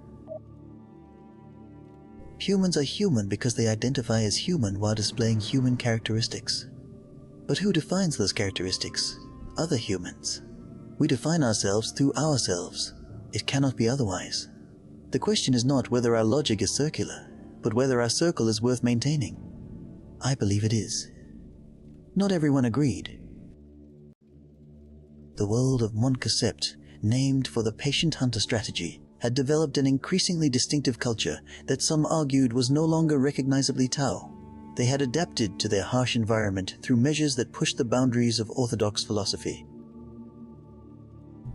Humans are human because they identify as human while displaying human characteristics. But who defines those characteristics? Other humans. We define ourselves through ourselves. It cannot be otherwise. The question is not whether our logic is circular, but whether our circle is worth maintaining. I believe it is. Not everyone agreed. The world of Warhammer Sept, named for the patient hunter strategy, had developed an increasingly distinctive culture that some argued was no longer recognizably Tau. They had adapted to their harsh environment through measures that pushed the boundaries of orthodox philosophy.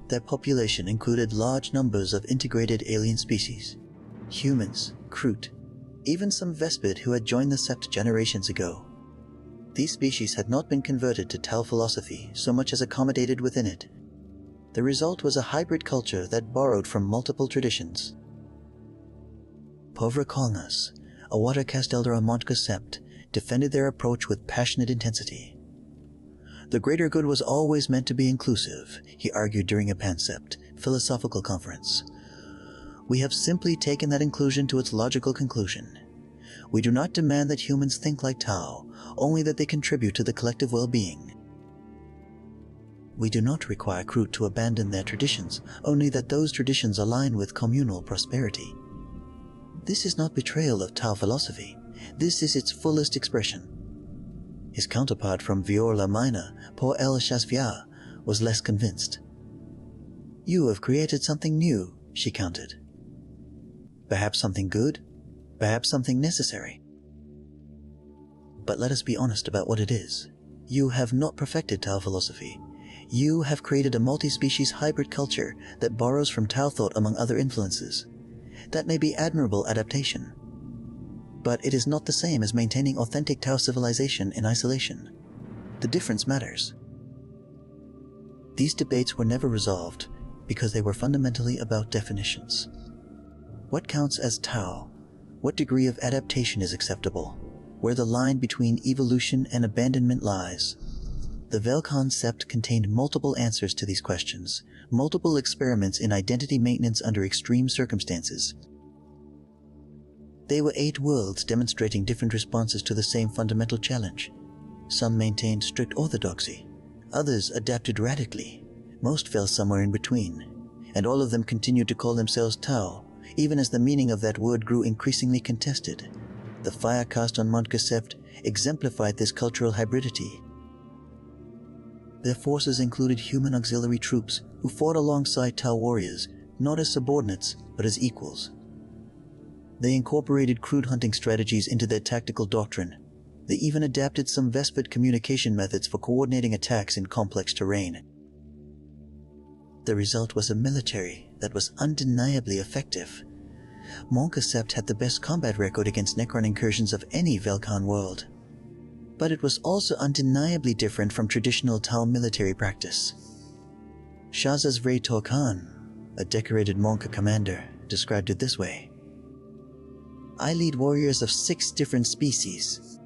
Their population included large numbers of integrated alien species, humans, Kroot, even some Vespid who had joined the Sept generations ago. These species had not been converted to Tau philosophy so much as accommodated within it. The result was a hybrid culture that borrowed from multiple traditions. Pauvre Colnas, a water caste elder on Warhammer Sept, defended their approach with passionate intensity. The greater good was always meant to be inclusive, he argued during a Pan-Sept philosophical conference. We have simply taken that inclusion to its logical conclusion. We do not demand that humans think like Tau, only that they contribute to the collective well-being. We do not require Kroot to abandon their traditions, only that those traditions align with communal prosperity. This is not betrayal of Tau philosophy. This is its fullest expression. His counterpart from Viorla Minor, Paul El Chasvia, was less convinced. You have created something new, she countered. Perhaps something good, perhaps something necessary. But let us be honest about what it is. You have not perfected Tau philosophy. You have created a multi-species hybrid culture that borrows from Tau thought among other influences. That may be admirable adaptation, but it is not the same as maintaining authentic Tau civilization in isolation. The difference matters. These debates were never resolved because they were fundamentally about definitions. What counts as Tau? What degree of adaptation is acceptable? Where the line between evolution and abandonment lies? The Velk'han Sept contained multiple answers to these questions, multiple experiments in identity maintenance under extreme circumstances. They were 8 worlds demonstrating different responses to the same fundamental challenge. Some maintained strict orthodoxy, others adapted radically, most fell somewhere in between, and all of them continued to call themselves Tau, even as the meaning of that word grew increasingly contested. The fire cast on Warhammer Sept exemplified this cultural hybridity. Their forces included human auxiliary troops who fought alongside Tau warriors, not as subordinates, but as equals. They incorporated Kroot hunting strategies into their tactical doctrine. They even adapted some Vespid communication methods for coordinating attacks in complex terrain. The result was a military that was undeniably effective. Warhammer Sept had the best combat record against Necron incursions of any Velk'han world. But it was also undeniably different from traditional Tau military practice. Shazaz Ray Torkhan, a decorated Warhammer commander, described it this way. I lead warriors of 6 different species.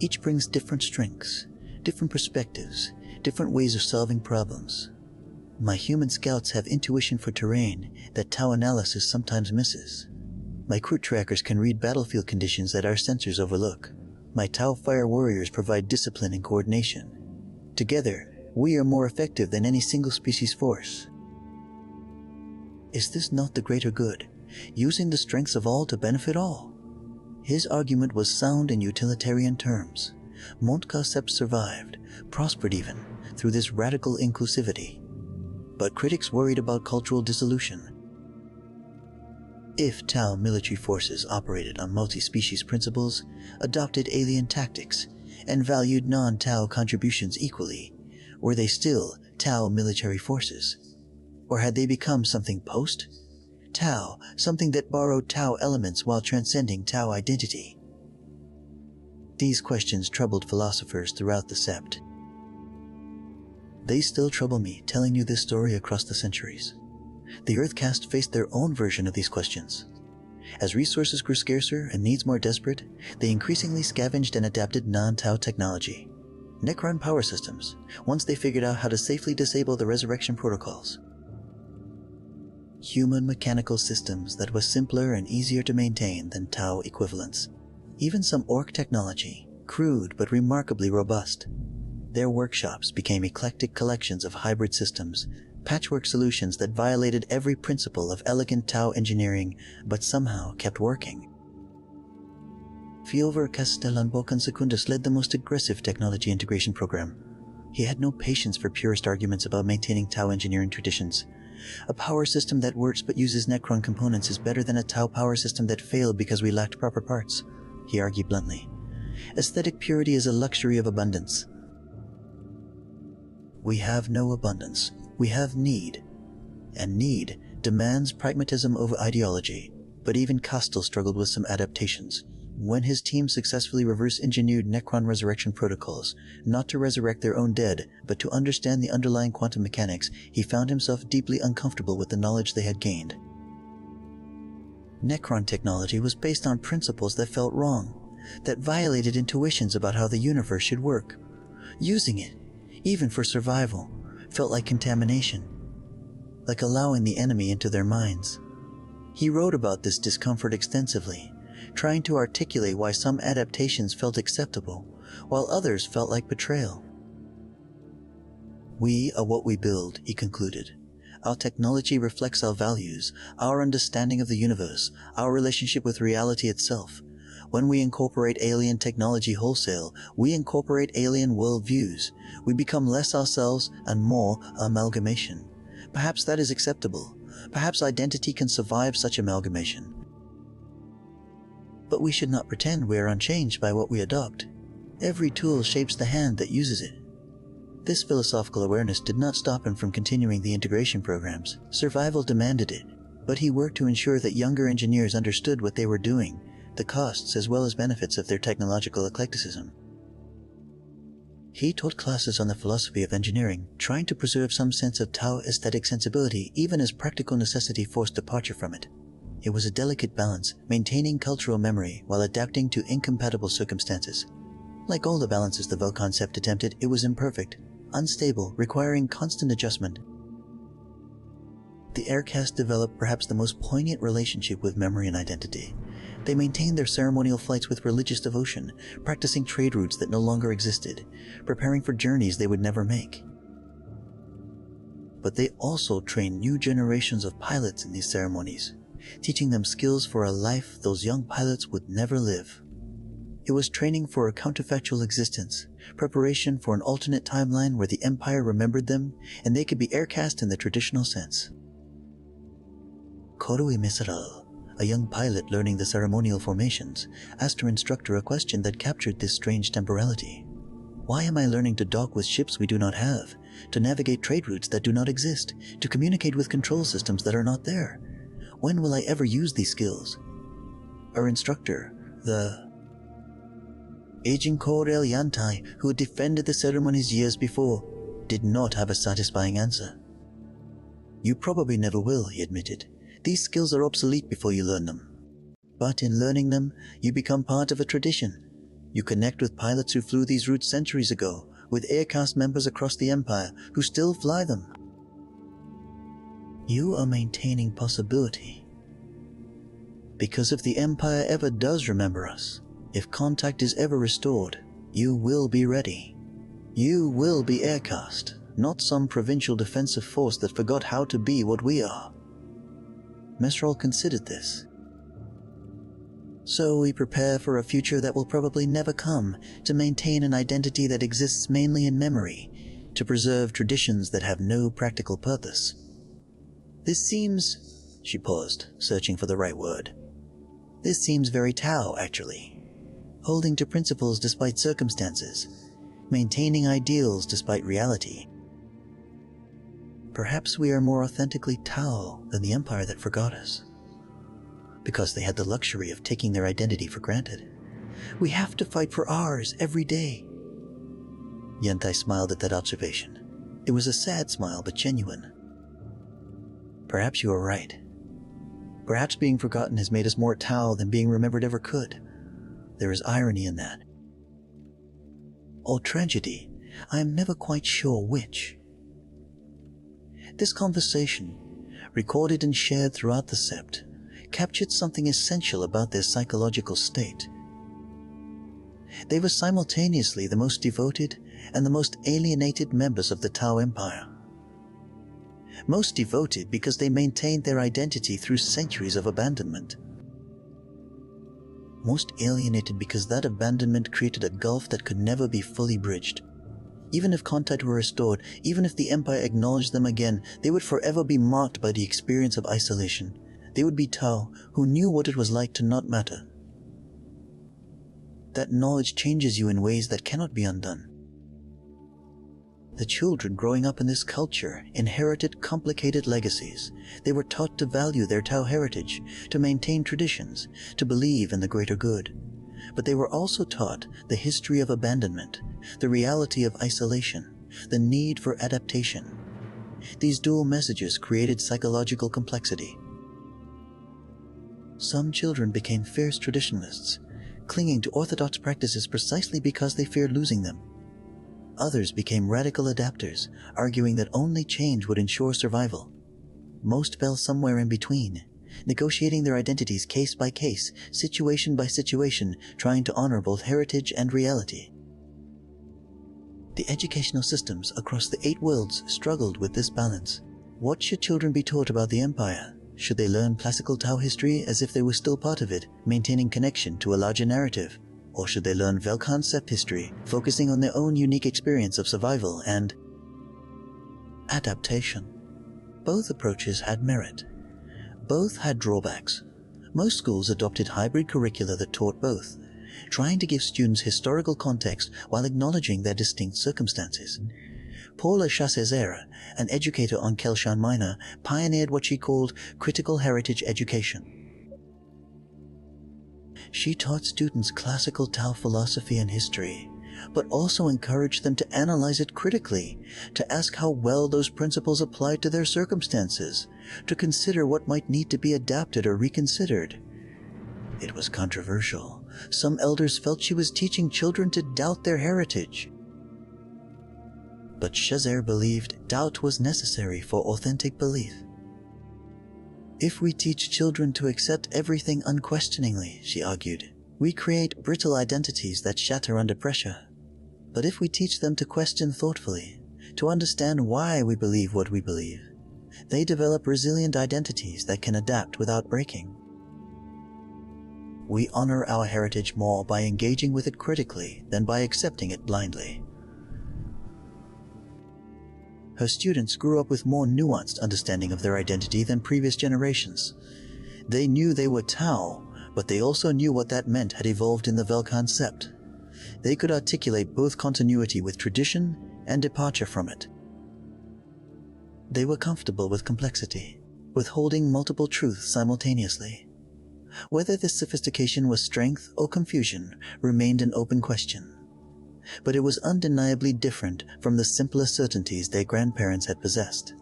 Each brings different strengths, different perspectives, different ways of solving problems. My human scouts have intuition for terrain that Tau analysis sometimes misses. My Kroot trackers can read battlefield conditions that our sensors overlook. My Tau fire warriors provide discipline and coordination. Together, we are more effective than any single species force. Is this not the greater good? Using the strengths of all to benefit all? His argument was sound in utilitarian terms. Warhammer Sept survived, prospered even, through this radical inclusivity. But critics worried about cultural dissolution. If Tau military forces operated on multi-species principles, adopted alien tactics, and valued non-Tau contributions equally, were they still Tau military forces? Or had they become something post-Tau, something that borrowed Tau elements while transcending Tau identity? These questions troubled philosophers throughout the Sept. They still trouble me, telling you this story across the centuries. The Earthcast faced their own version of these questions. As resources grew scarcer and needs more desperate, they increasingly scavenged and adapted non-Tau technology. Necron power systems, once they figured out how to safely disable the resurrection protocols. Human mechanical systems that was simpler and easier to maintain than Tau equivalents. Even some orc technology, crude but remarkably robust. Their workshops became eclectic collections of hybrid systems, patchwork solutions that violated every principle of elegant Tau engineering, but somehow kept working. Velk'han Sept led the most aggressive technology integration program. He had no patience for purist arguments about maintaining Tau engineering traditions. A power system that works but uses Necron components is better than a Tau power system that failed because we lacked proper parts, he argued bluntly. Aesthetic purity is a luxury of abundance. We have no abundance. We have need. And need demands pragmatism over ideology. But even Kastel struggled with some adaptations. When his team successfully reverse-engineered Necron resurrection protocols, not to resurrect their own dead, but to understand the underlying quantum mechanics, he found himself deeply uncomfortable with the knowledge they had gained. Necron technology was based on principles that felt wrong, that violated intuitions about how the universe should work. Using it, even for survival, felt like contamination, like allowing the enemy into their minds. He wrote about this discomfort extensively, trying to articulate why some adaptations felt acceptable, while others felt like betrayal. We are what we build, he concluded. Our technology reflects our values, our understanding of the universe, our relationship with reality itself. When we incorporate alien technology wholesale, we incorporate alien worldviews. We become less ourselves and more amalgamation. Perhaps that is acceptable. Perhaps identity can survive such amalgamation. But we should not pretend we are unchanged by what we adopt. Every tool shapes the hand that uses it. This philosophical awareness did not stop him from continuing the integration programs. Survival demanded it, but he worked to ensure that younger engineers understood what they were doing, the costs as well as benefits of their technological eclecticism. He taught classes on the philosophy of engineering, trying to preserve some sense of Tau aesthetic sensibility even as practical necessity forced departure from it. It was a delicate balance, maintaining cultural memory while adapting to incompatible circumstances. Like all the balances the Velk'han Sept attempted, it was imperfect, unstable, requiring constant adjustment. The Aircast developed perhaps the most poignant relationship with memory and identity. They maintained their ceremonial flights with religious devotion, practicing trade routes that no longer existed, preparing for journeys they would never make. But they also trained new generations of pilots in these ceremonies, teaching them skills for a life those young pilots would never live. It was training for a counterfactual existence, preparation for an alternate timeline where the Empire remembered them and they could be aircast in the traditional sense. Korui Misral, a young pilot learning the ceremonial formations, asked her instructor a question that captured this strange temporality. Why am I learning to dock with ships we do not have, to navigate trade routes that do not exist, to communicate with control systems that are not there? When will I ever use these skills? Her instructor, the aging Korel Yantai, who had defended the ceremonies years before, did not have a satisfying answer. You probably never will, he admitted. These skills are obsolete before you learn them. But in learning them, you become part of a tradition. You connect with pilots who flew these routes centuries ago, with Aircast members across the Empire who still fly them. You are maintaining possibility. Because if the Empire ever does remember us, if contact is ever restored, you will be ready. You will be Aircast, not some provincial defensive force that forgot how to be what we are. Mesral considered this. So we prepare for a future that will probably never come, to maintain an identity that exists mainly in memory, to preserve traditions that have no practical purpose. This seems She paused, searching for the right word. This seems very Tao, actually. Holding to principles despite circumstances, maintaining ideals despite reality. Perhaps we are more authentically Tao than the empire that forgot us, because they had the luxury of taking their identity for granted. We have to fight for ours every day. Yantai smiled at that observation. It was a sad smile, but genuine. Perhaps you are right. Perhaps being forgotten has made us more Tao than being remembered ever could. There is irony in that. Or tragedy. I am never quite sure which. This conversation, recorded and shared throughout the Sept, captured something essential about their psychological state. They were simultaneously the most devoted and the most alienated members of the Tao Empire. Most devoted because they maintained their identity through centuries of abandonment. Most alienated because that abandonment created a gulf that could never be fully bridged. Even if contact were restored, even if the Empire acknowledged them again, they would forever be marked by the experience of isolation. They would be Tao who knew what it was like to not matter. That knowledge changes you in ways that cannot be undone. The children growing up in this culture inherited complicated legacies. They were taught to value their Tao heritage, to maintain traditions, to believe in the greater good. But they were also taught the history of abandonment, the reality of isolation, the need for adaptation. These dual messages created psychological complexity. Some children became fierce traditionalists, clinging to orthodox practices precisely because they feared losing them. Others became radical adapters, arguing that only change would ensure survival. Most fell somewhere in between, negotiating their identities case by case, situation by situation, trying to honor both heritage and reality. The educational systems across the 8 worlds struggled with this balance. What should children be taught about the Empire? Should they learn classical Tao history as if they were still part of it, maintaining connection to a larger narrative? Or should they learn Velk'han Sept history, focusing on their own unique experience of survival and adaptation? Both approaches had merit. Both had drawbacks. Most schools adopted hybrid curricula that taught both, trying to give students historical context while acknowledging their distinct circumstances. Paula Chassezera, an educator on Kelshan Minor, pioneered what she called critical heritage education. She taught students classical Tao philosophy and history, but also encouraged them to analyze it critically, to ask how well those principles applied to their circumstances, to consider what might need to be adapted or reconsidered. It was controversial. Some elders felt she was teaching children to doubt their heritage. But Chazer believed doubt was necessary for authentic belief. If we teach children to accept everything unquestioningly, she argued, we create brittle identities that shatter under pressure. But if we teach them to question thoughtfully, to understand why we believe what we believe, they develop resilient identities that can adapt without breaking. We honor our heritage more by engaging with it critically than by accepting it blindly. Her students grew up with more nuanced understanding of their identity than previous generations. They knew they were Tao, but they also knew what that meant had evolved in the Velk'han Sept. They could articulate both continuity with tradition and departure from it. They were comfortable with complexity, with holding multiple truths simultaneously. Whether this sophistication was strength or confusion remained an open question. But it was undeniably different from the simpler certainties their grandparents had possessed.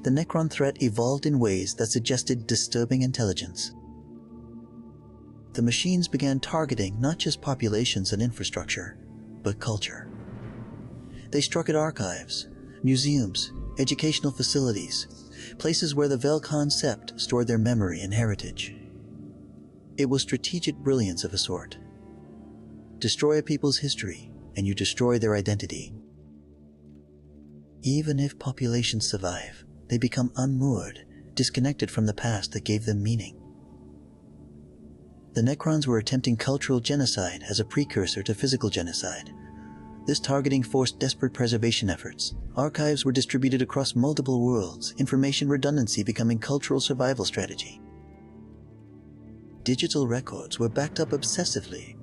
The Necron threat evolved in ways that suggested disturbing intelligence. The machines began targeting not just populations and infrastructure, but culture. They struck at archives, museums, educational facilities, places where the Velk'han Sept stored their memory and heritage. It was strategic brilliance of a sort. Destroy a people's history, and you destroy their identity. Even if populations survive, they become unmoored, disconnected from the past that gave them meaning. The Necrons were attempting cultural genocide as a precursor to physical genocide. This targeting forced desperate preservation efforts. Archives were distributed across multiple worlds, information redundancy becoming cultural survival strategy. Digital records were backed up obsessively.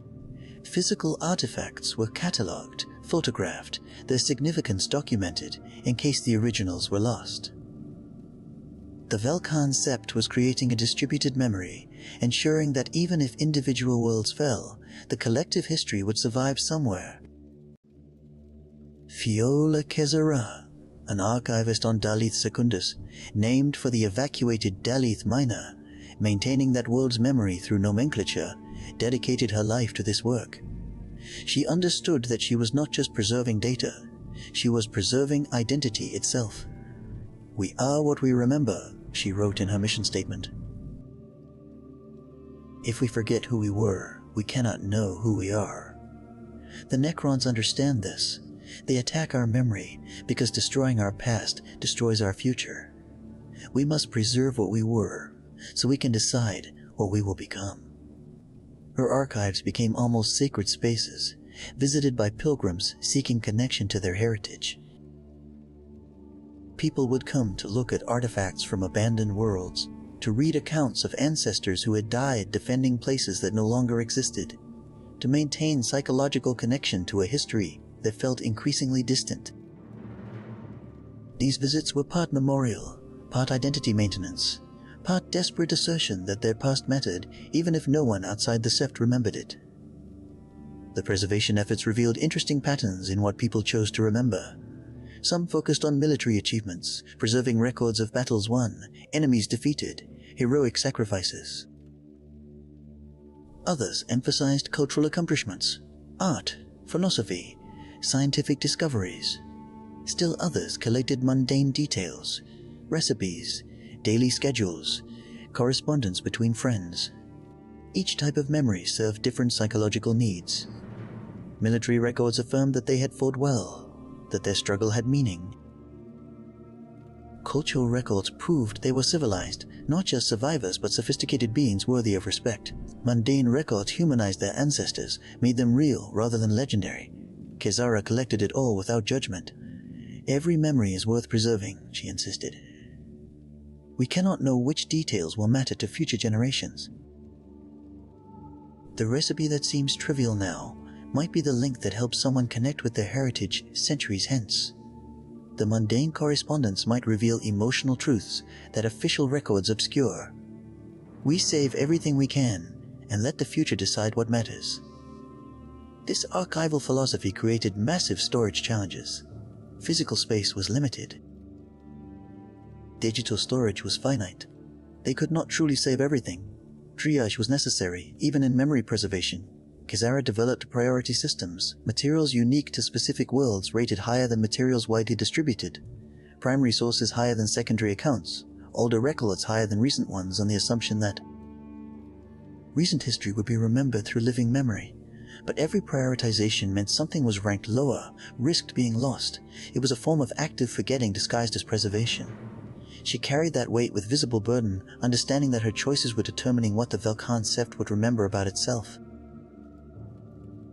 Physical artifacts were catalogued, photographed, their significance documented in case the originals were lost. The Velk'han Sept was creating a distributed memory, ensuring that even if individual worlds fell, the collective history would survive somewhere. Fiola Kezara, an archivist on Dalith Secundus, named for the evacuated Dalith miner, maintaining that world's memory through nomenclature, dedicated her life to this work. She understood that she was not just preserving data, she was preserving identity itself. "We are what we remember," she wrote in her mission statement. If we forget who we were, we cannot know who we are. The Necrons understand this. They attack our memory because destroying our past destroys our future. We must preserve what we were so we can decide what we will become. Her archives became almost sacred spaces, visited by pilgrims seeking connection to their heritage. People would come to look at artifacts from abandoned worlds, to read accounts of ancestors who had died defending places that no longer existed, to maintain psychological connection to a history that felt increasingly distant. These visits were part memorial, part identity maintenance, part desperate assertion that their past mattered even if no one outside the Sept remembered it. The preservation efforts revealed interesting patterns in what people chose to remember. Some focused on military achievements, preserving records of battles won, enemies defeated, heroic sacrifices. Others emphasized cultural accomplishments, art, philosophy, scientific discoveries. Still others collected mundane details, recipes, daily schedules, correspondence between friends. Each type of memory served different psychological needs. Military records affirmed that they had fought well, that their struggle had meaning. Cultural records proved they were civilized, not just survivors but sophisticated beings worthy of respect. Mundane records humanized their ancestors, made them real rather than legendary. Kezara collected it all without judgment. Every memory is worth preserving, she insisted. We cannot know which details will matter to future generations. The recipe that seems trivial now might be the link that helps someone connect with their heritage centuries hence. The mundane correspondence might reveal emotional truths that official records obscure. We save everything we can and let the future decide what matters. This archival philosophy created massive storage challenges. Physical space was limited. Digital storage was finite. They could not truly save everything. Triage was necessary, even in memory preservation. Kezara developed priority systems, materials unique to specific worlds rated higher than materials widely distributed, primary sources higher than secondary accounts, older records higher than recent ones on the assumption that recent history would be remembered through living memory. But every prioritization meant something was ranked lower, risked being lost. It was a form of active forgetting disguised as preservation. She carried that weight with visible burden, understanding that her choices were determining what the Velk'han Sept would remember about itself.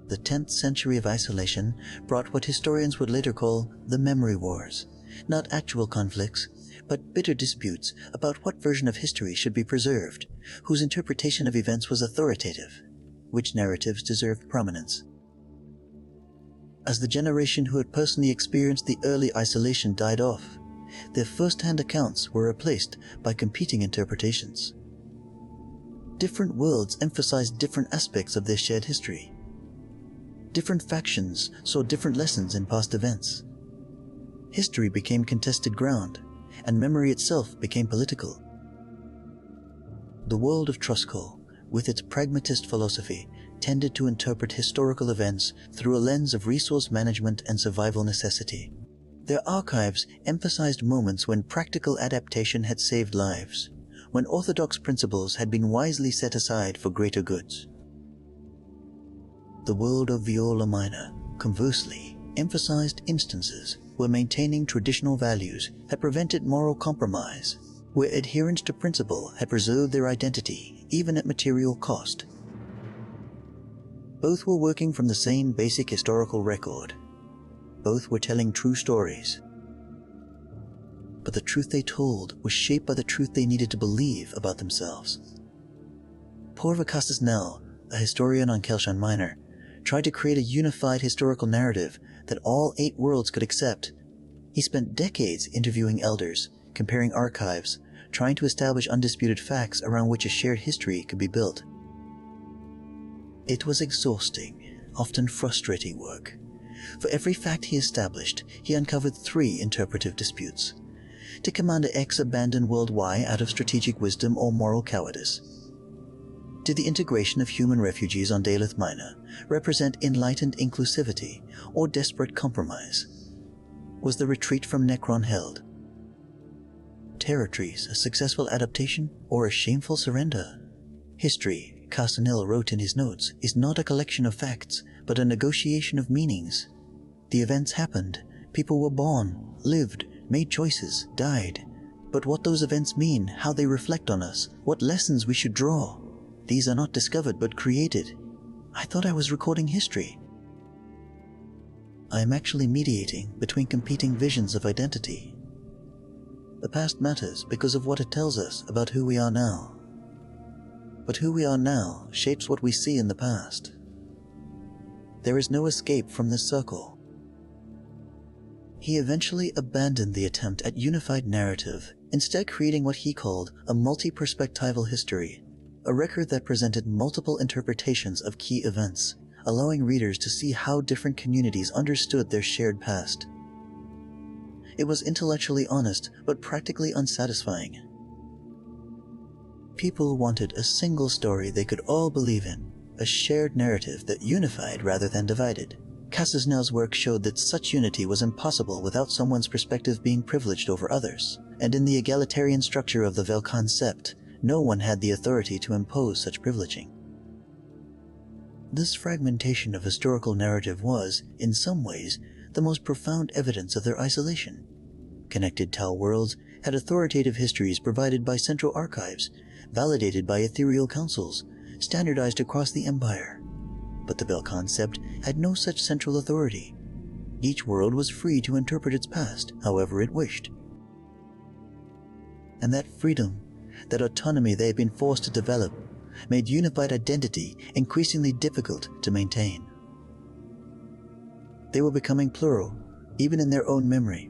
The 10th century of isolation brought what historians would later call the memory wars, not actual conflicts, but bitter disputes about what version of history should be preserved, whose interpretation of events was authoritative, which narratives deserved prominence. As the generation who had personally experienced the early isolation died off, their first-hand accounts were replaced by competing interpretations. Different worlds emphasized different aspects of their shared history. Different factions saw different lessons in past events. History became contested ground, and memory itself became political. The world of Truscall, with its pragmatist philosophy, tended to interpret historical events through a lens of resource management and survival necessity. Their archives emphasized moments when practical adaptation had saved lives, when orthodox principles had been wisely set aside for greater goods. The world of Viola Minor, conversely, emphasized instances where maintaining traditional values had prevented moral compromise, where adherence to principle had preserved their identity even at material cost. Both were working from the same basic historical record, Both were telling true stories. But the truth they told was shaped by the truth they needed to believe about themselves. Poor Velk'han Sept, a historian on Kelshan Minor, tried to create a unified historical narrative that all 8 worlds could accept. He spent decades interviewing elders, comparing archives, trying to establish undisputed facts around which a shared history could be built. It was exhausting, often frustrating work. For every fact he established, he uncovered 3 interpretive disputes. Did Commander X abandon World Y out of strategic wisdom or moral cowardice? Did the integration of human refugees on Daleth Minor represent enlightened inclusivity or desperate compromise? Was the retreat from Necron held? Territories a successful adaptation or a shameful surrender? History, Castanel wrote in his notes, is not a collection of facts, but a negotiation of meanings. The events happened, people were born, lived, made choices, died. But what those events mean, how they reflect on us, what lessons we should draw, these are not discovered but created. I thought I was recording history. I am actually mediating between competing visions of identity. The past matters because of what it tells us about who we are now. But who we are now shapes what we see in the past. There is no escape from this circle. He eventually abandoned the attempt at unified narrative, instead creating what he called a multi-perspectival history, a record that presented multiple interpretations of key events, allowing readers to see how different communities understood their shared past. It was intellectually honest, but practically unsatisfying. People wanted a single story they could all believe in, a shared narrative that unified rather than divided. Castanel's work showed that such unity was impossible without someone's perspective being privileged over others, and in the egalitarian structure of the Velk'han Sept, no one had the authority to impose such privileging. This fragmentation of historical narrative was, in some ways, the most profound evidence of their isolation. Connected Tau worlds had authoritative histories provided by central archives, validated by ethereal councils, standardized across the empire. But the Velk'han Sept had no such central authority. Each world was free to interpret its past however it wished. And that freedom, that autonomy they had been forced to develop, made unified identity increasingly difficult to maintain. They were becoming plural, even in their own memory.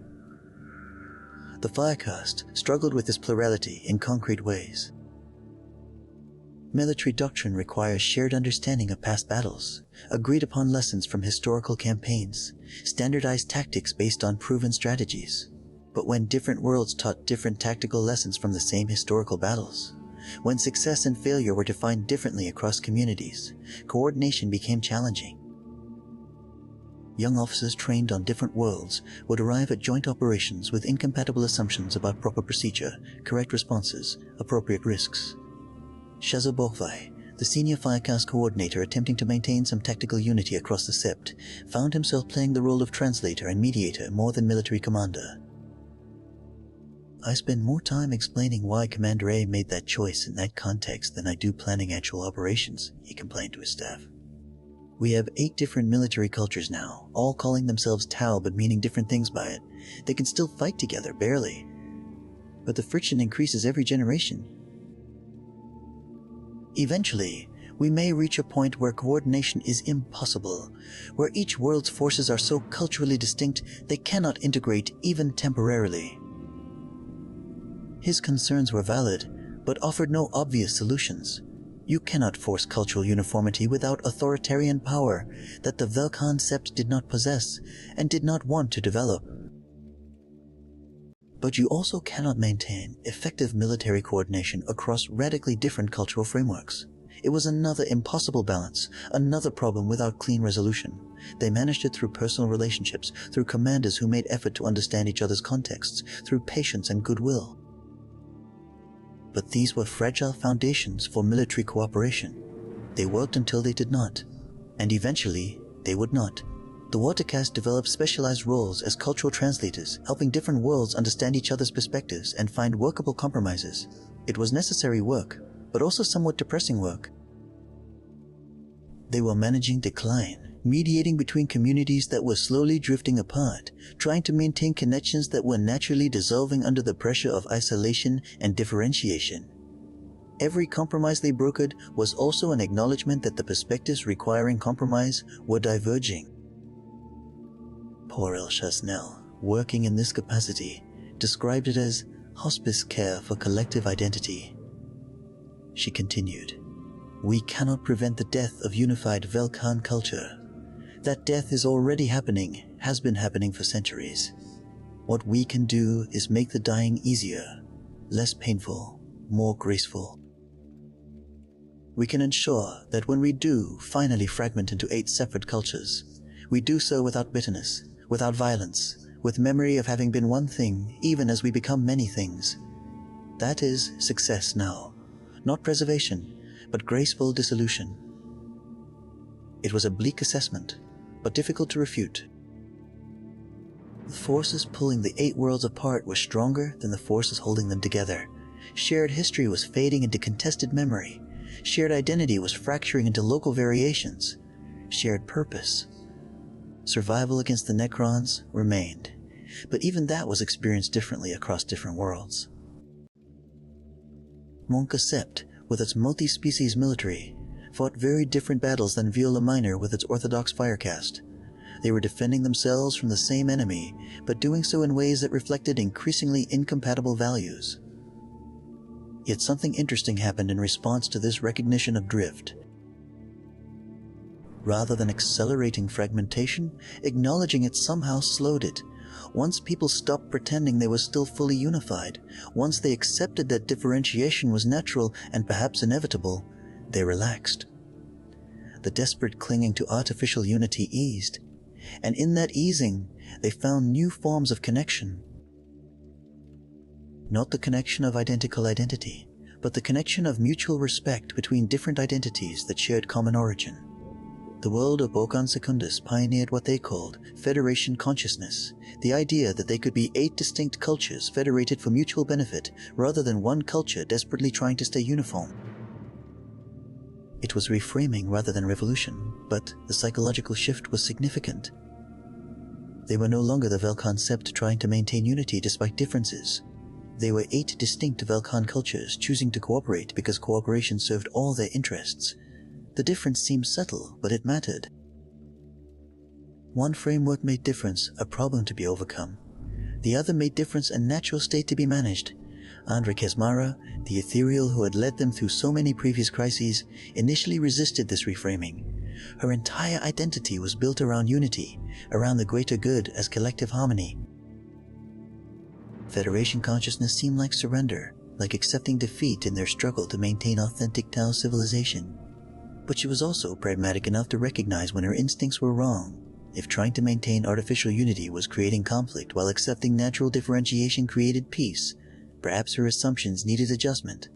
The Firecaste struggled with this plurality in concrete ways. Military doctrine requires shared understanding of past battles, agreed upon lessons from historical campaigns, standardized tactics based on proven strategies. But when different worlds taught different tactical lessons from the same historical battles, when success and failure were defined differently across communities, coordination became challenging. Young officers trained on different worlds would arrive at joint operations with incompatible assumptions about proper procedure, correct responses, appropriate risks. Shaza Bokvai, the senior Firecaste coordinator attempting to maintain some tactical unity across the Sept, found himself playing the role of translator and mediator more than military commander. I spend more time explaining why Commander A made that choice in that context than I do planning actual operations, he complained to his staff. We have 8 different military cultures now, all calling themselves Tau but meaning different things by it. They can still fight together, barely. But the friction increases every generation. Eventually, we may reach a point where coordination is impossible, where each world's forces are so culturally distinct they cannot integrate even temporarily. His concerns were valid, but offered no obvious solutions. You cannot force cultural uniformity without authoritarian power that the Velk'han Sept did not possess and did not want to develop. But you also cannot maintain effective military coordination across radically different cultural frameworks. It was another impossible balance, another problem without clean resolution. They managed it through personal relationships, through commanders who made effort to understand each other's contexts, through patience and goodwill. But these were fragile foundations for military cooperation. They worked until they did not, and eventually they would not. The Watercast developed specialized roles as cultural translators, helping different worlds understand each other's perspectives and find workable compromises. It was necessary work, but also somewhat depressing work. They were managing decline. mediating between communities that were slowly drifting apart, trying to maintain connections that were naturally dissolving under the pressure of isolation and differentiation. Every compromise they brokered was also an acknowledgement that the perspectives requiring compromise were diverging. Poor El Chasnel, working in this capacity, described it as hospice care for collective identity. She continued, "We cannot prevent the death of unified Velk'han culture. That death is already happening, has been happening for centuries. What we can do is make the dying easier, less painful, more graceful. We can ensure that when we do finally fragment into 8 separate cultures, we do so without bitterness, without violence, with memory of having been one thing even as we become many things. That is success now, not preservation, but graceful dissolution." It was a bleak assessment, but difficult to refute. The forces pulling the 8 worlds apart were stronger than the forces holding them together. Shared history was fading into contested memory. Shared identity was fracturing into local variations. Shared purpose, survival against the Necrons, remained, but even that was experienced differently across different worlds. Velk'han Sept, with its multi-species military, fought very different battles than Viola Minor with its orthodox firecast. They were defending themselves from the same enemy, but doing so in ways that reflected increasingly incompatible values. Yet something interesting happened in response to this recognition of drift. Rather than accelerating fragmentation, acknowledging it somehow slowed it. Once people stopped pretending they were still fully unified, once they accepted that differentiation was natural and perhaps inevitable, they relaxed. The desperate clinging to artificial unity eased, and in that easing, they found new forms of connection. Not the connection of identical identity, but the connection of mutual respect between different identities that shared common origin. The world of Velk'han Sept pioneered what they called Federation consciousness, the idea that they could be 8 distinct cultures federated for mutual benefit rather than one culture desperately trying to stay uniform. It was reframing rather than revolution, but the psychological shift was significant. They were no longer the Velk'han Sept trying to maintain unity despite differences. They were 8 distinct Velk'han cultures choosing to cooperate because cooperation served all their interests. The difference seemed subtle, but it mattered. One framework made difference a problem to be overcome. The other made difference a natural state to be managed. Andre Kesmara, the ethereal who had led them through so many previous crises, initially resisted this reframing. Her entire identity was built around unity, around the greater good as collective harmony. Federation consciousness seemed like surrender, like accepting defeat in their struggle to maintain authentic Tau civilization. But she was also pragmatic enough to recognize when her instincts were wrong. If trying to maintain artificial unity was creating conflict while accepting natural differentiation created peace, perhaps her assumptions needed adjustment.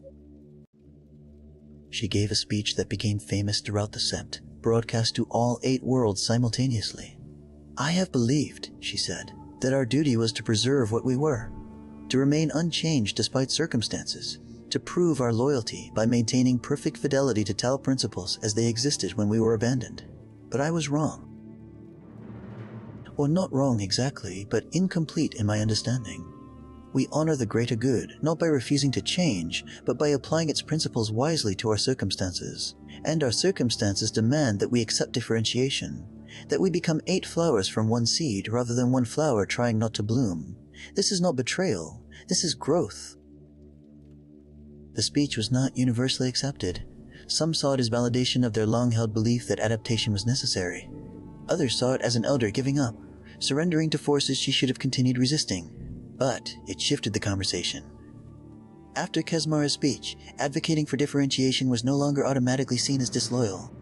She gave a speech that became famous throughout the Sept, broadcast to all 8 worlds simultaneously. "I have believed," she said, "that our duty was to preserve what we were, to remain unchanged despite circumstances, to prove our loyalty by maintaining perfect fidelity to Tau principles as they existed when we were abandoned. But I was wrong. Or not wrong exactly, but incomplete in my understanding. We honor the greater good, not by refusing to change, but by applying its principles wisely to our circumstances. And our circumstances demand that we accept differentiation, that we become 8 flowers from one seed rather than one flower trying not to bloom. This is not betrayal, this is growth." The speech was not universally accepted. Some saw it as validation of their long-held belief that adaptation was necessary. Others saw it as an elder giving up, surrendering to forces she should have continued resisting. But it shifted the conversation. After Kesmara's speech, advocating for differentiation was no longer automatically seen as disloyal.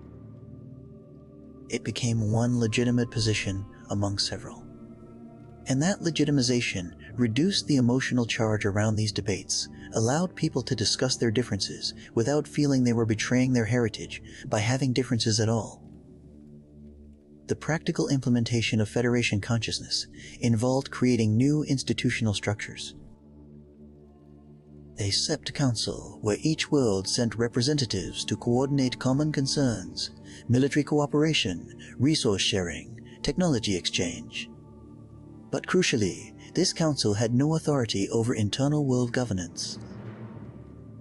It became one legitimate position among several. And that legitimization reduced the emotional charge around these debates, allowed people to discuss their differences without feeling they were betraying their heritage by having differences at all. The practical implementation of Federation consciousness involved creating new institutional structures. A Sept Council where each world sent representatives to coordinate common concerns, military cooperation, resource sharing, technology exchange. But crucially, this council had no authority over internal world governance.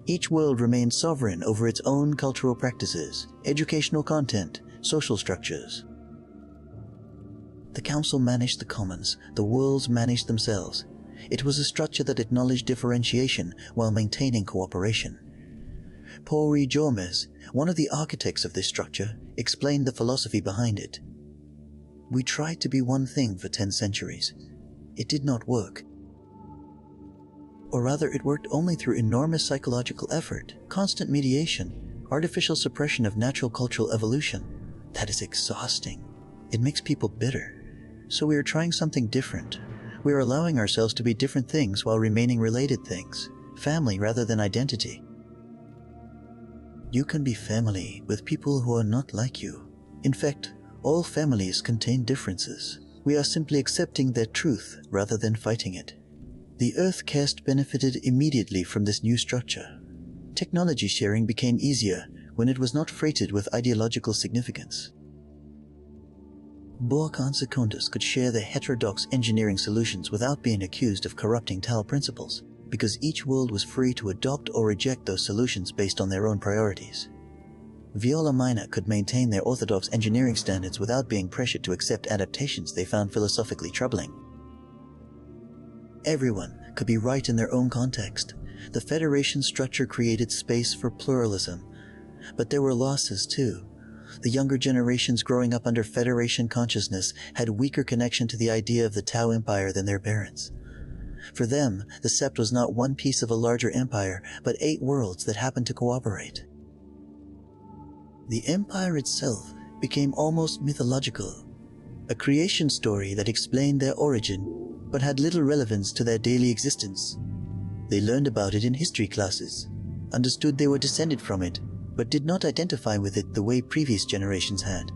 Each world remained sovereign over its own cultural practices, educational content, social structures. The council managed the commons, the worlds managed themselves. It was a structure that acknowledged differentiation while maintaining cooperation. Paul Jormes, one of the architects of this structure, explained the philosophy behind it. We tried to be one thing for 10 centuries. It did not work. Or rather, it worked only through enormous psychological effort, constant mediation, artificial suppression of natural cultural evolution. That is exhausting. It makes people bitter. So we are trying something different. We are allowing ourselves to be different things while remaining related things, family rather than identity. You can be family with people who are not like you. In fact, all families contain differences. We are simply accepting their truth rather than fighting it. The Earth caste benefited immediately from this new structure. Technology sharing became easier when it was not freighted with ideological significance. Velk'han Sept could share their heterodox engineering solutions without being accused of corrupting Tau principles, because each world was free to adopt or reject those solutions based on their own priorities. Viola Minor could maintain their orthodox engineering standards without being pressured to accept adaptations they found philosophically troubling. Everyone could be right in their own context. The Federation structure created space for pluralism, but there were losses too. The younger generations growing up under Federation consciousness had weaker connection to the idea of the Tau Empire than their parents. For them, the Sept was not one piece of a larger empire, but 8 worlds that happened to cooperate. The empire itself became almost mythological, a creation story that explained their origin, but had little relevance to their daily existence. They learned about it in history classes, understood they were descended from it, but did not identify with it the way previous generations had.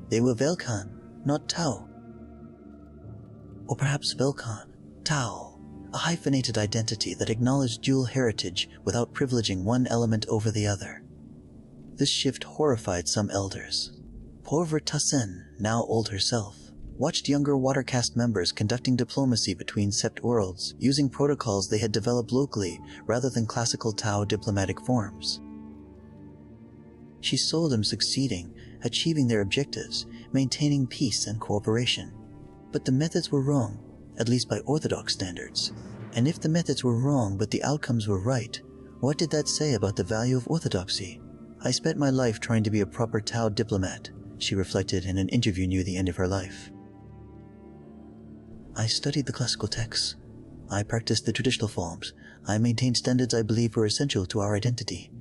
They were Velk'han, not Tau. Or perhaps Velk'han, Tau, a hyphenated identity that acknowledged dual heritage without privileging one element over the other. This shift horrified some elders. Pauvre Tassen, now old herself, watched younger water caste members conducting diplomacy between Sept worlds using protocols they had developed locally rather than classical Tau diplomatic forms. She saw them succeeding, achieving their objectives, maintaining peace and cooperation. But the methods were wrong, at least by orthodox standards. And if the methods were wrong but the outcomes were right, what did that say about the value of orthodoxy? I spent my life trying to be a proper Tau diplomat, she reflected in an interview near the end of her life. I studied the classical texts. I practiced the traditional forms. I maintained standards I believe were essential to our identity.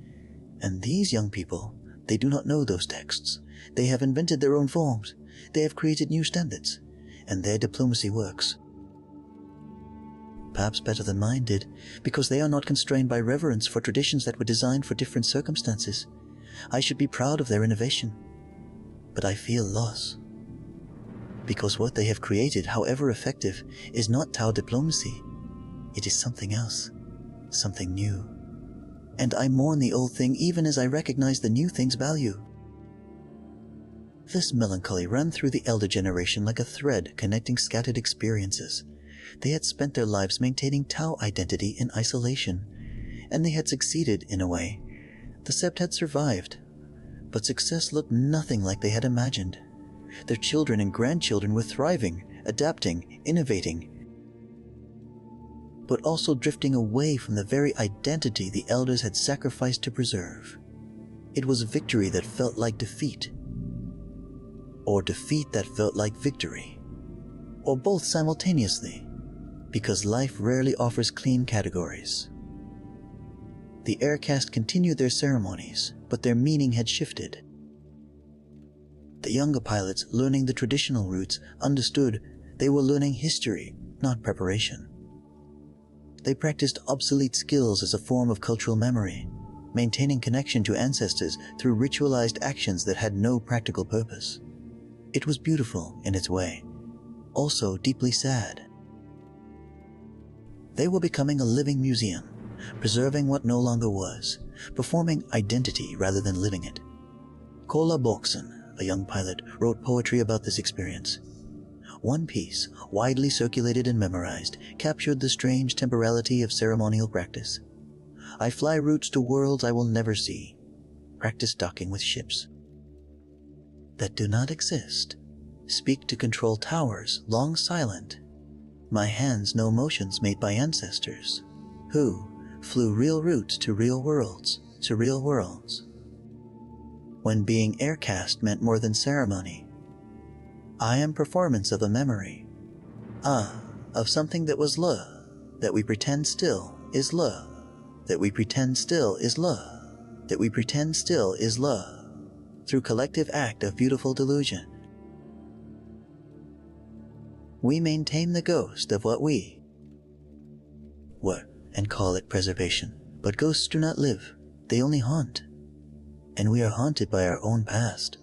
And these young people, they do not know those texts. They have invented their own forms. They have created new standards. And their diplomacy works. Perhaps better than mine did, because they are not constrained by reverence for traditions that were designed for different circumstances. I should be proud of their innovation. But I feel loss. Because what they have created, however effective, is not Tau diplomacy. It is something else. Something new. And I mourn the old thing even as I recognize the new thing's value. This melancholy ran through the elder generation like a thread connecting scattered experiences. They had spent their lives maintaining Tau identity in isolation, and they had succeeded in a way. The Sept had survived, but success looked nothing like they had imagined. Their children and grandchildren were thriving, adapting, innovating, but also drifting away from the very identity the elders had sacrificed to preserve. It was victory that felt like defeat, or defeat that felt like victory, or both simultaneously, because life rarely offers clean categories. The air caste continued their ceremonies, but their meaning had shifted. The younger pilots, learning the traditional routes, understood they were learning history, not preparation. They practiced obsolete skills as a form of cultural memory, maintaining connection to ancestors through ritualized actions that had no practical purpose. It was beautiful in its way, also deeply sad. They were becoming a living museum, preserving what no longer was, performing identity rather than living it. Kola Bokson, a young pilot, wrote poetry about this experience. One piece, widely circulated and memorized, captured the strange temporality of ceremonial practice. I fly routes to worlds I will never see. Practice docking with ships that do not exist. Speak to control towers, long silent. My hands know motions made by ancestors, who flew real routes to real worlds, When being aircast meant more than ceremony. I am performance of a memory. Of something that was that we pretend still is that we pretend still is that we pretend still is through collective act of beautiful delusion. We maintain the ghost of what we were and call it preservation. But ghosts do not live, they only haunt. And we are haunted by our own past,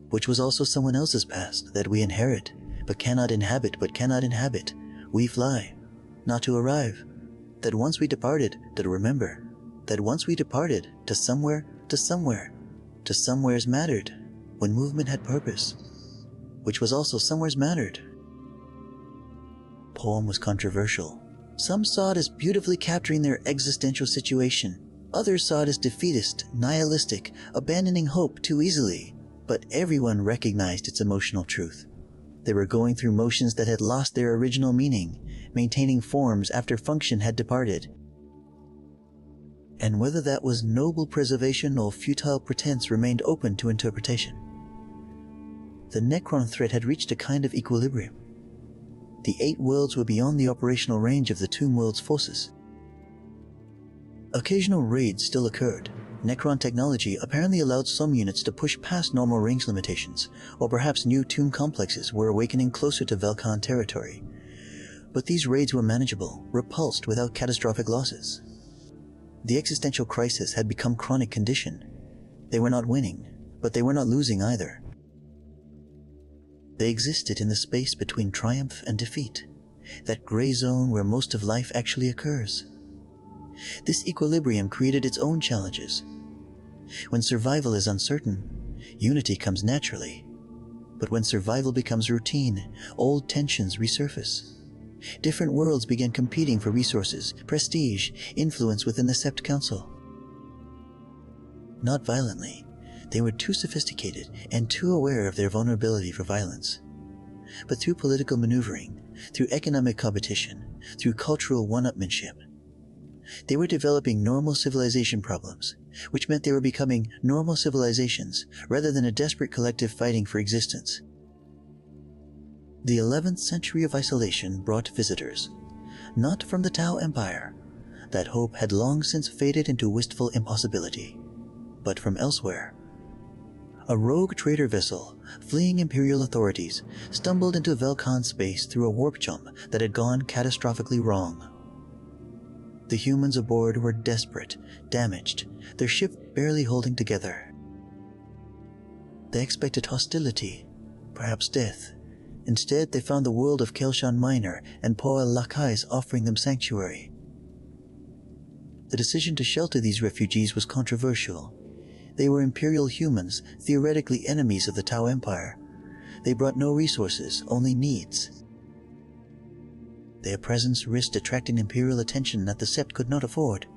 which was also someone else's past that we inherit, but cannot inhabit. We fly, not to arrive. That once we departed, to remember. That once we departed, to somewheres mattered, when movement had purpose, which was also somewheres mattered. Poem was controversial. Some saw it as beautifully capturing their existential situation. Others saw it as defeatist, nihilistic, abandoning hope too easily. But everyone recognized its emotional truth. They were going through motions that had lost their original meaning, maintaining forms after function had departed. And whether that was noble preservation or futile pretense remained open to interpretation. The Necron threat had reached a kind of equilibrium. The 8 worlds were beyond the operational range of the Tomb World's forces. Occasional raids still occurred. Necron technology apparently allowed some units to push past normal range limitations, or perhaps new tomb complexes were awakening closer to Velk'han territory. But these raids were manageable, repulsed without catastrophic losses. The existential crisis had become chronic condition. They were not winning, but they were not losing either. They existed in the space between triumph and defeat, that gray zone where most of life actually occurs. This equilibrium created its own challenges. When survival is uncertain, unity comes naturally. But when survival becomes routine, old tensions resurface. Different worlds begin competing for resources, prestige, influence within the Sept Council. Not violently. They were too sophisticated and too aware of their vulnerability for violence. But through political maneuvering, through economic competition, through cultural one-upmanship, they were developing normal civilization problems, which meant they were becoming normal civilizations rather than a desperate collective fighting for existence. The 11th century of isolation brought visitors, not from the Tau Empire. That hope had long since faded into wistful impossibility, but from elsewhere. A rogue trader vessel, fleeing Imperial authorities, stumbled into Velk'han space through a warp jump that had gone catastrophically wrong. The humans aboard were desperate, damaged, their ship barely holding together. They expected hostility, perhaps death. Instead, they found the world of Kelshan Minor and Poa Lakais offering them sanctuary. The decision to shelter these refugees was controversial. They were Imperial humans, theoretically enemies of the Tau Empire. They brought no resources, only needs. Their presence risked attracting Imperial attention that the Sept could not afford.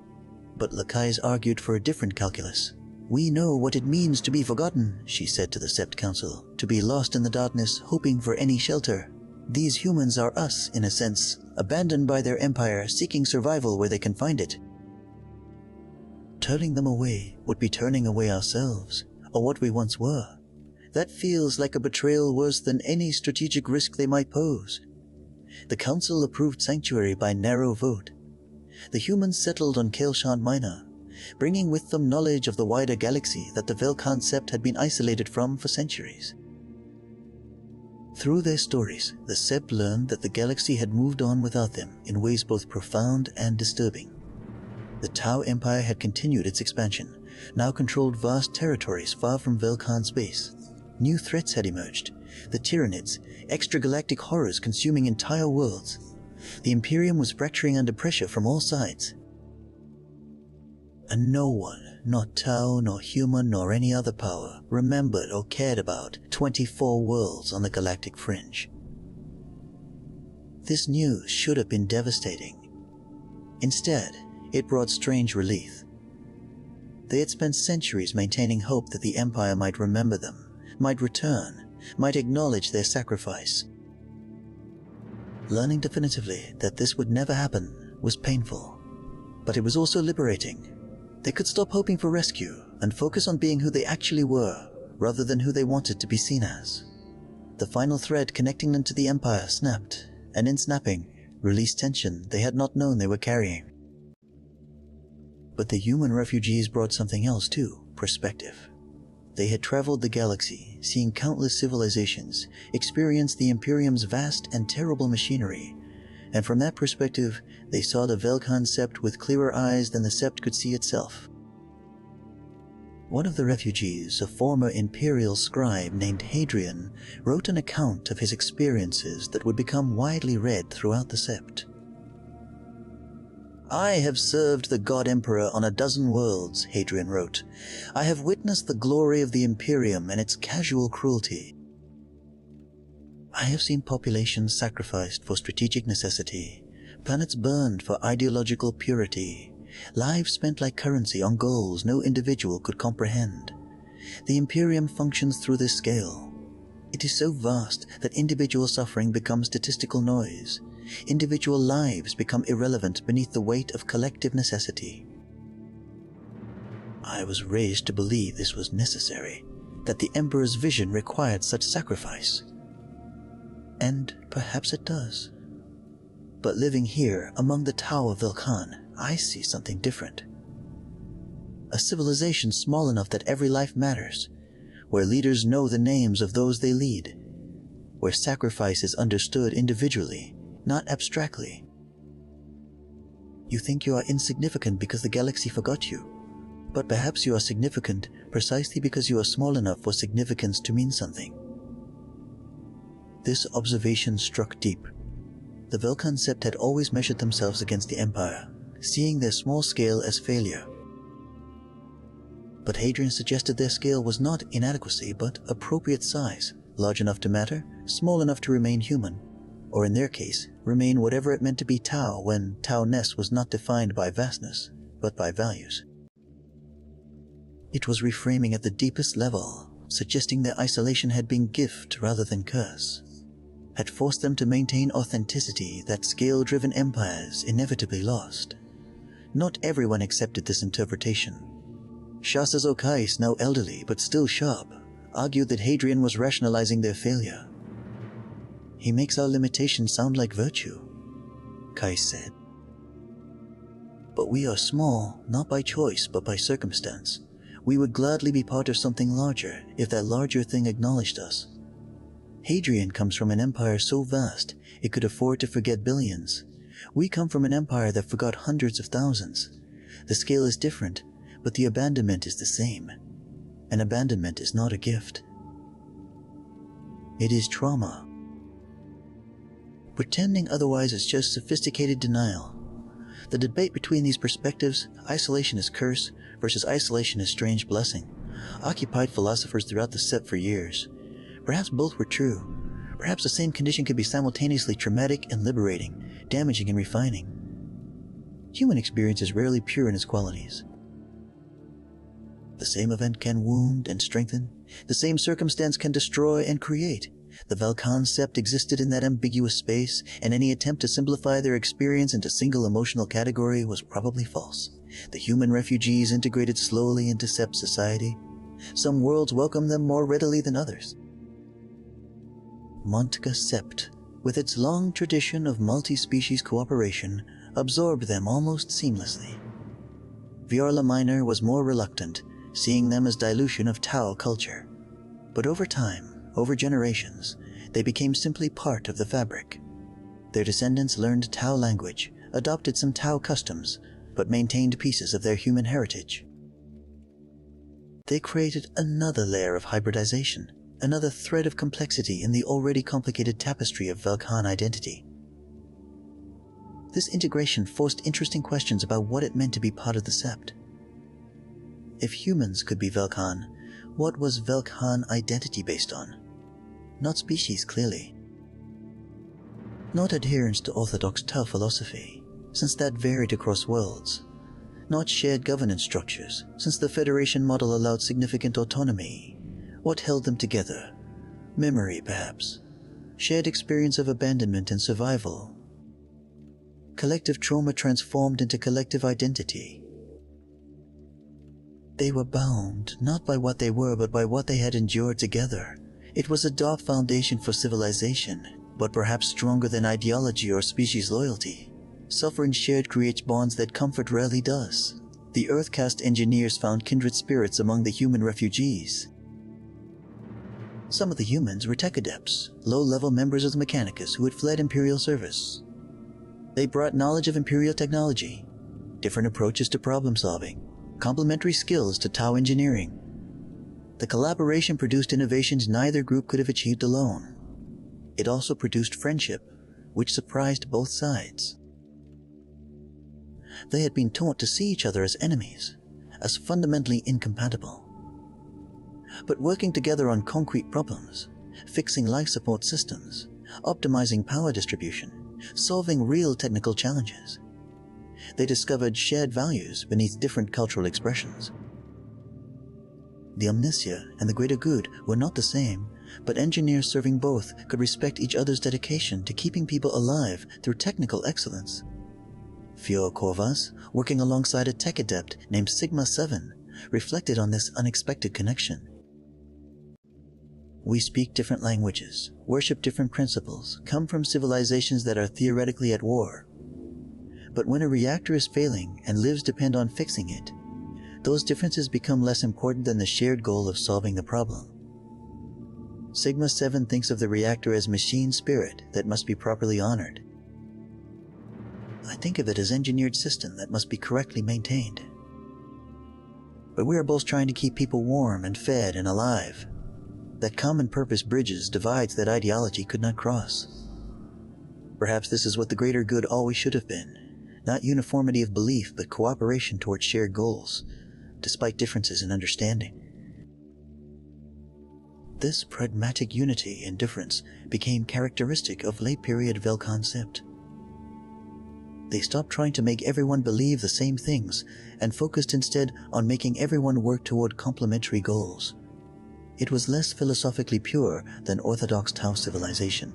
But Lakais argued for a different calculus. "We know what it means to be forgotten," she said to the Sept Council, "to be lost in the darkness, hoping for any shelter. These humans are us, in a sense, abandoned by their empire, seeking survival where they can find it. Turning them away would be turning away ourselves, or what we once were. That feels like a betrayal worse than any strategic risk they might pose." The Council approved sanctuary by narrow vote. The humans settled on Kelshan Minor, bringing with them knowledge of the wider galaxy that the Velk'han Sept had been isolated from for centuries. Through their stories, the Sept learned that the galaxy had moved on without them in ways both profound and disturbing. The Tau Empire had continued its expansion, now controlled vast territories far from Velk'han space. New threats had emerged, the Tyranids, extragalactic horrors consuming entire worlds. The Imperium was fracturing under pressure from all sides. And no one, not Tau, nor human, nor any other power, remembered or cared about 24 worlds on the galactic fringe. This news should have been devastating. Instead, it brought strange relief. They had spent centuries maintaining hope that the Empire might remember them, might return, might acknowledge their sacrifice. Learning definitively that this would never happen was painful, but it was also liberating. They could stop hoping for rescue and focus on being who they actually were, rather than who they wanted to be seen as. The final thread connecting them to the Empire snapped, and in snapping, released tension they had not known they were carrying. But the human refugees brought something else too: perspective. They had traveled the galaxy, seeing countless civilizations, experienced the Imperium's vast and terrible machinery, and from that perspective, they saw the Velk'han Sept with clearer eyes than the Sept could see itself. One of the refugees, a former Imperial scribe named Hadrian, wrote an account of his experiences that would become widely read throughout the Sept. "I have served the God Emperor on a dozen worlds," Hadrian wrote. "I have witnessed the glory of the Imperium and its casual cruelty. I have seen populations sacrificed for strategic necessity, planets burned for ideological purity, lives spent like currency on goals no individual could comprehend. The Imperium functions through this scale. It is so vast that individual suffering becomes statistical noise. Individual lives become irrelevant beneath the weight of collective necessity. I was raised to believe this was necessary, that the Emperor's vision required such sacrifice. And perhaps it does. But living here among the Tau of Velk'han, I see something different. A civilization small enough that every life matters, where leaders know the names of those they lead, where sacrifice is understood individually, not abstractly. You think you are insignificant because the galaxy forgot you, but perhaps you are significant precisely because you are small enough for significance to mean something. This observation struck deep. The Velk'han Sept had always measured themselves against the Empire, seeing their small scale as failure. But Hadrian suggested their scale was not inadequacy, but appropriate size, large enough to matter, small enough to remain human, or in their case, remain whatever it meant to be Tau when Tau-ness was not defined by vastness, but by values. It was reframing at the deepest level, suggesting their isolation had been gift rather than curse, had forced them to maintain authenticity that scale-driven empires inevitably lost. Not everyone accepted this interpretation. Shas's Okais, now elderly but still sharp, argued that Hadrian was rationalizing their failure. "He makes our limitations sound like virtue," Kais said. "But we are small, not by choice but by circumstance. We would gladly be part of something larger if that larger thing acknowledged us. Hadrian comes from an empire so vast it could afford to forget billions. We come from an empire that forgot hundreds of thousands. The scale is different, but the abandonment is the same. An abandonment is not a gift. It is trauma. Pretending otherwise is just sophisticated denial. The debate between these perspectives, isolation is curse versus isolation is strange blessing, occupied philosophers throughout the Sept for years. Perhaps both were true. Perhaps the same condition could be simultaneously traumatic and liberating, damaging and refining. Human experience is rarely pure in its qualities. The same event can wound and strengthen. The same circumstance can destroy and create. The Velk'han Sept existed in that ambiguous space, and any attempt to simplify their experience into a single emotional category was probably false. The human refugees integrated slowly into Sept society. Some worlds welcomed them more readily than others. Montka Sept, with its long tradition of multi-species cooperation, absorbed them almost seamlessly. Viorla Minor was more reluctant, seeing them as dilution of Tau culture. But over time, over generations, they became simply part of the fabric. Their descendants learned Tau language, adopted some Tau customs, but maintained pieces of their human heritage. They created another layer of hybridization, another thread of complexity in the already complicated tapestry of Velk'han identity. This integration forced interesting questions about what it meant to be part of the Sept. If humans could be Velk'han, what was Velk'han identity based on? Not species, clearly. Not adherence to orthodox Tao philosophy, since that varied across worlds. Not shared governance structures, since the Federation model allowed significant autonomy. What held them together? Memory, perhaps. Shared experience of abandonment and survival. Collective trauma transformed into collective identity. They were bound, not by what they were, but by what they had endured together. It was a dark foundation for civilization, but perhaps stronger than ideology or species loyalty. Suffering shared creates bonds that comfort rarely does. The Earth-caste engineers found kindred spirits among the human refugees. Some of the humans were tech adepts, low-level members of the Mechanicus who had fled Imperial service. They brought knowledge of Imperial technology, different approaches to problem-solving, complementary skills to Tau engineering. The collaboration produced innovations neither group could have achieved alone. It also produced friendship, which surprised both sides. They had been taught to see each other as enemies, as fundamentally incompatible. But working together on concrete problems, fixing life support systems, optimizing power distribution, solving real technical challenges, they discovered shared values beneath different cultural expressions. The omniscia and the greater good were not the same, but engineers serving both could respect each other's dedication to keeping people alive through technical excellence. Fior Corvas, working alongside a tech adept named Sigma-7, reflected on this unexpected connection. We speak different languages, worship different principles, come from civilizations that are theoretically at war. But when a reactor is failing and lives depend on fixing it, those differences become less important than the shared goal of solving the problem. Sigma-7 thinks of the reactor as machine spirit that must be properly honored. I think of it as engineered system that must be correctly maintained. But we are both trying to keep people warm and fed and alive. That common purpose bridges divides that ideology could not cross. Perhaps this is what the greater good always should have been. Not uniformity of belief, but cooperation towards shared goals, despite differences in understanding. This pragmatic unity and difference became characteristic of late-period Velk'han Sept. They stopped trying to make everyone believe the same things and focused instead on making everyone work toward complementary goals. It was less philosophically pure than orthodox Tau civilization.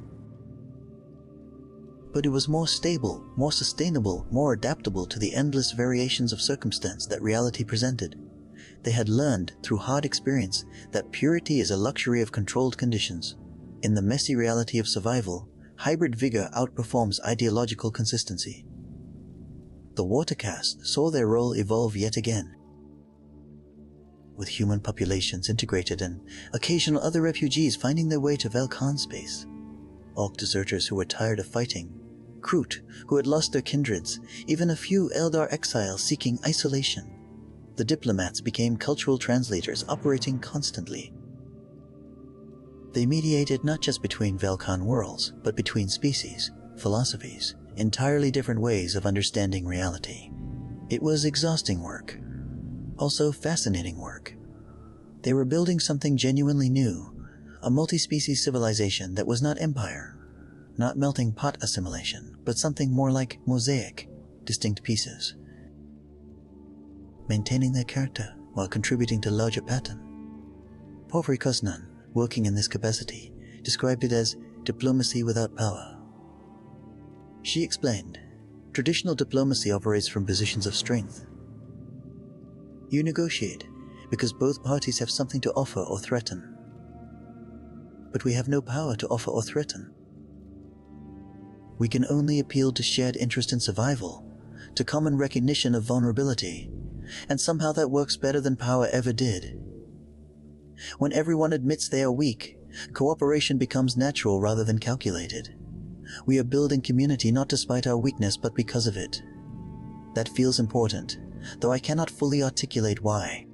But it was more stable, more sustainable, more adaptable to the endless variations of circumstance that reality presented. They had learned, through hard experience, that purity is a luxury of controlled conditions. In the messy reality of survival, hybrid vigor outperforms ideological consistency. The Watercaste saw their role evolve yet again. With human populations integrated and occasional other refugees finding their way to Velk'han space. Orc deserters who were tired of fighting, Kroot who had lost their kindreds, even a few Eldar exiles seeking isolation. The diplomats became cultural translators operating constantly. They mediated not just between Velk'han worlds, but between species, philosophies, entirely different ways of understanding reality. It was exhausting work, also fascinating work. They were building something genuinely new, a multi-species civilization that was not empire, not melting pot assimilation, but something more like mosaic, distinct pieces, maintaining their character while contributing to larger pattern. Povri Kosnan, working in this capacity, described it as diplomacy without power. She explained, traditional diplomacy operates from positions of strength. You negotiate because both parties have something to offer or threaten. But we have no power to offer or threaten. We can only appeal to shared interest in survival, to common recognition of vulnerability, and somehow that works better than power ever did. When everyone admits they are weak, cooperation becomes natural rather than calculated. We are building community not despite our weakness but because of it. That feels important, though I cannot fully articulate why.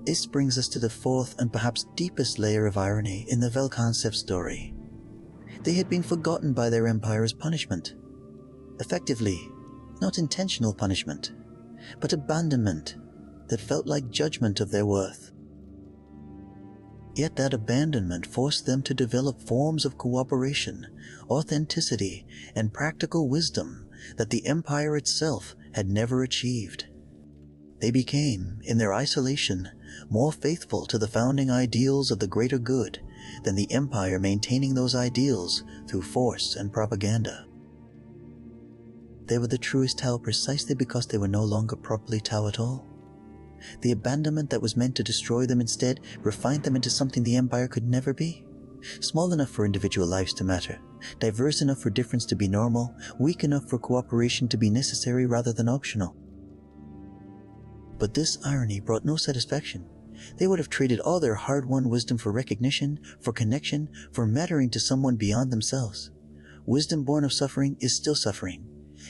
This brings us to the fourth and perhaps deepest layer of irony in the Velk'han Sept story. They had been forgotten by their empire as punishment. Effectively, not intentional punishment, but abandonment. that felt like judgment of their worth. Yet that abandonment forced them to develop forms of cooperation, authenticity, and practical wisdom that the Empire itself had never achieved. They became, in their isolation, more faithful to the founding ideals of the greater good than the Empire maintaining those ideals through force and propaganda. They were the truest Tau precisely because they were no longer properly Tau at all. The abandonment that was meant to destroy them instead refined them into something the Empire could never be. Small enough for individual lives to matter, diverse enough for difference to be normal, weak enough for cooperation to be necessary rather than optional. But this irony brought no satisfaction. They would have traded all their hard-won wisdom for recognition, for connection, for mattering to someone beyond themselves. Wisdom born of suffering is still suffering,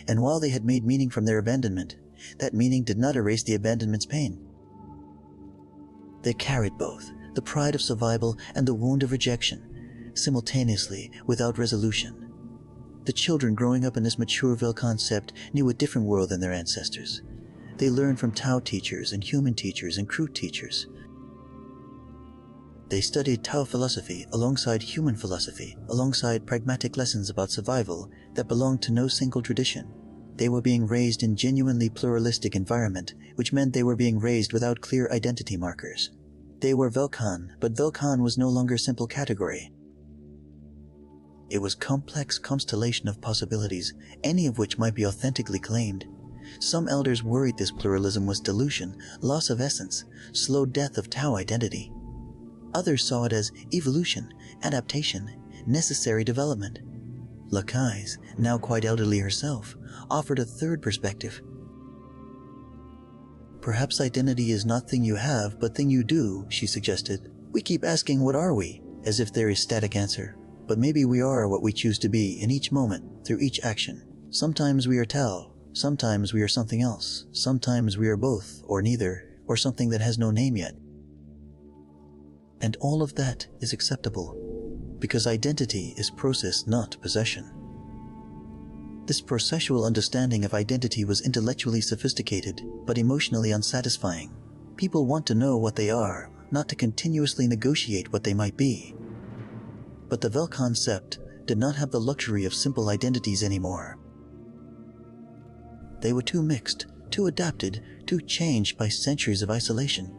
and while they had made meaning from their abandonment, that meaning did not erase the abandonment's pain. They carried both, the pride of survival and the wound of rejection, simultaneously without resolution. The children growing up in this mature Velk'han Sept knew a different world than their ancestors. They learned from Tau teachers and human teachers and crude teachers. They studied Tau philosophy alongside human philosophy, alongside pragmatic lessons about survival that belonged to no single tradition. They were being raised in genuinely pluralistic environment, which meant they were being raised without clear identity markers. They were Velk'han, but Velk'han was no longer a simple category. It was a complex constellation of possibilities, any of which might be authentically claimed. Some elders worried this pluralism was delusion, loss of essence, slow death of Tau identity. Others saw it as evolution, adaptation, necessary development. Lakai's, now quite elderly herself, offered a third perspective. Perhaps identity is not thing you have, but thing you do, she suggested. We keep asking what are we, as if there is static answer. But maybe we are what we choose to be in each moment, through each action. Sometimes we are Tau, sometimes we are something else, sometimes we are both, or neither, or something that has no name yet. And all of that is acceptable, because identity is process, not possession. This processual understanding of identity was intellectually sophisticated, but emotionally unsatisfying. People want to know what they are, not to continuously negotiate what they might be. But the Velk'han Sept did not have the luxury of simple identities anymore. They were too mixed, too adapted, too changed by centuries of isolation.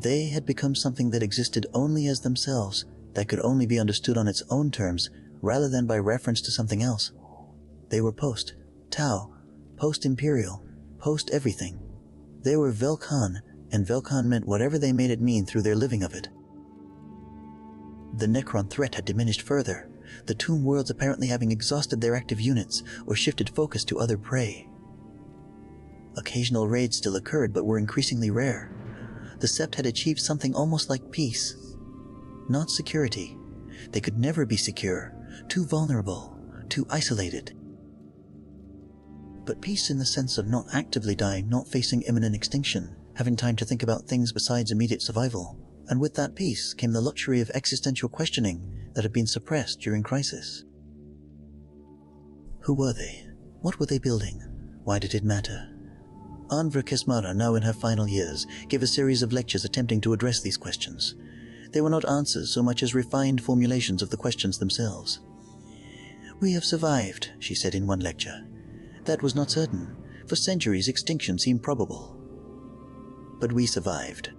They had become something that existed only as themselves, that could only be understood on its own terms, rather than by reference to something else. They were post-Tau, post-imperial, post-everything. They were Velk'han, and Velk'han meant whatever they made it mean through their living of it. The Necron threat had diminished further, the tomb worlds apparently having exhausted their active units or shifted focus to other prey. Occasional raids still occurred, but were increasingly rare. The Sept had achieved something almost like peace. Not security. They could never be secure, too vulnerable, too isolated. But peace in the sense of not actively dying, not facing imminent extinction, having time to think about things besides immediate survival. And with that peace came the luxury of existential questioning that had been suppressed during crisis. Who were they? What were they building? Why did it matter? Anvra Kesmara, now in her final years, gave a series of lectures attempting to address these questions. They were not answers so much as refined formulations of the questions themselves. "We have survived," she said in one lecture. "That was not certain. For centuries, extinction seemed probable. But we survived.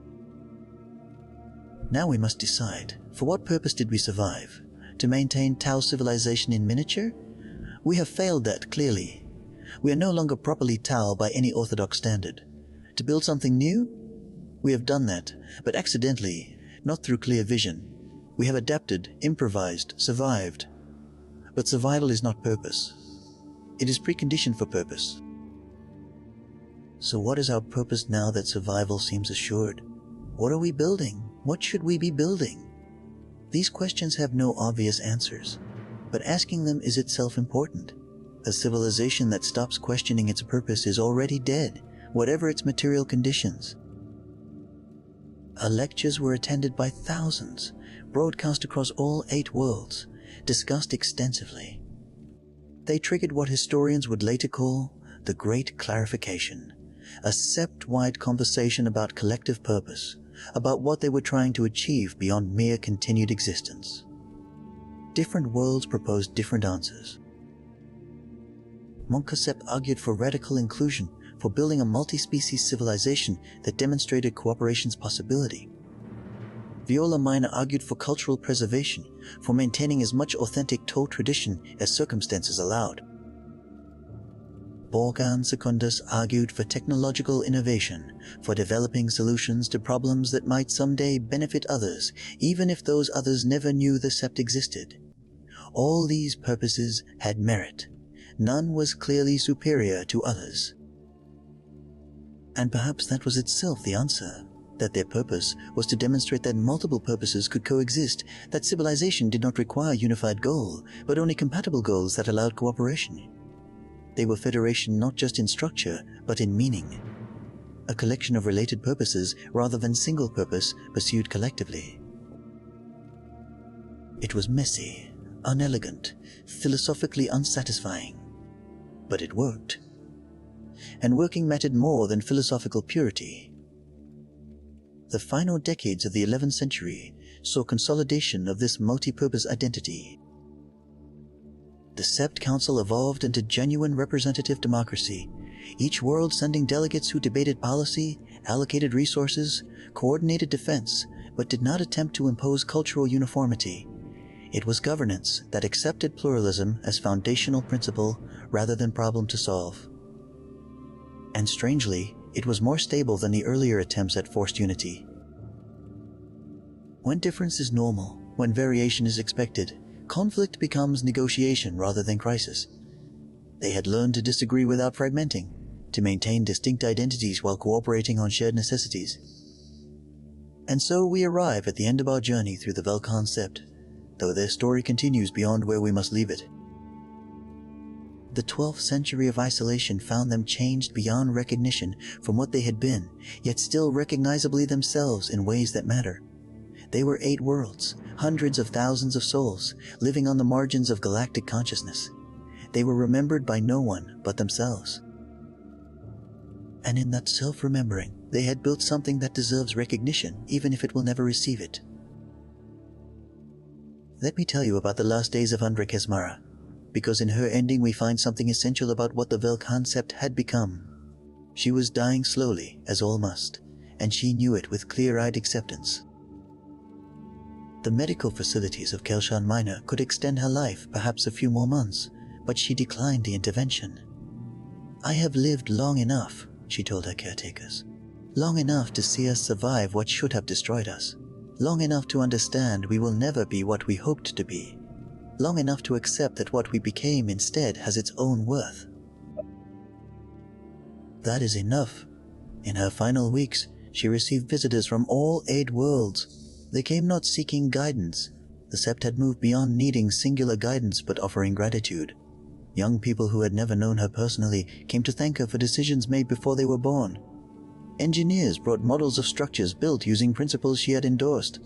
Now we must decide, for what purpose did we survive? To maintain Tau civilization in miniature? We have failed that, clearly. We are no longer properly Tau by any orthodox standard. To build something new? We have done that, but accidentally, not through clear vision. We have adapted, improvised, survived. But survival is not purpose. It is preconditioned for purpose. So what is our purpose now that survival seems assured? What are we building? What should we be building? These questions have no obvious answers, but asking them is itself important. A civilization that stops questioning its purpose is already dead, whatever its material conditions. Our lectures were attended by thousands, broadcast across all 8 worlds, discussed extensively. They triggered what historians would later call the Great Clarification, a Sept-wide conversation about collective purpose, about what they were trying to achieve beyond mere continued existence. Different worlds proposed different answers. Velk'han Sept argued for radical inclusion, for building a multi-species civilization that demonstrated cooperation's possibility. Viola Minor argued for cultural preservation, for maintaining as much authentic Toe tradition as circumstances allowed. Velk'han Secundus argued for technological innovation, for developing solutions to problems that might someday benefit others, even if those others never knew the Sept existed. All these purposes had merit. None was clearly superior to others. And perhaps that was itself the answer, that their purpose was to demonstrate that multiple purposes could coexist, that civilization did not require a unified goal, but only compatible goals that allowed cooperation. They were federation not just in structure, but in meaning. A collection of related purposes rather than single purpose pursued collectively. It was messy, unelegant, philosophically unsatisfying. But it worked. And working mattered more than philosophical purity. The final decades of the 11th century saw consolidation of this multi-purpose identity. The Sept Council evolved into genuine representative democracy, each world sending delegates who debated policy, allocated resources, coordinated defense, but did not attempt to impose cultural uniformity. It was governance that accepted pluralism as foundational principle rather than problem to solve. And strangely, it was more stable than the earlier attempts at forced unity. When difference is normal, when variation is expected, conflict becomes negotiation rather than crisis. They had learned to disagree without fragmenting, to maintain distinct identities while cooperating on shared necessities. And so we arrive at the end of our journey through the Velk'han Sept, though their story continues beyond where we must leave it. The 12th century of isolation found them changed beyond recognition from what they had been, yet still recognizably themselves in ways that matter. They were 8 worlds, hundreds of thousands of souls, living on the margins of galactic consciousness. They were remembered by no one but themselves. And in that self-remembering, they had built something that deserves recognition, even if it will never receive it. Let me tell you about the last days of Andre Kesmara, because in her ending we find something essential about what the Velk'han Sept had become. She was dying slowly, as all must, and she knew it with clear-eyed acceptance. The medical facilities of Kelshan Minor could extend her life perhaps a few more months, but she declined the intervention. "I have lived long enough," she told her caretakers. "Long enough to see us survive what should have destroyed us. Long enough to understand we will never be what we hoped to be. Long enough to accept that what we became instead has its own worth." That is enough. In her final weeks, she received visitors from all 8 worlds. They came not seeking guidance. The Sept had moved beyond needing singular guidance but offering gratitude. Young people who had never known her personally came to thank her for decisions made before they were born. Engineers brought models of structures built using principles she had endorsed.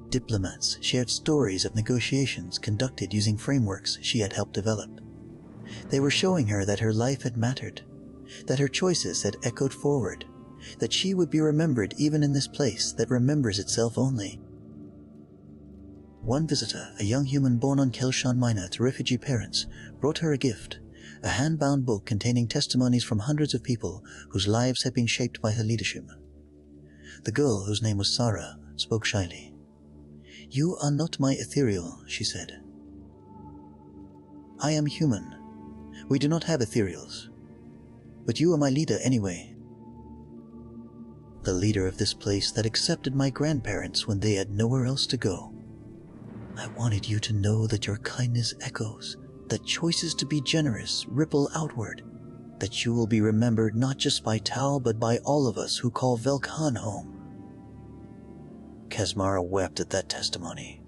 Diplomats shared stories of negotiations conducted using frameworks she had helped develop. They were showing her that her life had mattered, that her choices had echoed forward, that she would be remembered even in this place that remembers itself only. One visitor, a young human born on Kelshan Minor to refugee parents, brought her a gift, a hand-bound book containing testimonies from hundreds of people whose lives had been shaped by her leadership. The girl, whose name was Sarah, spoke shyly. "You are not my ethereal," she said. "I am human. We do not have ethereals. But you are my leader anyway. The leader of this place that accepted my grandparents when they had nowhere else to go. I wanted you to know that your kindness echoes, that choices to be generous ripple outward, that you will be remembered not just by Tal but by all of us who call Velk'han home." Kesmara wept at that testimony.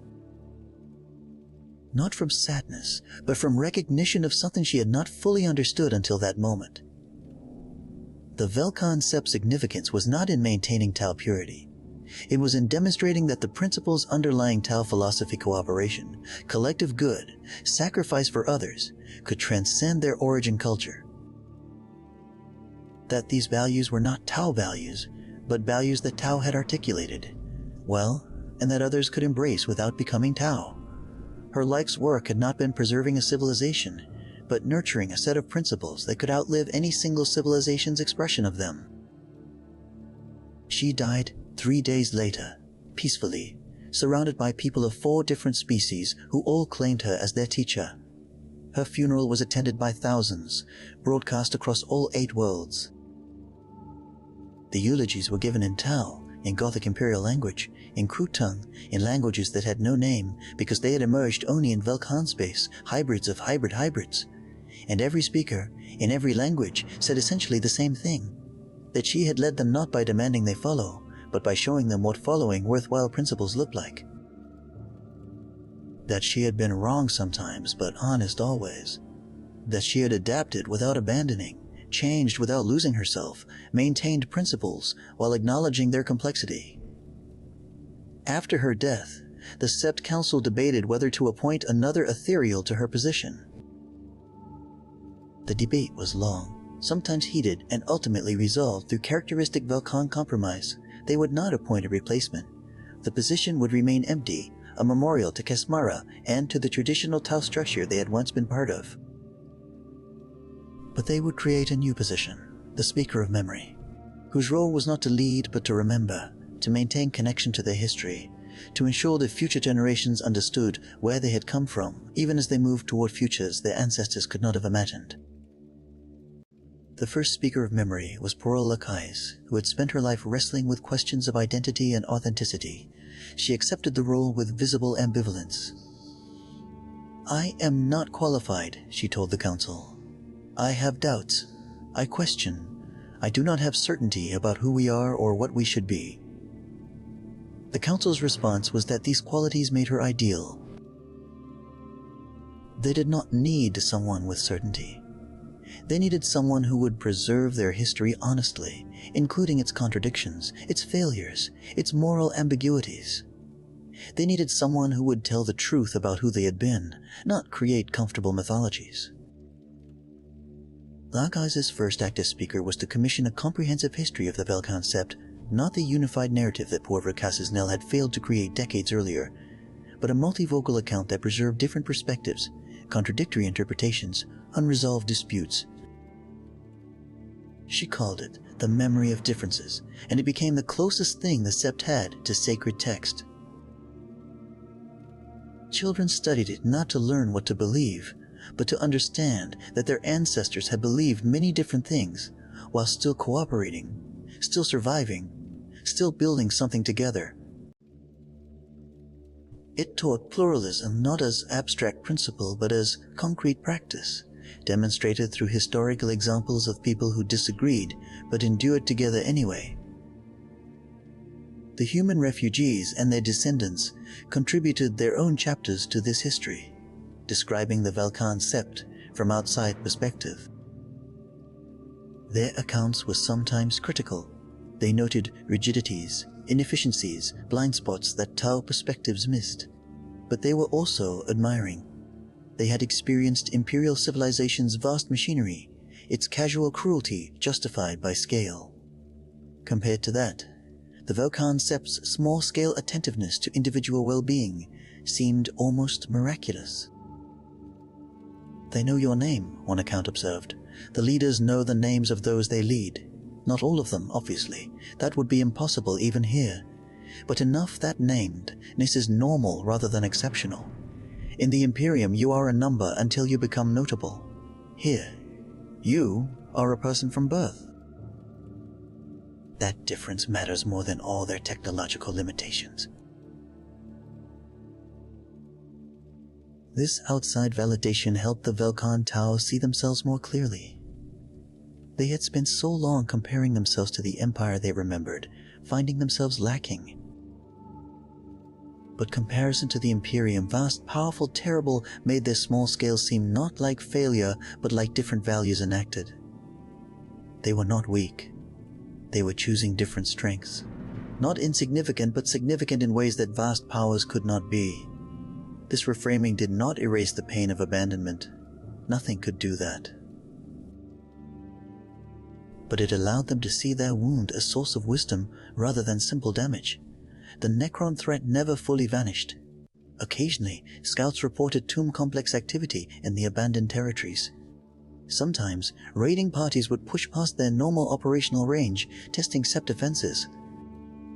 Not from sadness, but from recognition of something she had not fully understood until that moment. The Velk'han Sept's significance was not in maintaining Tal purity. It was in demonstrating that the principles underlying Tal philosophy, cooperation, collective good, sacrifice for others, could transcend their origin culture. that these values were not Tau values, but values that Tau had articulated, well, and that others could embrace without becoming Tau. Her life's work had not been preserving a civilization, but nurturing a set of principles that could outlive any single civilization's expression of them. She died 3 days later, peacefully, surrounded by people of 4 different species who all claimed her as their teacher. Her funeral was attended by thousands, broadcast across all 8 worlds. The eulogies were given in Tau, in Gothic Imperial language, in Krut-tongue, in languages that had no name because they had emerged only in Velk'han space, hybrids of hybrids. And every speaker, in every language, said essentially the same thing, that she had led them not by demanding they follow, but by showing them what following worthwhile principles looked like. That she had been wrong sometimes, but honest always. That she had adapted without abandoning, changed without losing herself, maintained principles while acknowledging their complexity. After her death, the Sept Council debated whether to appoint another ethereal to her position. The debate was long, sometimes heated, and ultimately resolved through characteristic Velk'han compromise. They would not appoint a replacement. The position would remain empty, a memorial to Kesmara and to the traditional Tau structure they had once been part of. But they would create a new position, the Speaker of Memory, whose role was not to lead but to remember, to maintain connection to their history, to ensure that future generations understood where they had come from, even as they moved toward futures their ancestors could not have imagined. The first Speaker of Memory was Porol Lakais, who had spent her life wrestling with questions of identity and authenticity. She accepted the role with visible ambivalence. "I am not qualified," she told the council. "I have doubts. I question. I do not have certainty about who we are or what we should be." The council's response was that these qualities made her ideal. They did not need someone with certainty. They needed someone who would preserve their history honestly, including its contradictions, its failures, its moral ambiguities. They needed someone who would tell the truth about who they had been, not create comfortable mythologies. Lakai's first active speaker was to commission a comprehensive history of the Velk'han Sept, not the unified narrative that poor Verkasisnel had failed to create decades earlier, but a multivocal account that preserved different perspectives, contradictory interpretations, unresolved disputes. She called it the memory of differences, and it became the closest thing the Sept had to sacred text. Children studied it not to learn what to believe, but to understand that their ancestors had believed many different things, while still cooperating, still surviving, still building something together. It taught pluralism not as abstract principle, but as concrete practice, demonstrated through historical examples of people who disagreed but endured together anyway. The human refugees and their descendants contributed their own chapters to this history, describing the Velk'han Sept from outside perspective. Their accounts were sometimes critical. They noted rigidities, inefficiencies, blind spots that Tau perspectives missed. But they were also admiring. They had experienced Imperial civilization's vast machinery, its casual cruelty justified by scale. Compared to that, the Velk'han Sept's small-scale attentiveness to individual well-being seemed almost miraculous. "They know your name," one account observed. "The leaders know the names of those they lead. Not all of them, obviously. That would be impossible even here. But enough that namedness is normal rather than exceptional. In the Imperium, you are a number until you become notable. Here, you are a person from birth. That difference matters more than all their technological limitations." This outside validation helped the Velk'han Tau see themselves more clearly. They had spent so long comparing themselves to the empire they remembered, finding themselves lacking. But comparison to the Imperium, vast, powerful, terrible, made their small scale seem not like failure, but like different values enacted. They were not weak. They were choosing different strengths. Not insignificant, but significant in ways that vast powers could not be. This reframing did not erase the pain of abandonment. Nothing could do that. but it allowed them to see their wound as source of wisdom rather than simple damage. The Necron threat never fully vanished. Occasionally, scouts reported tomb complex activity in the abandoned territories. Sometimes, raiding parties would push past their normal operational range, testing Sept defenses.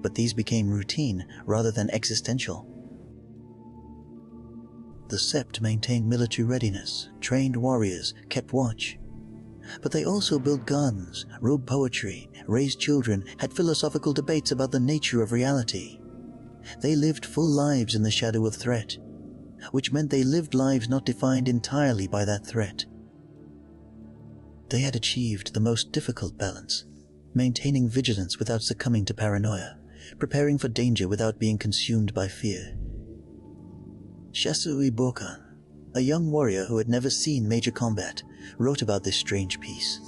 But these became routine rather than existential. The Sept maintained military readiness, trained warriors, kept watch. But they also built gardens, wrote poetry, raised children, had philosophical debates about the nature of reality. They lived full lives in the shadow of threat, which meant they lived lives not defined entirely by that threat. They had achieved the most difficult balance, maintaining vigilance without succumbing to paranoia, preparing for danger without being consumed by fear. Shasui Borkan, a young warrior who had never seen major combat, wrote about this strange peace.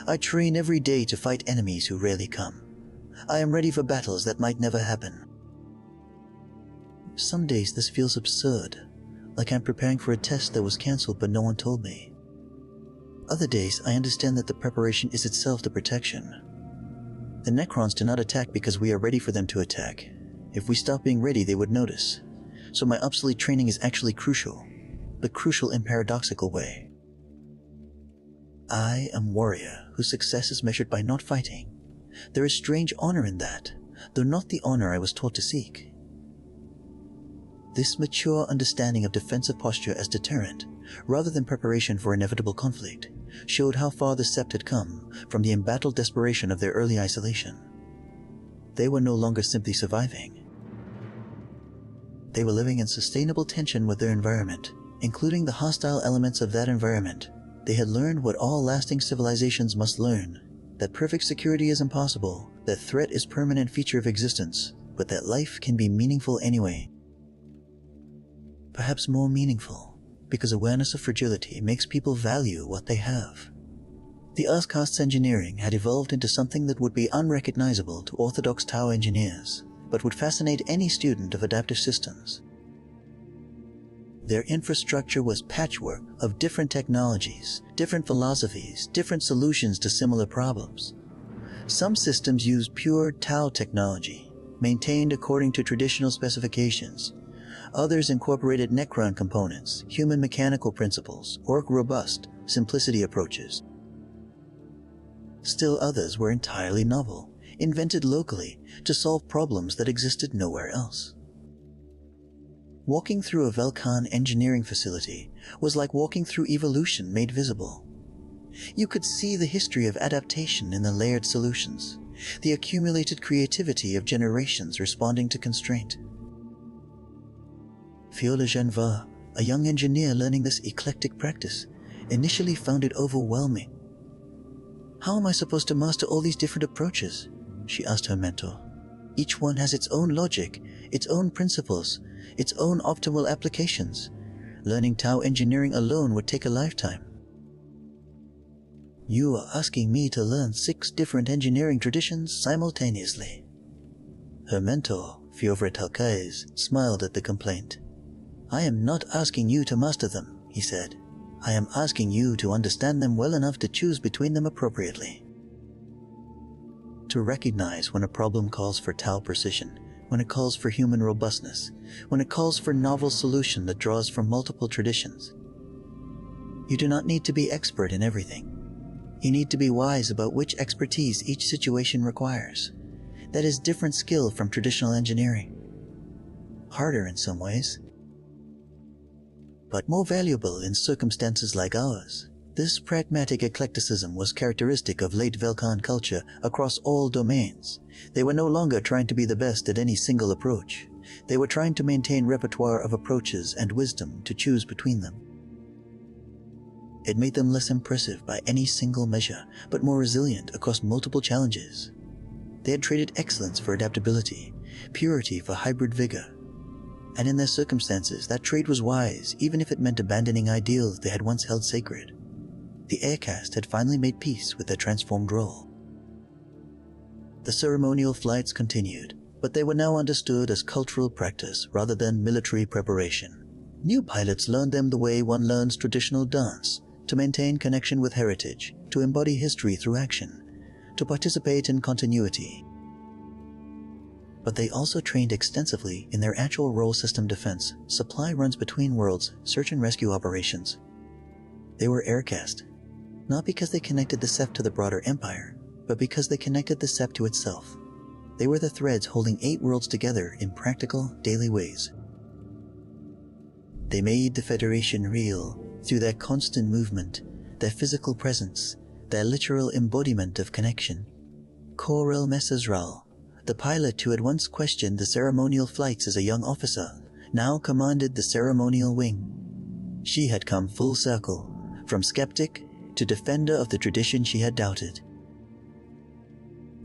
I train every day to fight enemies who rarely come. I am ready for battles that might never happen. Some days this feels absurd, like I'm preparing for a test that was cancelled but no one told me. Other days I understand that the preparation is itself the protection. The Necrons do not attack because we are ready for them to attack. If we stop being ready, they would notice. So my obsolete training is actually crucial, but crucial in paradoxical way. I am warrior whose success is measured by not fighting. There is strange honor in that, though not the honor I was taught to seek. This mature understanding of defensive posture as deterrent, rather than preparation for inevitable conflict, showed how far the Sept had come from the embattled desperation of their early isolation. They were no longer simply surviving. They were living in sustainable tension with their environment, including the hostile elements of that environment. They had learned what all lasting civilizations must learn, that perfect security is impossible, that threat is a permanent feature of existence, but that life can be meaningful anyway. Perhaps more meaningful, because awareness of fragility makes people value what they have. The Earth-cast's engineering had evolved into something that would be unrecognizable to orthodox Tau engineers, but would fascinate any student of adaptive systems. Their infrastructure was patchwork of different technologies, different philosophies, different solutions to similar problems. Some systems used pure Tau technology, maintained according to traditional specifications. Others incorporated Necron components, human mechanical principles, or robust, simplicity approaches. Still others were entirely novel, invented locally to solve problems that existed nowhere else. Walking through a Velk'han engineering facility was like walking through evolution made visible. You could see the history of adaptation in the layered solutions, the accumulated creativity of generations responding to constraint. Fiola Geneva, a young engineer learning this eclectic practice, initially found it overwhelming. How am I supposed to master all these different approaches? She asked her mentor. Each one has its own logic, its own principles, its own optimal applications. Learning Tau engineering alone would take a lifetime. You are asking me to learn 6 different engineering traditions simultaneously. Her mentor, Fiovre Talkais, smiled at the complaint. I am not asking you to master them, he said. I am asking you to understand them well enough to choose between them appropriately. To recognize when a problem calls for Tau precision, when it calls for human robustness, when it calls for novel solution that draws from multiple traditions. You do not need to be expert in everything. You need to be wise about which expertise each situation requires. That is different skill from traditional engineering. Harder in some ways, but more valuable in circumstances like ours. This pragmatic eclecticism was characteristic of late Velk'han culture across all domains. They were no longer trying to be the best at any single approach. They were trying to maintain repertoire of approaches and wisdom to choose between them. It made them less impressive by any single measure, but more resilient across multiple challenges. They had traded excellence for adaptability, purity for hybrid vigor. And in their circumstances, that trade was wise, even if it meant abandoning ideals they had once held sacred. The Aircast had finally made peace with their transformed role. The ceremonial flights continued, but they were now understood as cultural practice rather than military preparation. New pilots learned them the way one learns traditional dance, to maintain connection with heritage, to embody history through action. to participate in continuity. But they also trained extensively in their actual role system defense, supply runs between worlds, search and rescue operations. They were aircast, not because they connected the Sept to the broader empire, but because they connected the Sept to itself. They were the threads holding 8 worlds together in practical, daily ways. They made the Federation real through their constant movement, their physical presence, their literal embodiment of connection. Kor-El Mesezral, the pilot who had once questioned the ceremonial flights as a young officer, now commanded the ceremonial wing. She had come full circle, from skeptic to defender of the tradition she had doubted.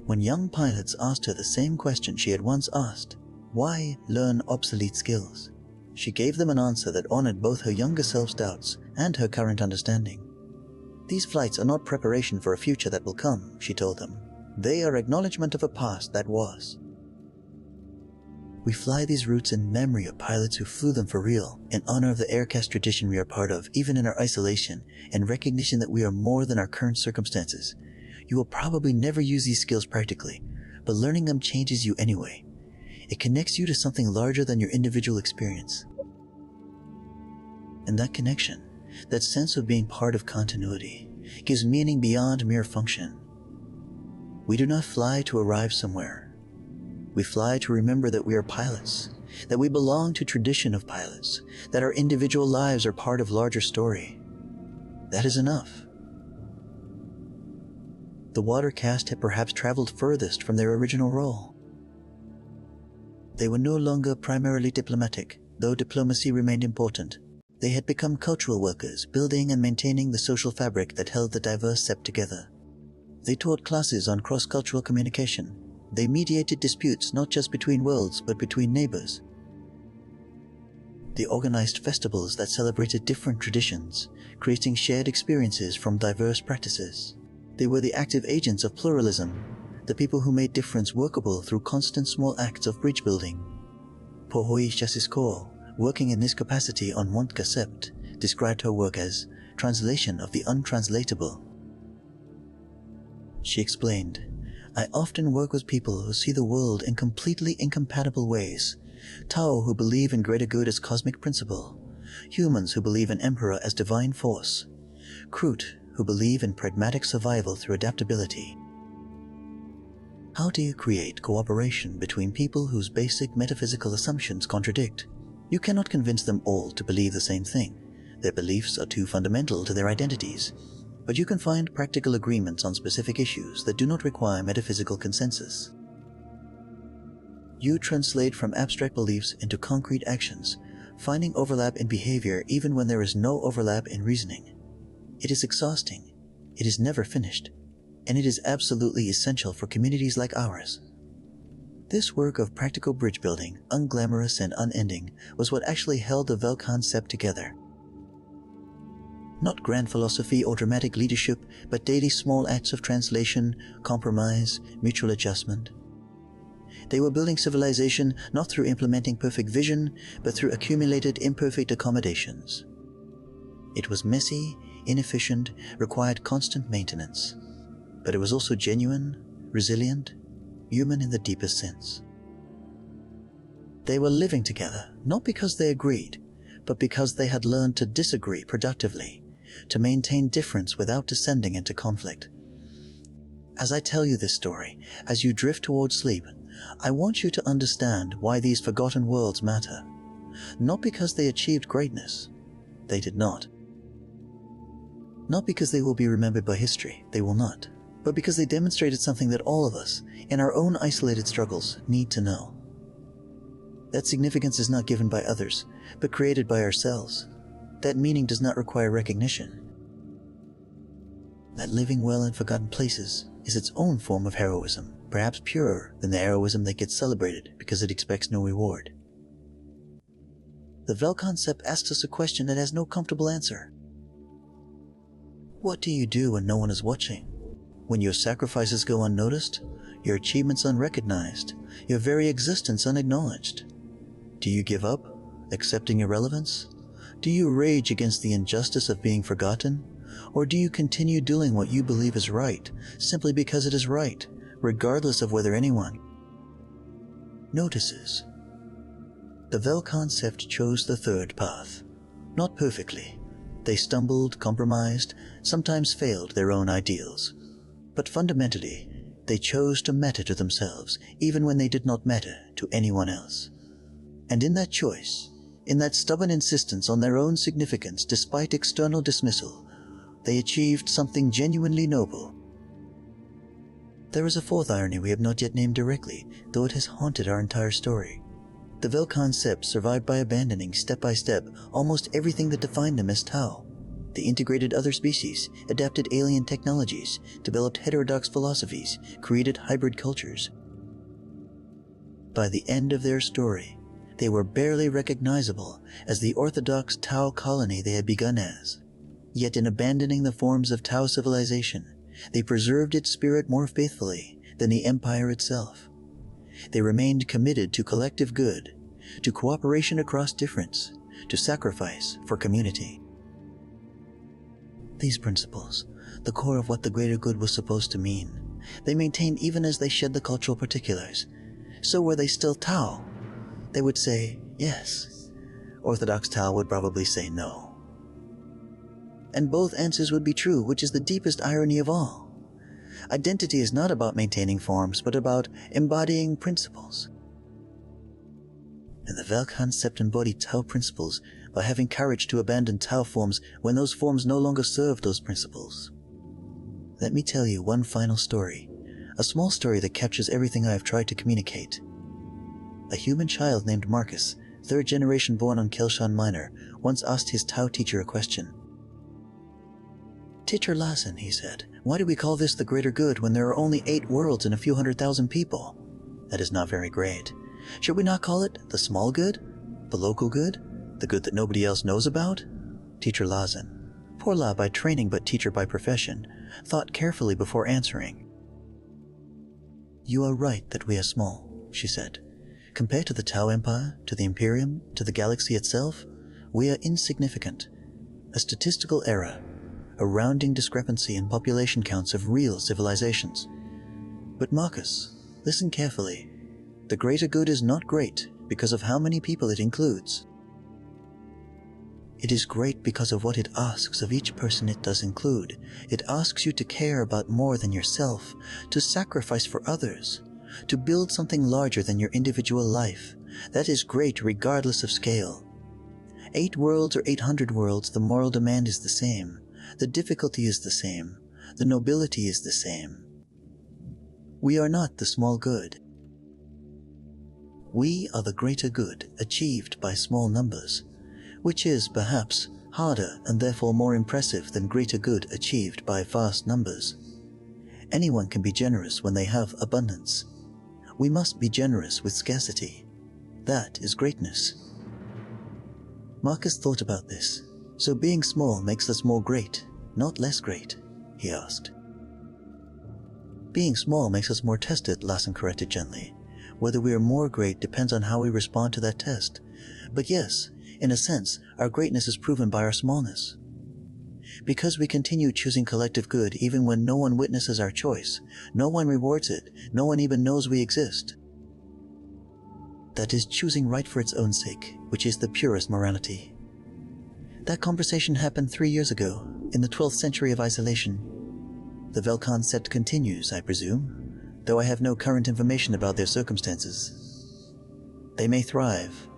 When young pilots asked her the same question she had once asked, why learn obsolete skills? She gave them an answer that honored both her younger self's doubts and her current understanding. These flights are not preparation for a future that will come, she told them. They are acknowledgement of a past that was. We fly these routes in memory of pilots who flew them for real, in honor of the aircast tradition we are part of, even in our isolation, and recognition that we are more than our current circumstances. You will probably never use these skills practically, but learning them changes you anyway. It connects you to something larger than your individual experience. And that connection, that sense of being part of continuity, gives meaning beyond mere function. We do not fly to arrive somewhere. We fly to remember that we are pilots, that we belong to a tradition of pilots, that our individual lives are part of a larger story. That is enough. The water caste had perhaps traveled furthest from their original role. They were no longer primarily diplomatic, though diplomacy remained important. They had become cultural workers, building and maintaining the social fabric that held the diverse Sept together. They taught classes on cross-cultural communication. They mediated disputes not just between worlds, but between neighbors. They organized festivals that celebrated different traditions, creating shared experiences from diverse practices. They were the active agents of pluralism, the people who made difference workable through constant small acts of bridge building. Pohoi Chasiskor, working in this capacity on Velk'han Sept, described her work as translation of the untranslatable. She explained, I often work with people who see the world in completely incompatible ways. Tao who believe in greater good as cosmic principle. Humans who believe in Emperor as divine force. Kroot who believe in pragmatic survival through adaptability. How do you create cooperation between people whose basic metaphysical assumptions contradict? You cannot convince them all to believe the same thing. Their beliefs are too fundamental to their identities. But you can find practical agreements on specific issues that do not require metaphysical consensus. You translate from abstract beliefs into concrete actions, finding overlap in behavior even when there is no overlap in reasoning. It is exhausting, it is never finished, and it is absolutely essential for communities like ours. This work of practical bridge building, unglamorous and unending, was what actually held the Velk'han Sept together. Not grand philosophy or dramatic leadership, but daily small acts of translation, compromise, mutual adjustment. They were building civilization not through implementing perfect vision, but through accumulated imperfect accommodations. It was messy, inefficient, required constant maintenance. But it was also genuine, resilient, human in the deepest sense. They were living together, not because they agreed, but because they had learned to disagree productively, to maintain difference without descending into conflict. As I tell you this story, as you drift towards sleep, I want you to understand why these forgotten worlds matter. Not because they achieved greatness. They did not. Not because they will be remembered by history. They will not. But because they demonstrated something that all of us, in our own isolated struggles, need to know. That significance is not given by others, but created by ourselves. That meaning does not require recognition. That living well in forgotten places is its own form of heroism, perhaps purer than the heroism that gets celebrated because it expects no reward. The Velk'han Sept asks us a question that has no comfortable answer. What do you do when no one is watching? When your sacrifices go unnoticed, your achievements unrecognized, your very existence unacknowledged? Do you give up, accepting irrelevance? Do you rage against the injustice of being forgotten? Or do you continue doing what you believe is right, simply because it is right, regardless of whether anyone notices? The Velk'han Sept chose the third path. Not perfectly. They stumbled, compromised, sometimes failed their own ideals. But fundamentally, they chose to matter to themselves, even when they did not matter to anyone else. And in that choice, in that stubborn insistence on their own significance despite external dismissal, they achieved something genuinely noble. There is a fourth irony we have not yet named directly, though it has haunted our entire story. The Velk'han Sept survived by abandoning, step by step, almost everything that defined them as Tau. They integrated other species, adapted alien technologies, developed heterodox philosophies, created hybrid cultures. By the end of their story, they were barely recognizable as the orthodox Tau colony they had begun as. Yet in abandoning the forms of Tau civilization, they preserved its spirit more faithfully than the empire itself. They remained committed to collective good, to cooperation across difference, to sacrifice for community. These principles, the core of what the greater good was supposed to mean, they maintained even as they shed the cultural particulars. So were they still Tau? They would say yes. Orthodox Tau would probably say no. And both answers would be true, which is the deepest irony of all. Identity is not about maintaining forms, but about embodying principles. And the Velk'han Sept embodied Tau principles by having courage to abandon Tau forms when those forms no longer served those principles. Let me tell you one final story, a small story that captures everything I have tried to communicate. A human child named Marcus, third generation born on Kelshan Minor, once asked his Tau teacher a question. "Teacher Lassen," he said, "why do we call this the greater good when there are only 8 worlds and a few 100,000 people? That is not very great. Should we not call it the small good? The local good? The good that nobody else knows about?" Teacher Lassen, poor La by training but teacher by profession, thought carefully before answering. "You are right that we are small," she said. "Compared to the Tau Empire, to the Imperium, to the galaxy itself, we are insignificant. A statistical error, a rounding discrepancy in population counts of real civilizations. But Marcus, listen carefully. The greater good is not great because of how many people it includes. It is great because of what it asks of each person it does include. It asks you to care about more than yourself, to sacrifice for others, to build something larger than your individual life. That is great regardless of scale. 8 worlds or 800 worlds, the moral demand is the same. The difficulty is the same. The nobility is the same. We are not the small good. We are the greater good achieved by small numbers, which is, perhaps, harder and therefore more impressive than greater good achieved by vast numbers. Anyone can be generous when they have abundance. We must be generous with scarcity. That is greatness." Marcus thought about this. "So being small makes us more great, not less great?" he asked. "Being small makes us more tested," Lassen corrected gently. "Whether we are more great depends on how we respond to that test. But yes, in a sense, our greatness is proven by our smallness. Because we continue choosing collective good even when no one witnesses our choice, no one rewards it, no one even knows we exist. That is choosing right for its own sake, which is the purest morality. That conversation happened 3 years ago, in the 12th century of isolation. The Velk'han Sept continues, I presume, though I have no current information about their circumstances. They may thrive.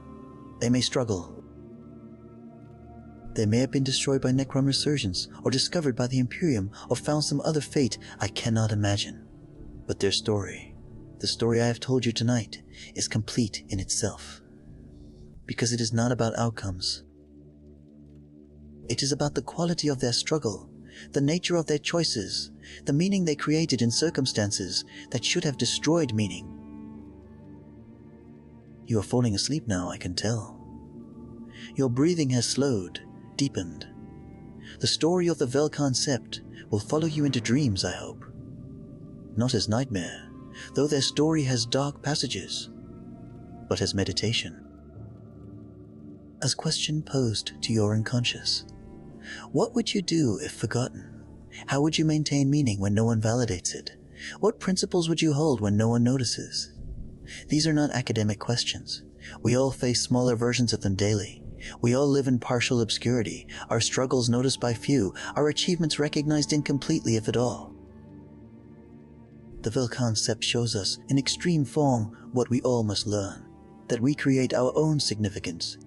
They may struggle. They may have been destroyed by Necron resurgence, or discovered by the Imperium, or found some other fate I cannot imagine. But their story, the story I have told you tonight, is complete in itself. Because it is not about outcomes. It is about the quality of their struggle, the nature of their choices, the meaning they created in circumstances that should have destroyed meaning. You are falling asleep now, I can tell. Your breathing has slowed, deepened. The story of the Velk'han Sept will follow you into dreams, I hope. Not as nightmare, though their story has dark passages, but as meditation. As question posed to your unconscious. What would you do if forgotten? How would you maintain meaning when no one validates it? What principles would you hold when no one notices? These are not academic questions. We all face smaller versions of them daily. We all live in partial obscurity, our struggles noticed by few, our achievements recognized incompletely if at all. The Velk'han Sept shows us, in extreme form, what we all must learn. That we create our own significance.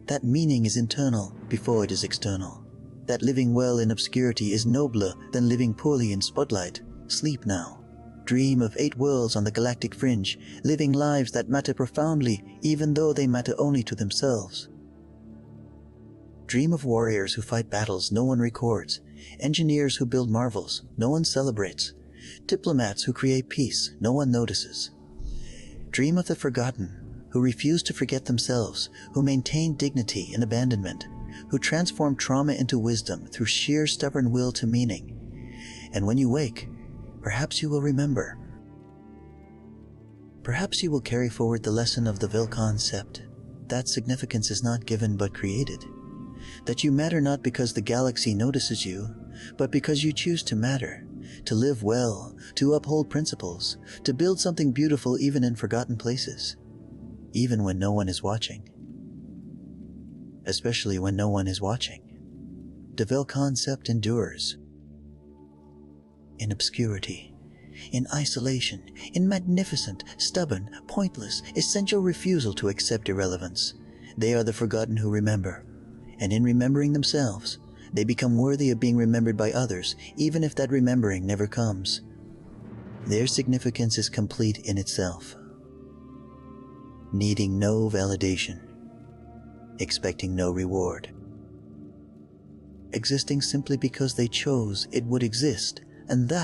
That meaning is internal before it is external. That living well in obscurity is nobler than living poorly in spotlight. Sleep now. Dream of 8 worlds on the galactic fringe, living lives that matter profoundly even though they matter only to themselves. Dream of warriors who fight battles no one records, engineers who build marvels no one celebrates, diplomats who create peace no one notices. Dream of the forgotten, who refuse to forget themselves, who maintain dignity in abandonment, who transform trauma into wisdom through sheer stubborn will to meaning. And when you wake, perhaps you will remember. Perhaps you will carry forward the lesson of the Velk'han Sept, that significance is not given but created. That you matter not because the galaxy notices you, but because you choose to matter, to live well, to uphold principles, to build something beautiful even in forgotten places, even when no one is watching. Especially when no one is watching. The Velk'han Sept endures. In obscurity, in isolation, in magnificent, stubborn, pointless, essential refusal to accept irrelevance. They are the forgotten who remember, and in remembering themselves, they become worthy of being remembered by others, even if that remembering never comes. Their significance is complete in itself, needing no validation, expecting no reward, existing simply because they chose it would exist, and that